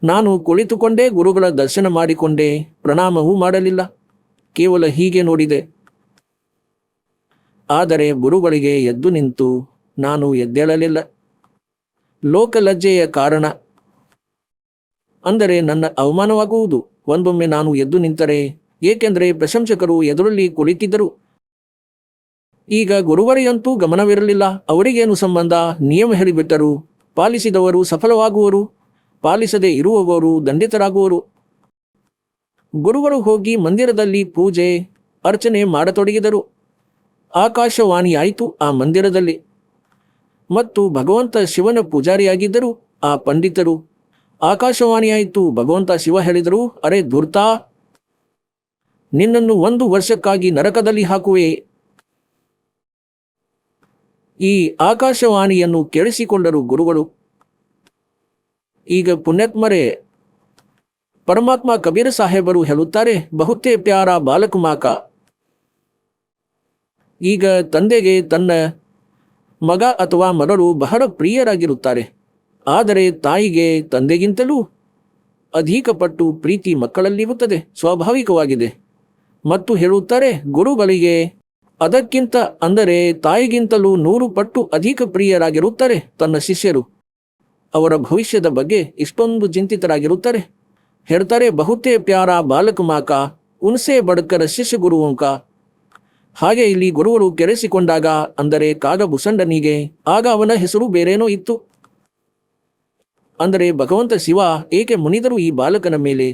ನಾನು ಕುಳಿತುಕೊಂಡೇ ಗುರುಗಳ ದರ್ಶನ ಮಾಡಿಕೊಂಡೆ. ಪ್ರಣಾಮವೂ ಮಾಡಲಿಲ್ಲ, ಕೇವಲ ಹೀಗೆ ನೋಡಿದೆ. ಆದರೆ ಗುರುಗಳಿಗೆ ಎದ್ದು ನಿಂತು ನಾನು ಎದ್ದೇಳಲಿಲ್ಲ. ಲೋಕಲಜ್ಜೆಯ ಕಾರಣ, ಅಂದರೆ ನನ್ನ ಅವಮಾನವಾಗುವುದು. ಒಂದೊಮ್ಮೆ ನಾನು ಎದ್ದು ನಿಂತರೆ, ಏಕೆಂದರೆ ಪ್ರಶಂಸಕರು ಎದುರಲ್ಲಿ ಕುಳಿತಿದ್ದರು. ಈಗ ಗುರುವರಿಗಂತೂ ಗಮನವಿರಲಿಲ್ಲ. ಅವರಿಗೇನು ಸಂಬಂಧ? ನಿಯಮ ಹೇಳಿಬಿಟ್ಟರು. ಪಾಲಿಸಿದವರು ಸಫಲವಾಗುವರು, ಪಾಲಿಸದೇ ಇರುವವರು ದಂಡಿತರಾಗುವರು. ಗುರುಗಳು ಹೋಗಿ ಮಂದಿರದಲ್ಲಿ ಪೂಜೆ ಅರ್ಚನೆ ಮಾಡತೊಡಗಿದರು. ಆಕಾಶವಾಣಿಯಾಯಿತು ಆ ಮಂದಿರದಲ್ಲಿ ಮತ್ತು ಭಗವಂತ ಶಿವನ ಪೂಜಾರಿಯಾಗಿದ್ದರು ಆ ಪಂಡಿತರು. ಆಕಾಶವಾಣಿಯಾಯಿತು. ಭಗವಂತ ಶಿವ ಹೇಳಿದರು, ಅರೆ ಧೂರ್ತ, ನಿನ್ನನ್ನು 1 ವರ್ಷಕ್ಕಾಗಿ ನರಕದಲ್ಲಿ ಹಾಕುವೆ. ಈ ಆಕಾಶವಾಣಿಯನ್ನು ಕೇಳಿಸಿಕೊಂಡರು ಗುರುಗಳು. ಈಗ ಪುಣ್ಯಾತ್ಮರೇ, ಪರಮಾತ್ಮ ಕಬೀರ ಸಾಹೇಬರು ಹೇಳುತ್ತಾರೆ, ಬಹುತೇ ಪ್ಯಾರ ಬಾಲಕ ಮಾಕ. ಈಗ ತಂದೆಗೆ ತನ್ನ ಮಗ ಅಥವಾ ಮಗಳು ಬಹಳ ಪ್ರಿಯರಾಗಿರುತ್ತಾರೆ. ಆದರೆ ತಾಯಿಗೆ ತಂದೆಗಿಂತಲೂ ಅಧಿಕ ಪಟ್ಟು ಪ್ರೀತಿ ಮಕ್ಕಳಲ್ಲಿರುತ್ತದೆ, ಸ್ವಾಭಾವಿಕವಾಗಿದೆ. ಮತ್ತು ಹೇಳುತ್ತಾರೆ, ಗುರುಗಳಿಗೆ ಅದಕ್ಕಿಂತ, ಅಂದರೆ ತಾಯಿಗಿಂತಲೂ 100 ಪಟ್ಟು ಅಧಿಕ ಪ್ರಿಯರಾಗಿರುತ್ತಾರೆ ತನ್ನ ಶಿಷ್ಯರು. ಅವರ ಭವಿಷ್ಯದ ಬಗ್ಗೆ ಇಷ್ಟೊಂದು ಚಿಂತಿತರಾಗಿರುತ್ತಾರೆ. ಹೇಳ್ತಾರೆ, ಬಹುತೇ ಪ್ಯಾರ ಬಾಲಕ ಮಾಕ, ಉನ್ಸೆ ಬಡ್ಕರ ಶಿಷ್ಯ ಗುರುವಂಕ. ಹಾಗೆ ಇಲ್ಲಿ ಗುರುಗಳು ಕೆರೆಸಿಕೊಂಡಾಗ, ಅಂದರೆ ಕಾಗಭೂಷಂಡನಿಗೆ, ಆಗ ಅವನ ಹೆಸರು ಬೇರೇನೋ ಇತ್ತು. ಅಂದರೆ ಭಗವಂತ ಶಿವ ಏಕೆ ಮುನಿದರು ಈ ಬಾಲಕನ ಮೇಲೆ?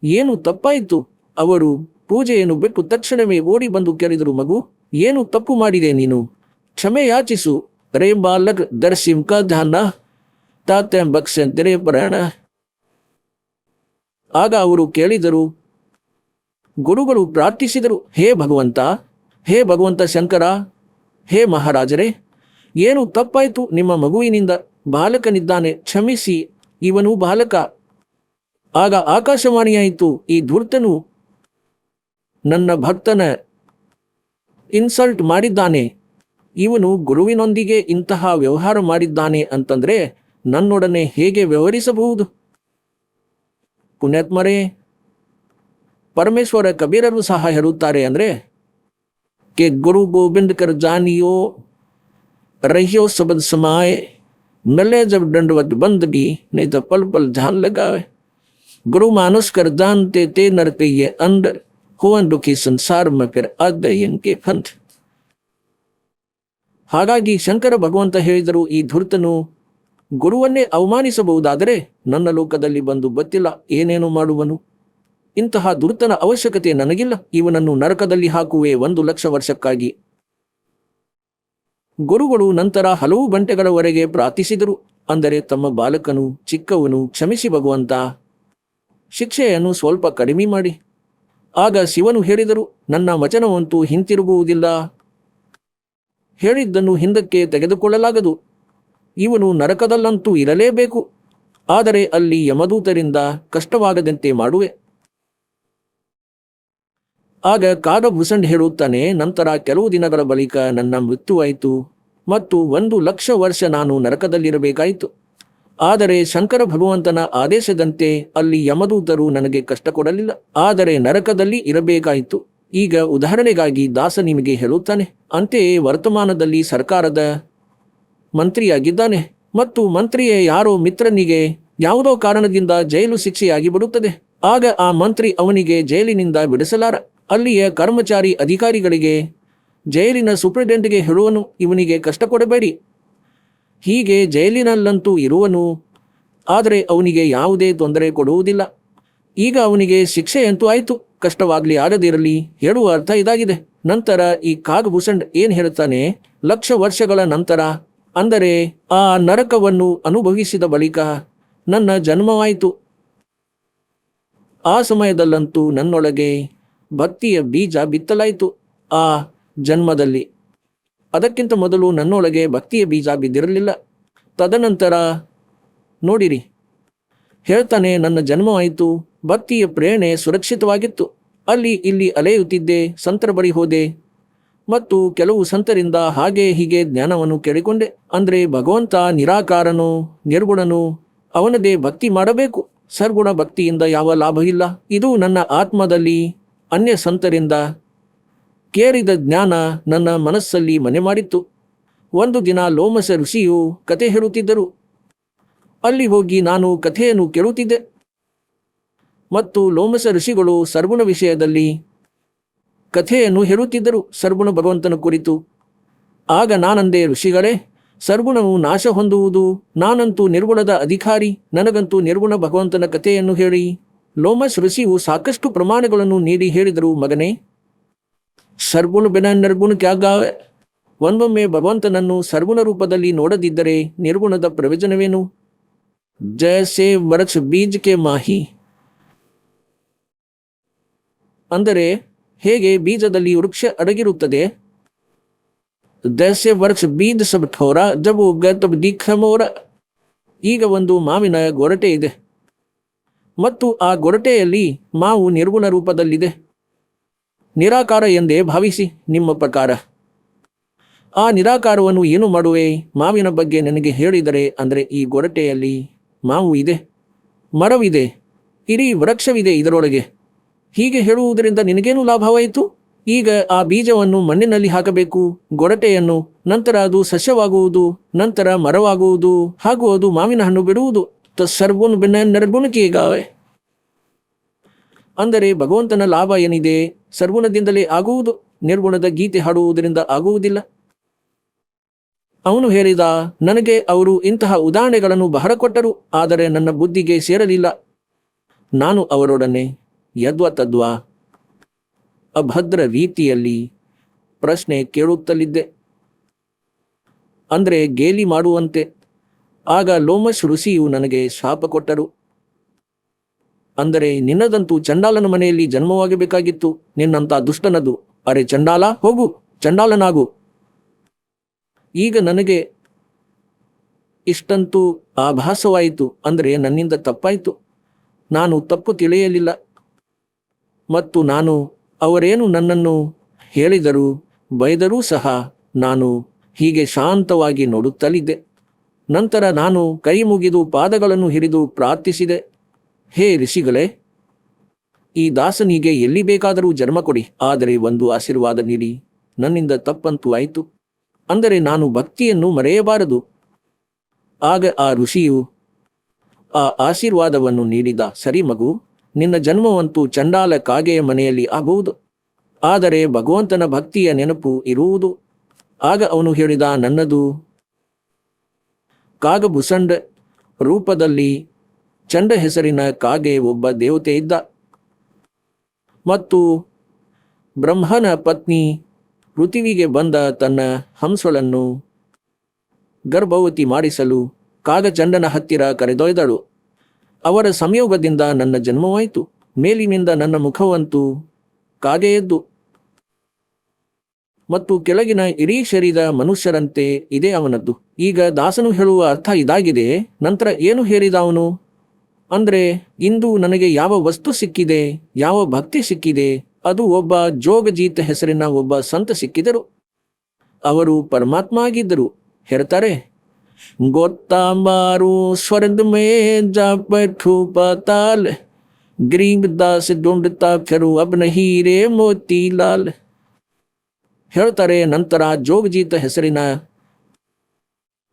ಏನು ತಪ್ಪಾಯಿತು? ಅವರು ಪೂಜೆಯನ್ನು ಬಿಟ್ಟು ತಕ್ಷಣವೇ ಓಡಿ ಬಂದು ಕೇಳಿದರು, ಮಗು, ಏನು ತಪ್ಪು ಮಾಡಿದೆ ನೀನು? ಕ್ಷಮೆ ಯಾಚಿಸು. ರೇ ಬಾಲಕ್ ದರ್ಶಿಂ ಕ ಧ್ಯಾನ ತಾತ್ಯ ಬಕ್ಷಂತರೆ ಪರಾಣ. ಆಗ ಅವರು ಕೇಳಿದರು, ಗುರುಗಳು ಪ್ರಾರ್ಥಿಸಿದರು, ಹೇ ಭಗವಂತ ಶಂಕರ, ಹೇ ಮಹಾರಾಜರೇ, ಏನು ತಪ್ಪಾಯಿತು ನಿಮ್ಮ ಮಗುವಿನಿಂದ? ಬಾಲಕನಿದ್ದಾನೆ, ಕ್ಷಮಿಸಿ, ಇವನು ಬಾಲಕ. ಆಗ ಆಕಾಶವಾಣಿಯಾಯಿತು, ಈ ಧೂರ್ತನು ನನ್ನ ಭಕ್ತನ ಇನ್ಸಲ್ಟ್ ಮಾಡಿದ್ದಾನೆ, ಇವನು ಗುರುವಿನೊಂದಿಗೆ ಇಂತಹ ವ್ಯವಹಾರ ಮಾಡಿದ್ದಾನೆ ಅಂತಂದ್ರೆ ನನ್ನೊಡನೆ ಹೇಗೆ ವ್ಯವಹರಿಸಬಹುದು? ಪುಣ್ಯಾತ್ಮರೇ, ಪರಮೇಶ್ವರ ಕಬೀರರು ಸಹ ಹೇಳುತ್ತಾರೆ ಅಂದರೆ, ಕೆ ಗುರು ಗೋವಿಂದ ಕರ್ ಜಾನಿಯೋ ರಹಿಯೋ ಸಬದ್ ಸಮಾಯ मिले जब दंडवत बंदगी नहीं तो पल पल ध्यान लगावे. गुरु मानुष कर जानते ते नर के ये अंदर हुआ दुखी संसार में फिर ಅದ್ವೈಯಂಕೆ ಪಂಥ. ಹಾಗಾಗಿ ಶಂಕರ ಭಗವಂತ ಹೇಳಿದರು, ಈ ಧೂರ್ತನು ಗುರುವನ್ನೇ ಅವಮಾನಿಸಬಹುದಾದರೆ ನನ್ನ ಲೋಕದಲ್ಲಿ ಬಂದು ಗೊತ್ತಿಲ್ಲ ಏನೇನು ಮಾಡುವನು. ಇಂತಹ ಧೂರ್ತನ ಅವಶ್ಯಕತೆ ನನಗಿಲ್ಲ. ಇವನನ್ನು ನರಕದಲ್ಲಿ ಹಾಕುವೆ 1,00,000 ವರ್ಷಕ್ಕಾಗಿ. ಗುರುಗಳು ನಂತರ ಹಲವು ಗಂಟೆಗಳವರೆಗೆ ಪ್ರಾರ್ಥಿಸಿದರು. ಅಂದರೆ ತಮ್ಮ ಬಾಲಕನು ಚಿಕ್ಕವನು, ಕ್ಷಮಿಸಿ ಭಗವಂತ, ಶಿಕ್ಷೆಯನ್ನು ಸ್ವಲ್ಪ ಕಡಿಮೆ ಮಾಡಿ. ಆಗ ಶಿವನು ಹೇಳಿದರು, ನನ್ನ ವಚನವಂತೂ ಹಿಂತಿರುಗುವುದಿಲ್ಲ, ಹೇಳಿದ್ದನ್ನು ಹಿಂದಕ್ಕೆ ತೆಗೆದುಕೊಳ್ಳಲಾಗದು. ಇವನು ನರಕದಲ್ಲಂತೂ ಇರಲೇಬೇಕು, ಆದರೆ ಅಲ್ಲಿ ಯಮದೂತರಿಂದ ಕಷ್ಟವಾಗದಂತೆ ಮಾಡುವೆ. ಆಗ ಕಾಗಭೂಷಣ್ ಹೇಳುತ್ತಾನೆ, ನಂತರ ಕೆಲವು ದಿನಗಳ ಬಳಿಕ ನನ್ನ ಮೃತ್ಯುವಾಯಿತು ಮತ್ತು 1,00,000 ವರ್ಷ ನಾನು ನರಕದಲ್ಲಿರಬೇಕಾಯಿತು. ಆದರೆ ಶಂಕರ ಭಗವಂತನ ಆದೇಶದಂತೆ ಅಲ್ಲಿ ಯಮದೂತರು ನನಗೆ ಕಷ್ಟ ಕೊಡಲಿಲ್ಲ, ಆದರೆ ನರಕದಲ್ಲಿ ಇರಬೇಕಾಯಿತು. ಈಗ ಉದಾಹರಣೆಗಾಗಿ ದಾಸ ನಿಮಗೆ ಹೇಳುತ್ತಾನೆ, ಅಂತೆಯೇ ವರ್ತಮಾನದಲ್ಲಿ ಸರ್ಕಾರದ ಮಂತ್ರಿಯಾಗಿದ್ದಾನೆ ಮತ್ತು ಮಂತ್ರಿಯ ಯಾರೋ ಮಿತ್ರನಿಗೆ ಯಾವುದೋ ಕಾರಣದಿಂದ ಜೈಲು ಶಿಕ್ಷೆಯಾಗಿ ಬಿಡುತ್ತದೆ. ಆಗ ಆ ಮಂತ್ರಿ ಅವನಿಗೆ ಜೈಲಿನಿಂದ ಬಿಡಿಸಲಾರ. ಅಲ್ಲಿಯ ಕರ್ಮಚಾರಿ ಅಧಿಕಾರಿಗಳಿಗೆ, ಜೈಲಿನ ಸೂಪರಿಂಟೆಂಡೆಂಟ್ಗೆ ಹೇಳುವನು, ಇವನಿಗೆ ಕಷ್ಟ ಕೊಡಬೇಡಿ. ಹೀಗೆ ಜೈಲಿನಲ್ಲಂತೂ ಇರುವನು, ಆದರೆ ಅವನಿಗೆ ಯಾವುದೇ ತೊಂದರೆ ಕೊಡುವುದಿಲ್ಲ. ಈಗ ಅವನಿಗೆ ಶಿಕ್ಷೆಯಂತೂ ಆಯಿತು, ಕಷ್ಟವಾಗಲಿ ಆಗದಿರಲಿ ಹೇಳುವ ಅರ್ಥ ಇದಾಗಿದೆ. ನಂತರ ಈ ಕಾಗಭೂಷಣ್ ಏನು ಹೇಳ್ತಾನೆ, 1,00,000 ವರ್ಷಗಳ ನಂತರ, ಅಂದರೆ ಆ ನರಕವನ್ನು ಅನುಭವಿಸಿದ ಬಳಿಕ ನನ್ನ ಜನ್ಮವಾಯಿತು. ಆ ಸಮಯದಲ್ಲಂತೂ ನನ್ನೊಳಗೆ ಭಕ್ತಿಯ ಬೀಜ ಬಿತ್ತಲಾಯಿತು. ಆ ಜನ್ಮದಲ್ಲಿ, ಅದಕ್ಕಿಂತ ಮೊದಲು ನನ್ನೊಳಗೆ ಭಕ್ತಿಯ ಬೀಜ ಬಿದ್ದಿರಲಿಲ್ಲ. ತದನಂತರ ನೋಡಿರಿ, ಹೇಳ್ತಾನೆ, ನನ್ನ ಜನ್ಮವಾಯಿತು, ಭಕ್ತಿಯ ಪ್ರೇರಣೆ ಸುರಕ್ಷಿತವಾಗಿತ್ತು. ಅಲ್ಲಿ ಇಲ್ಲಿ ಅಲೆಯುತ್ತಿದ್ದೆ, ಸಂತರ ಬಳಿ ಹೋದೆ ಮತ್ತು ಕೆಲವು ಸಂತರಿಂದ ಹಾಗೆ ಹೀಗೆ ಜ್ಞಾನವನ್ನು ಕೇಳಿಕೊಂಡೆ. ಅಂದರೆ ಭಗವಂತ ನಿರಾಕಾರನು, ನಿರ್ಗುಣನು, ಅವನದೇ ಭಕ್ತಿ ಮಾಡಬೇಕು. ಸರ್ಗುಣ ಭಕ್ತಿಯಿಂದ ಯಾವ ಲಾಭವಿಲ್ಲ. ಇದು ನನ್ನ ಆತ್ಮದಲ್ಲಿ ಅನ್ಯ ಸಂತರಿಂದ ಕೇಳಿದ ಜ್ಞಾನ ನನ್ನ ಮನಸ್ಸಲ್ಲಿ ಮನೆ ಮಾಡಿತ್ತು. ಒಂದು ದಿನ ಲೋಮಸ ಋಷಿಯು ಕತೆ ಹೇಳುತ್ತಿದ್ದರು. ಅಲ್ಲಿ ಹೋಗಿ ನಾನು ಕಥೆಯನ್ನು ಕೇಳುತ್ತಿದ್ದೆ ಮತ್ತು ಲೋಮಸ ಋಷಿಗಳು ಸರ್ಗುಣ ವಿಷಯದಲ್ಲಿ ಕಥೆಯನ್ನು ಹೇಳುತ್ತಿದ್ದರು, ಸರ್ಗುಣ ಭಗವಂತನ ಕುರಿತು. ಆಗ ನಾನಂದೆ, ಋಷಿಗಳೇ, ಸರ್ಗುಣವು ನಾಶ ಹೊಂದುವುದು, ನಾನಂತೂ ನಿರ್ಗುಣದ ಅಧಿಕಾರಿ, ನನಗಂತೂ ನಿರ್ಗುಣ ಭಗವಂತನ ಕಥೆಯನ್ನು ಹೇಳಿ. ಲೋಮಸ್ ಋಷಿಯು ಸಾಕಷ್ಟು ಪ್ರಮಾಣಗಳನ್ನು ನೀಡಿ ಹೇಳಿದರು, ಮಗನೇ, ಸರ್ಗುಣ ಬಿನ ನಿರ್ಗುಣ ಕ್ಯಾಗಾವೆ. ಒಂದೊಮ್ಮೆ ಭಗವಂತನನ್ನು ಸರ್ಗುಣ ರೂಪದಲ್ಲಿ ನೋಡದಿದ್ದರೆ ನಿರ್ಗುಣದ ಪ್ರಯೋಜನವೇನು? ಜೈಸೆ ವೃಕ್ಷ ಬೀಜಕ್ಕೆ ಮಾಹಿ. ಅಂದರೆ ಹೇಗೆ ಬೀಜದಲ್ಲಿ ವೃಕ್ಷ ಅಡಗಿರುತ್ತದೆ, ದೈಸೆ ವೃಕ್ಷ ಬೀಜ ಸಬ್ ಠೋರ ಜಬ್ ಉಗ್ಗ ದೀಖಮೋರ. ಈಗ ಒಂದು ಮಾವಿನ ಗೊರಟೆ ಇದೆ ಮತ್ತು ಆ ಗೊರಟೆಯಲ್ಲಿ ಮಾವು ನಿರ್ಗುಣ ರೂಪದಲ್ಲಿದೆ, ನಿರಾಕಾರ ಎಂದೇ ಭಾವಿಸಿ. ನಿಮ್ಮ ಪ್ರಕಾರ ಆ ನಿರಾಕಾರವನ್ನು ಏನು ಮಾಡುವೆ? ಮಾವಿನ ಬಗ್ಗೆ ನನಗೆ ಹೇಳಿದರೆ, ಅಂದರೆ ಈ ಗೊರಟೆಯಲ್ಲಿ ಮಾವು ಇದೆ, ಮರವಿದೆ, ಇಡೀ ವೃಕ್ಷವಿದೆ ಇದರೊಳಗೆ. ಹೀಗೆ ಹೇಳುವುದರಿಂದ ನಿನಗೇನು ಲಾಭವಾಯಿತು? ಈಗ ಆ ಬೀಜವನ್ನು ಮಣ್ಣಿನಲ್ಲಿ ಹಾಕಬೇಕು, ಗೊರಟೆಯನ್ನು, ನಂತರ ಅದು ಸಸ್ಯವಾಗುವುದು, ನಂತರ ಮರವಾಗುವುದು, ಹಾಗೂ ಅದು ಮಾವಿನ ಹಣ್ಣು ಬಿಡುವುದು. ಸರ್ಗುಣ ಬಿನ್ನ ನಿರ್ಗುಣಕ್ಕೀಗಾವೆ. ಅಂದರೆ ಭಗವಂತನ ಲಾಭ ಏನಿದೆ? ಸರ್ಗುಣದಿಂದಲೇ ಆಗುವುದು. ನಿರ್ಗುಣದ ಗೀತೆ ಹಾಡುವುದರಿಂದ ಆಗುವುದಿಲ್ಲ. ಅವನು ಹೇಳಿದ, ನನಗೆ ಅವರು ಇಂತಹ ಉದಾಹರಣೆಗಳನ್ನು ಬಹಳ ಕೊಟ್ಟರು, ಆದರೆ ನನ್ನ ಬುದ್ಧಿಗೆ ಸೇರಲಿಲ್ಲ. ನಾನು ಅವರೊಡನೆ ಯದ್ವಾತದ್ವಾ ಅಭದ್ರ ರೀತಿಯಲ್ಲಿ ಪ್ರಶ್ನೆ ಕೇಳುತ್ತಲಿದ್ದೆ, ಅಂದರೆ ಗೇಲಿ ಮಾಡುವಂತೆ. ಆಗ ಲೋಮಶ್ ಋಷಿಯು ನನಗೆ ಶಾಪ ಕೊಟ್ಟರು. ಅಂದರೆ, ನಿನ್ನದಂತೂ ಚಂಡಾಲನ ಮನೆಯಲ್ಲಿ ಜನ್ಮವಾಗಬೇಕಾಗಿತ್ತು, ನಿನ್ನಂಥ ದುಷ್ಟನದು. ಅರೆ ಚಂಡಾಲ, ಹೋಗು, ಚಂಡಾಲನಾಗು. ಈಗ ನನಗೆ ಇಷ್ಟಂತೂ ಆಭಾಸವಾಯಿತು, ಅಂದರೆ ನನ್ನಿಂದ ತಪ್ಪಾಯಿತು. ನಾನು ತಪ್ಪು ತಿಳಿಯಲಿಲ್ಲ. ಮತ್ತು ನಾನು ಅವರೇನು ನನ್ನನ್ನು ಹೇಳಿದರೂ ಬೈದರೂ ಸಹ ನಾನು ಹೀಗೆ ಶಾಂತವಾಗಿ ನೋಡುತ್ತಲಿದ್ದೆ. ನಂತರ ನಾನು ಕೈ ಮುಗಿದು ಪಾದಗಳನ್ನು ಹಿಡಿದು ಪ್ರಾರ್ಥಿಸಿದೆ, ಹೇ ಋಷಿಗಳೇ, ಈ ದಾಸನಿಗೆ ಎಲ್ಲಿ ಬೇಕಾದರೂ ಜನ್ಮ ಕೊಡಿ, ಆದರೆ ಒಂದು ಆಶೀರ್ವಾದ ನೀಡಿ. ನನ್ನಿಂದ ತಪ್ಪಂತೂ ಆಯಿತು, ಅಂದರೆ ನಾನು ಭಕ್ತಿಯನ್ನು ಮರೆಯಬಾರದು. ಆಗ ಆ ಋಷಿಯು ಆ ಆಶೀರ್ವಾದವನ್ನು ನೀಡಿದ, ಸರಿ ಮಗು, ನಿನ್ನ ಜನ್ಮವಂತೂ ಚಂಡಾಲ ಕಾಗೆಯ ಮನೆಯಲ್ಲಿ ಆಗುವುದು, ಆದರೆ ಭಗವಂತನ ಭಕ್ತಿಯ ನೆನಪು ಇರುವುದು. ಆಗ ಅವನು ಹೇಳಿದ, ನನ್ನದು ಕಾಗಭುಸಂಡ ರೂಪದಲ್ಲಿ ಚಂಡ ಹೆಸರಿನ ಕಾಗೆ ಒಬ್ಬ ದೇವತೆ ಇದ್ದ, ಮತ್ತು ಬ್ರಹ್ಮನ ಪತ್ನಿ ಪೃಥ್ವಿಗೆ ಬಂದ ತನ್ನ ಹಂಸಳನ್ನು ಗರ್ಭವತಿ ಮಾಡಿಸಲು ಕಾಗಚಂಡನ ಹತ್ತಿರ ಕರೆದೊಯ್ದಳು. ಅವರ ಸಂಯೋಗದಿಂದ ನನ್ನ ಜನ್ಮವಾಯಿತು. ಮೇಲಿನಿಂದ ನನ್ನ ಮುಖವಂತೂ ಕಾಗೆಯದ್ದು, ಮತ್ತು ಕೆಳಗಿನ ಇಡೀ ಶರೀರ ಮನುಷ್ಯರಂತೆ ಇದೆ ಅವನದ್ದು. ಈಗ ದಾಸನು ಹೇಳುವ ಅರ್ಥ ಇದಾಗಿದೆ. ನಂತರ ಏನು ಹೇಳಿದ ಅವನು ಅಂದರೆ, ಇಂದು ನನಗೆ ಯಾವ ವಸ್ತು ಸಿಕ್ಕಿದೆ, ಯಾವ ಭಕ್ತಿ ಸಿಕ್ಕಿದೆ, ಅದು ಒಬ್ಬ ಜೋಗಜೀತ ಹೆಸರಿನ ಒಬ್ಬ ಸಂತ ಸಿಕ್ಕಿದರು. ಅವರು ಪರಮಾತ್ಮ ಆಗಿದ್ದರು. ಹೇಳ್ತಾರೆ, ಗೊತ್ತಾಂಬಾರು ಸ್ವರ್ಗ ಮೇ ಜಾಪಠು ಪಾತಾಲ್ ಗರೀಬ್ ದಾಸ್ ದುಂಡತಾ ಫಿರು ಅಬ್ ನಹೀ ರೇ ಮೋತಿಲಾಲ್. ಹೇಳ್ತಾರೆ, ನಂತರ ಜೋಗಜೀತ ಹೆಸರಿನ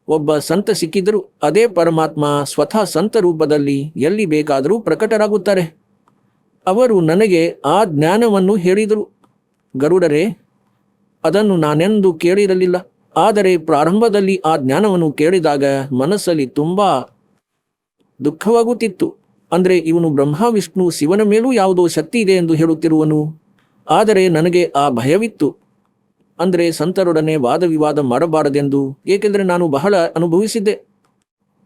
ಒಬ್ಬ ಸಂತ ಸಿಕ್ಕಿದರು. ಅದೇ ಪರಮಾತ್ಮ ಸ್ವತಃ ಸಂತ ರೂಪದಲ್ಲಿ ಎಲ್ಲಿ ಬೇಕಾದರೂ ಪ್ರಕಟರಾಗುತ್ತಾರೆ. ಅವರು ನನಗೆ ಆ ಜ್ಞಾನವನ್ನು ಹೇಳಿದರು. ಗರುಡರೇ, ಅದನ್ನು ನಾನೆಂದೂ ಕೇಳಿರಲಿಲ್ಲ. ಆದರೆ ಪ್ರಾರಂಭದಲ್ಲಿ ಆ ಜ್ಞಾನವನ್ನು ಕೇಳಿದಾಗ ಮನಸ್ಸಲ್ಲಿ ತುಂಬ ದುಃಖವಾಗುತ್ತಿತ್ತು. ಅಂದರೆ, ಇವನು ಬ್ರಹ್ಮ ವಿಷ್ಣು ಶಿವನ ಮೇಲೂ ಯಾವುದೋ ಶಕ್ತಿ ಇದೆ ಎಂದು ಹೇಳುತ್ತಿರುವನು. ಆದರೆ ನನಗೆ ಆ ಭಯವಿತ್ತು. ಅಂದರೆ ಸಂತರೊಡನೆ ವಾದವಿವಾದ ಮಾಡಬಾರದೆಂದು, ಏಕೆಂದರೆ ನಾನು ಬಹಳ ಅನುಭವಿಸಿದ್ದೆ.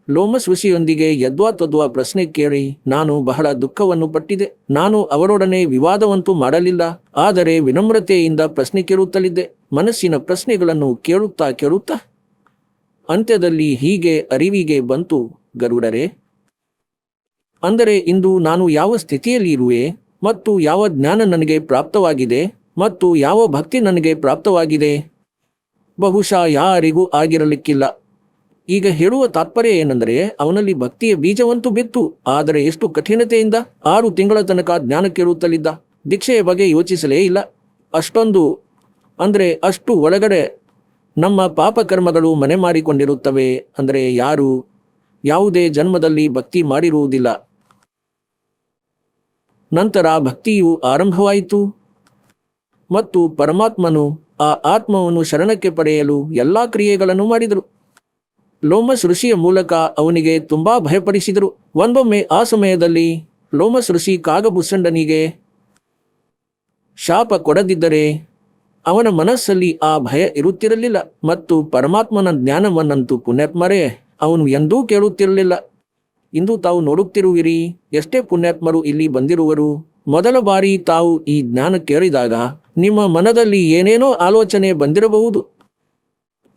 ಲೋಮಸ್ ಋಷಿಯೊಂದಿಗೆ ಯದ್ವಾತದ್ವಾ ಪ್ರಶ್ನೆ ಕೇಳಿ ನಾನು ಬಹಳ ದುಃಖವನ್ನು ಪಟ್ಟಿದ್ದೆ. ನಾನು ಅವರೊಡನೆ ವಿವಾದವಂತೂ ಮಾಡಲಿಲ್ಲ, ಆದರೆ ವಿನಮ್ರತೆಯಿಂದ ಪ್ರಶ್ನೆ ಕೇಳುತ್ತಲಿದ್ದೆ. ಮನಸ್ಸಿನ ಪ್ರಶ್ನೆಗಳನ್ನು ಕೇಳುತ್ತಾ ಅಂತ್ಯದಲ್ಲಿ ಹೀಗೆ ಅರಿವಿಗೆ ಬಂತು, ಗರುಡರೇ, ಅಂದರೆ ಇಂದು ನಾನು ಯಾವ ಸ್ಥಿತಿಯಲ್ಲಿ ಇರುವೆ, ಮತ್ತು ಯಾವ ಜ್ಞಾನ ನನಗೆ ಪ್ರಾಪ್ತವಾಗಿದೆ, ಮತ್ತು ಯಾವ ಭಕ್ತಿ ನನಗೆ ಪ್ರಾಪ್ತವಾಗಿದೆ, ಬಹುಶಃ ಯಾರಿಗೂ ಆಗಿರಲಿಕ್ಕಿಲ್ಲ. ಈಗ ಹೇಳುವ ತಾತ್ಪರ್ಯ ಏನೆಂದರೆ, ಅವನಲ್ಲಿ ಭಕ್ತಿಯ ಬೀಜವಂತೂ ಬಿತ್ತು, ಆದರೆ ಎಷ್ಟು ಕಠಿಣತೆಯಿಂದ 6 ತಿಂಗಳ ತನಕ ಜ್ಞಾನ ಕೇಳುತ್ತಲಿದ್ದ. ದೀಕ್ಷೆಯ ಬಗ್ಗೆ ಯೋಚಿಸಲೇ ಇಲ್ಲ. ಅಷ್ಟೊಂದು, ಅಂದರೆ ಅಷ್ಟು ಒಳಗಡೆ ನಮ್ಮ ಪಾಪಕರ್ಮಗಳು ಮನೆ ಮಾಡಿಕೊಂಡಿರುತ್ತವೆ. ಅಂದರೆ ಯಾರು ಯಾವುದೇ ಜನ್ಮದಲ್ಲಿ ಭಕ್ತಿ ಮಾಡಿರುವುದಿಲ್ಲ. ನಂತರ ಭಕ್ತಿಯು ಆರಂಭವಾಯಿತು, ಮತ್ತು ಪರಮಾತ್ಮನು ಆ ಆತ್ಮವನ್ನು ಶರಣಕ್ಕೆ ಪಡೆಯಲು ಎಲ್ಲ ಕ್ರಿಯೆಗಳನ್ನು ಮಾಡಿದರು. ಲೋಮಸ್ ಋಷಿಯ ಮೂಲಕ ಅವನಿಗೆ ತುಂಬಾ ಭಯಪಡಿಸಿದರು. ಒಂದೊಮ್ಮೆ ಆ ಸಮಯದಲ್ಲಿ ಲೋಮಸ್ ಋಷಿ ಕಾಗಭುಸಂಡನಿಗೆ ಶಾಪ ಕೊಡದಿದ್ದರೆ ಅವನ ಮನಸ್ಸಲ್ಲಿ ಆ ಭಯ ಇರುತ್ತಿರಲಿಲ್ಲ. ಮತ್ತು ಪರಮಾತ್ಮನ ಜ್ಞಾನವನ್ನಂತೂ ಪುಣ್ಯಾತ್ಮರೇ ಅವನು ಎಂದೂ ಕೇಳುತ್ತಿರಲಿಲ್ಲ. ಇಂದು ತಾವು ನೋಡುತ್ತಿರುವಿರಿ, ಎಷ್ಟೇ ಪುಣ್ಯಾತ್ಮರು ಇಲ್ಲಿ ಬಂದಿರುವರು. ಮೊದಲ ಬಾರಿ ತಾವು ಈ ಜ್ಞಾನ ಕೇಳಿದಾಗ ನಿಮ್ಮ ಮನದಲ್ಲಿ ಏನೇನೋ ಆಲೋಚನೆ ಬಂದಿರಬಹುದು.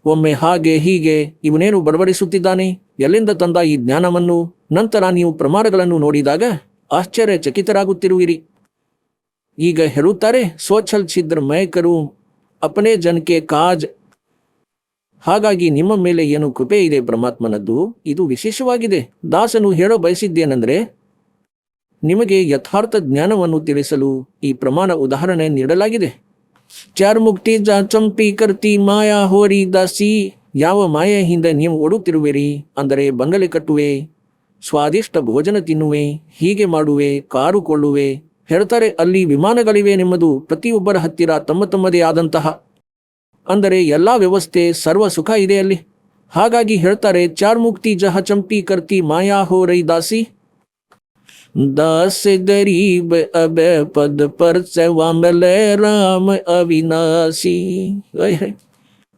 ಒಮ್ಮೆ ಹಾಗೆ ಹೀಗೆ, ಇವನೇನು ಬಡಬಡಿಸುತ್ತಿದ್ದಾನೆ, ಎಲ್ಲಿಂದ ತಂದ ಈ ಜ್ಞಾನವನ್ನು? ನಂತರ ನೀವು ಪ್ರಮಾಣಗಳನ್ನು ನೋಡಿದಾಗ ಆಶ್ಚರ್ಯಚಕಿತರಾಗುತ್ತಿರುವಿರಿ. ಈಗ ಹೇಳುತ್ತಾರೆ, ಸೋಚಲ್ ಛಿದ್ರ ಮಯಕರು ಅಪನೇ ಜನಕ್ಕೆ ಕಾಜ್. ಹಾಗಾಗಿ ನಿಮ್ಮ ಮೇಲೆ ಏನು ಕೃಪೆ ಇದೆ ಪರಮಾತ್ಮನದ್ದು, ಇದು ವಿಶೇಷವಾಗಿದೆ. ದಾಸನು ಹೇಳ ಬಯಸಿದ್ದೇನೆಂದರೆ, ನಿಮಗೆ ಯಥಾರ್ಥ ಜ್ಞಾನವನ್ನು ತಿಳಿಸಲು ಈ ಪ್ರಮಾಣ ಉದಾಹರಣೆ ನೀಡಲಾಗಿದೆ. ಚಾರ್ ಮುಕ್ತಿ ಜಾ ಚಂಪಿ ಕರ್ತಿ ಮಾಯಾ ಹೋರಿ ದಾಸಿ. ಯಾವ ಮಾಯೆ ಹಿಂದೆ ನೀವು ಓಡುತ್ತಿರುವಿರಿ, ಅಂದರೆ ಬಂಗಲೆ ಕಟ್ಟುವೆ, ಸ್ವಾದಿಷ್ಟ ಭೋಜನ ತಿನ್ನುವೆ, ಹೀಗೆ ಮಾಡುವೆ, ಕಾರು ಕೊಳ್ಳುವೆ, ಹೇಳ್ತಾರೆ, ಅಲ್ಲಿ ವಿಮಾನಗಳಿವೆ, ನಿಮ್ಮದು ಪ್ರತಿಯೊಬ್ಬರ ಹತ್ತಿರ ತಮ್ಮ ತಮ್ಮದೇ ಆದಂತಹ ಅಂದರೆ ಎಲ್ಲ ವ್ಯವಸ್ಥೆ, ಸರ್ವ ಸುಖ ಇದೆ ಅಲ್ಲಿ. ಹಾಗಾಗಿ ಹೇಳ್ತಾರೆ, ಚಾರ್ ಮುಕ್ತಿ ಜಹ ಚಂಪಿ ಕರ್ತಿ ಮಾಯಾ ಹೋ ರೈ ದಾಸಿ ದಾಸ ಗರೀಬ್ ಅಬೆ ಪದ ಪರ್ಸವಾಮಲೆ ರಾಮ ಅವಿನಾಶಿ.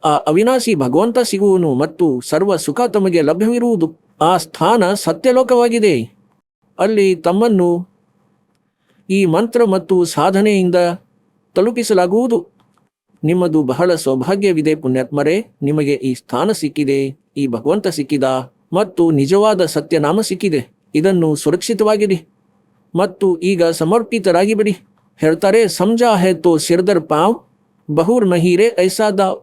ಆ ಅವಿನಾಶಿ ಭಗವಂತ ಸಿಗುವನು ಮತ್ತು ಸರ್ವ ಸುಖ ತಮಗೆ ಲಭ್ಯವಿರುವುದು. ಆ ಸ್ಥಾನ ಸತ್ಯಲೋಕವಾಗಿದೆ. ಅಲ್ಲಿ ತಮ್ಮನ್ನು ಈ ಮಂತ್ರ ಮತ್ತು ಸಾಧನೆಯಿಂದ ತಲುಪಿಸಲಾಗುವುದು. ನಿಮ್ಮದು ಬಹಳ ಸೌಭಾಗ್ಯವಿದೆ ಪುಣ್ಯಾತ್ಮರೇ, ನಿಮಗೆ ಈ ಸ್ಥಾನ ಸಿಕ್ಕಿದೆ, ಈ ಭಗವಂತ ಸಿಕ್ಕಿದ ಮತ್ತು ನಿಜವಾದ ಸತ್ಯನಾಮ ಸಿಕ್ಕಿದೆ. ಇದನ್ನು ಸುರಕ್ಷಿತವಾಗಿಡಿ ಮತ್ತು ಈಗ ಸಮರ್ಪಿತರಾಗಿ ಬಿಡಿ. ಹೇಳ್ತಾರೆ, ಸಮಜಾ ಹೈ ತೋ ಸಿರ್ದರ್ ಪಾವ್ ಬಹುರ್ ನಹೀರೆ ಐಸಾ ದಾವ್.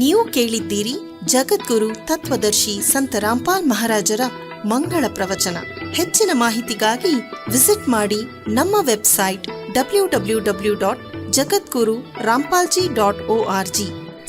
ನೀವು ಕೇಳಿದ್ದೀರಿ ಜಗದ್ಗುರು ತತ್ವದರ್ಶಿ ಸಂತ ರಾಮ್ಪಾಲ್ ಮಹಾರಾಜರ ಮಂಗಳ ಪ್ರವಚನ. ಹೆಚ್ಚಿನ ಮಾಹಿತಿಗಾಗಿ ವಿಸಿಟ್ ಮಾಡಿ ನಮ್ಮ ವೆಬ್ಸೈಟ್ www.jagadguru-rampalji.org.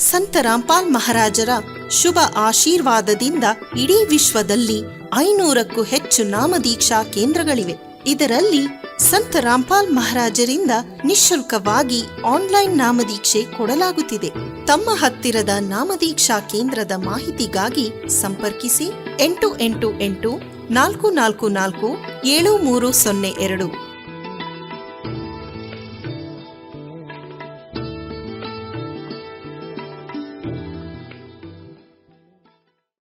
ಸಂತ ರಾಮ್ಪಾಲ್ ಮಹಾರಾಜರ ಶುಭ ಆಶೀರ್ವಾದದಿಂದ ಇಡೀ ವಿಶ್ವದಲ್ಲಿ 500ಕ್ಕೂ ಹೆಚ್ಚು ನಾಮದೀಕ್ಷಾ ಕೇಂದ್ರಗಳಿವೆ. ಇದರಲ್ಲಿ ಸಂತ ರಾಮ್ಪಾಲ್ ಮಹಾರಾಜರಿಂದ ನಿಶುಲ್ಕವಾಗಿ ಆನ್ಲೈನ್ ನಾಮದೀಕ್ಷೆ ಕೊಡಲಾಗುತ್ತಿದೆ. ತಮ್ಮ ಹತ್ತಿರದ ನಾಮದೀಕ್ಷಾ ಕೇಂದ್ರದ ಮಾಹಿತಿಗಾಗಿ ಸಂಪರ್ಕಿಸಿ 888 444 7302.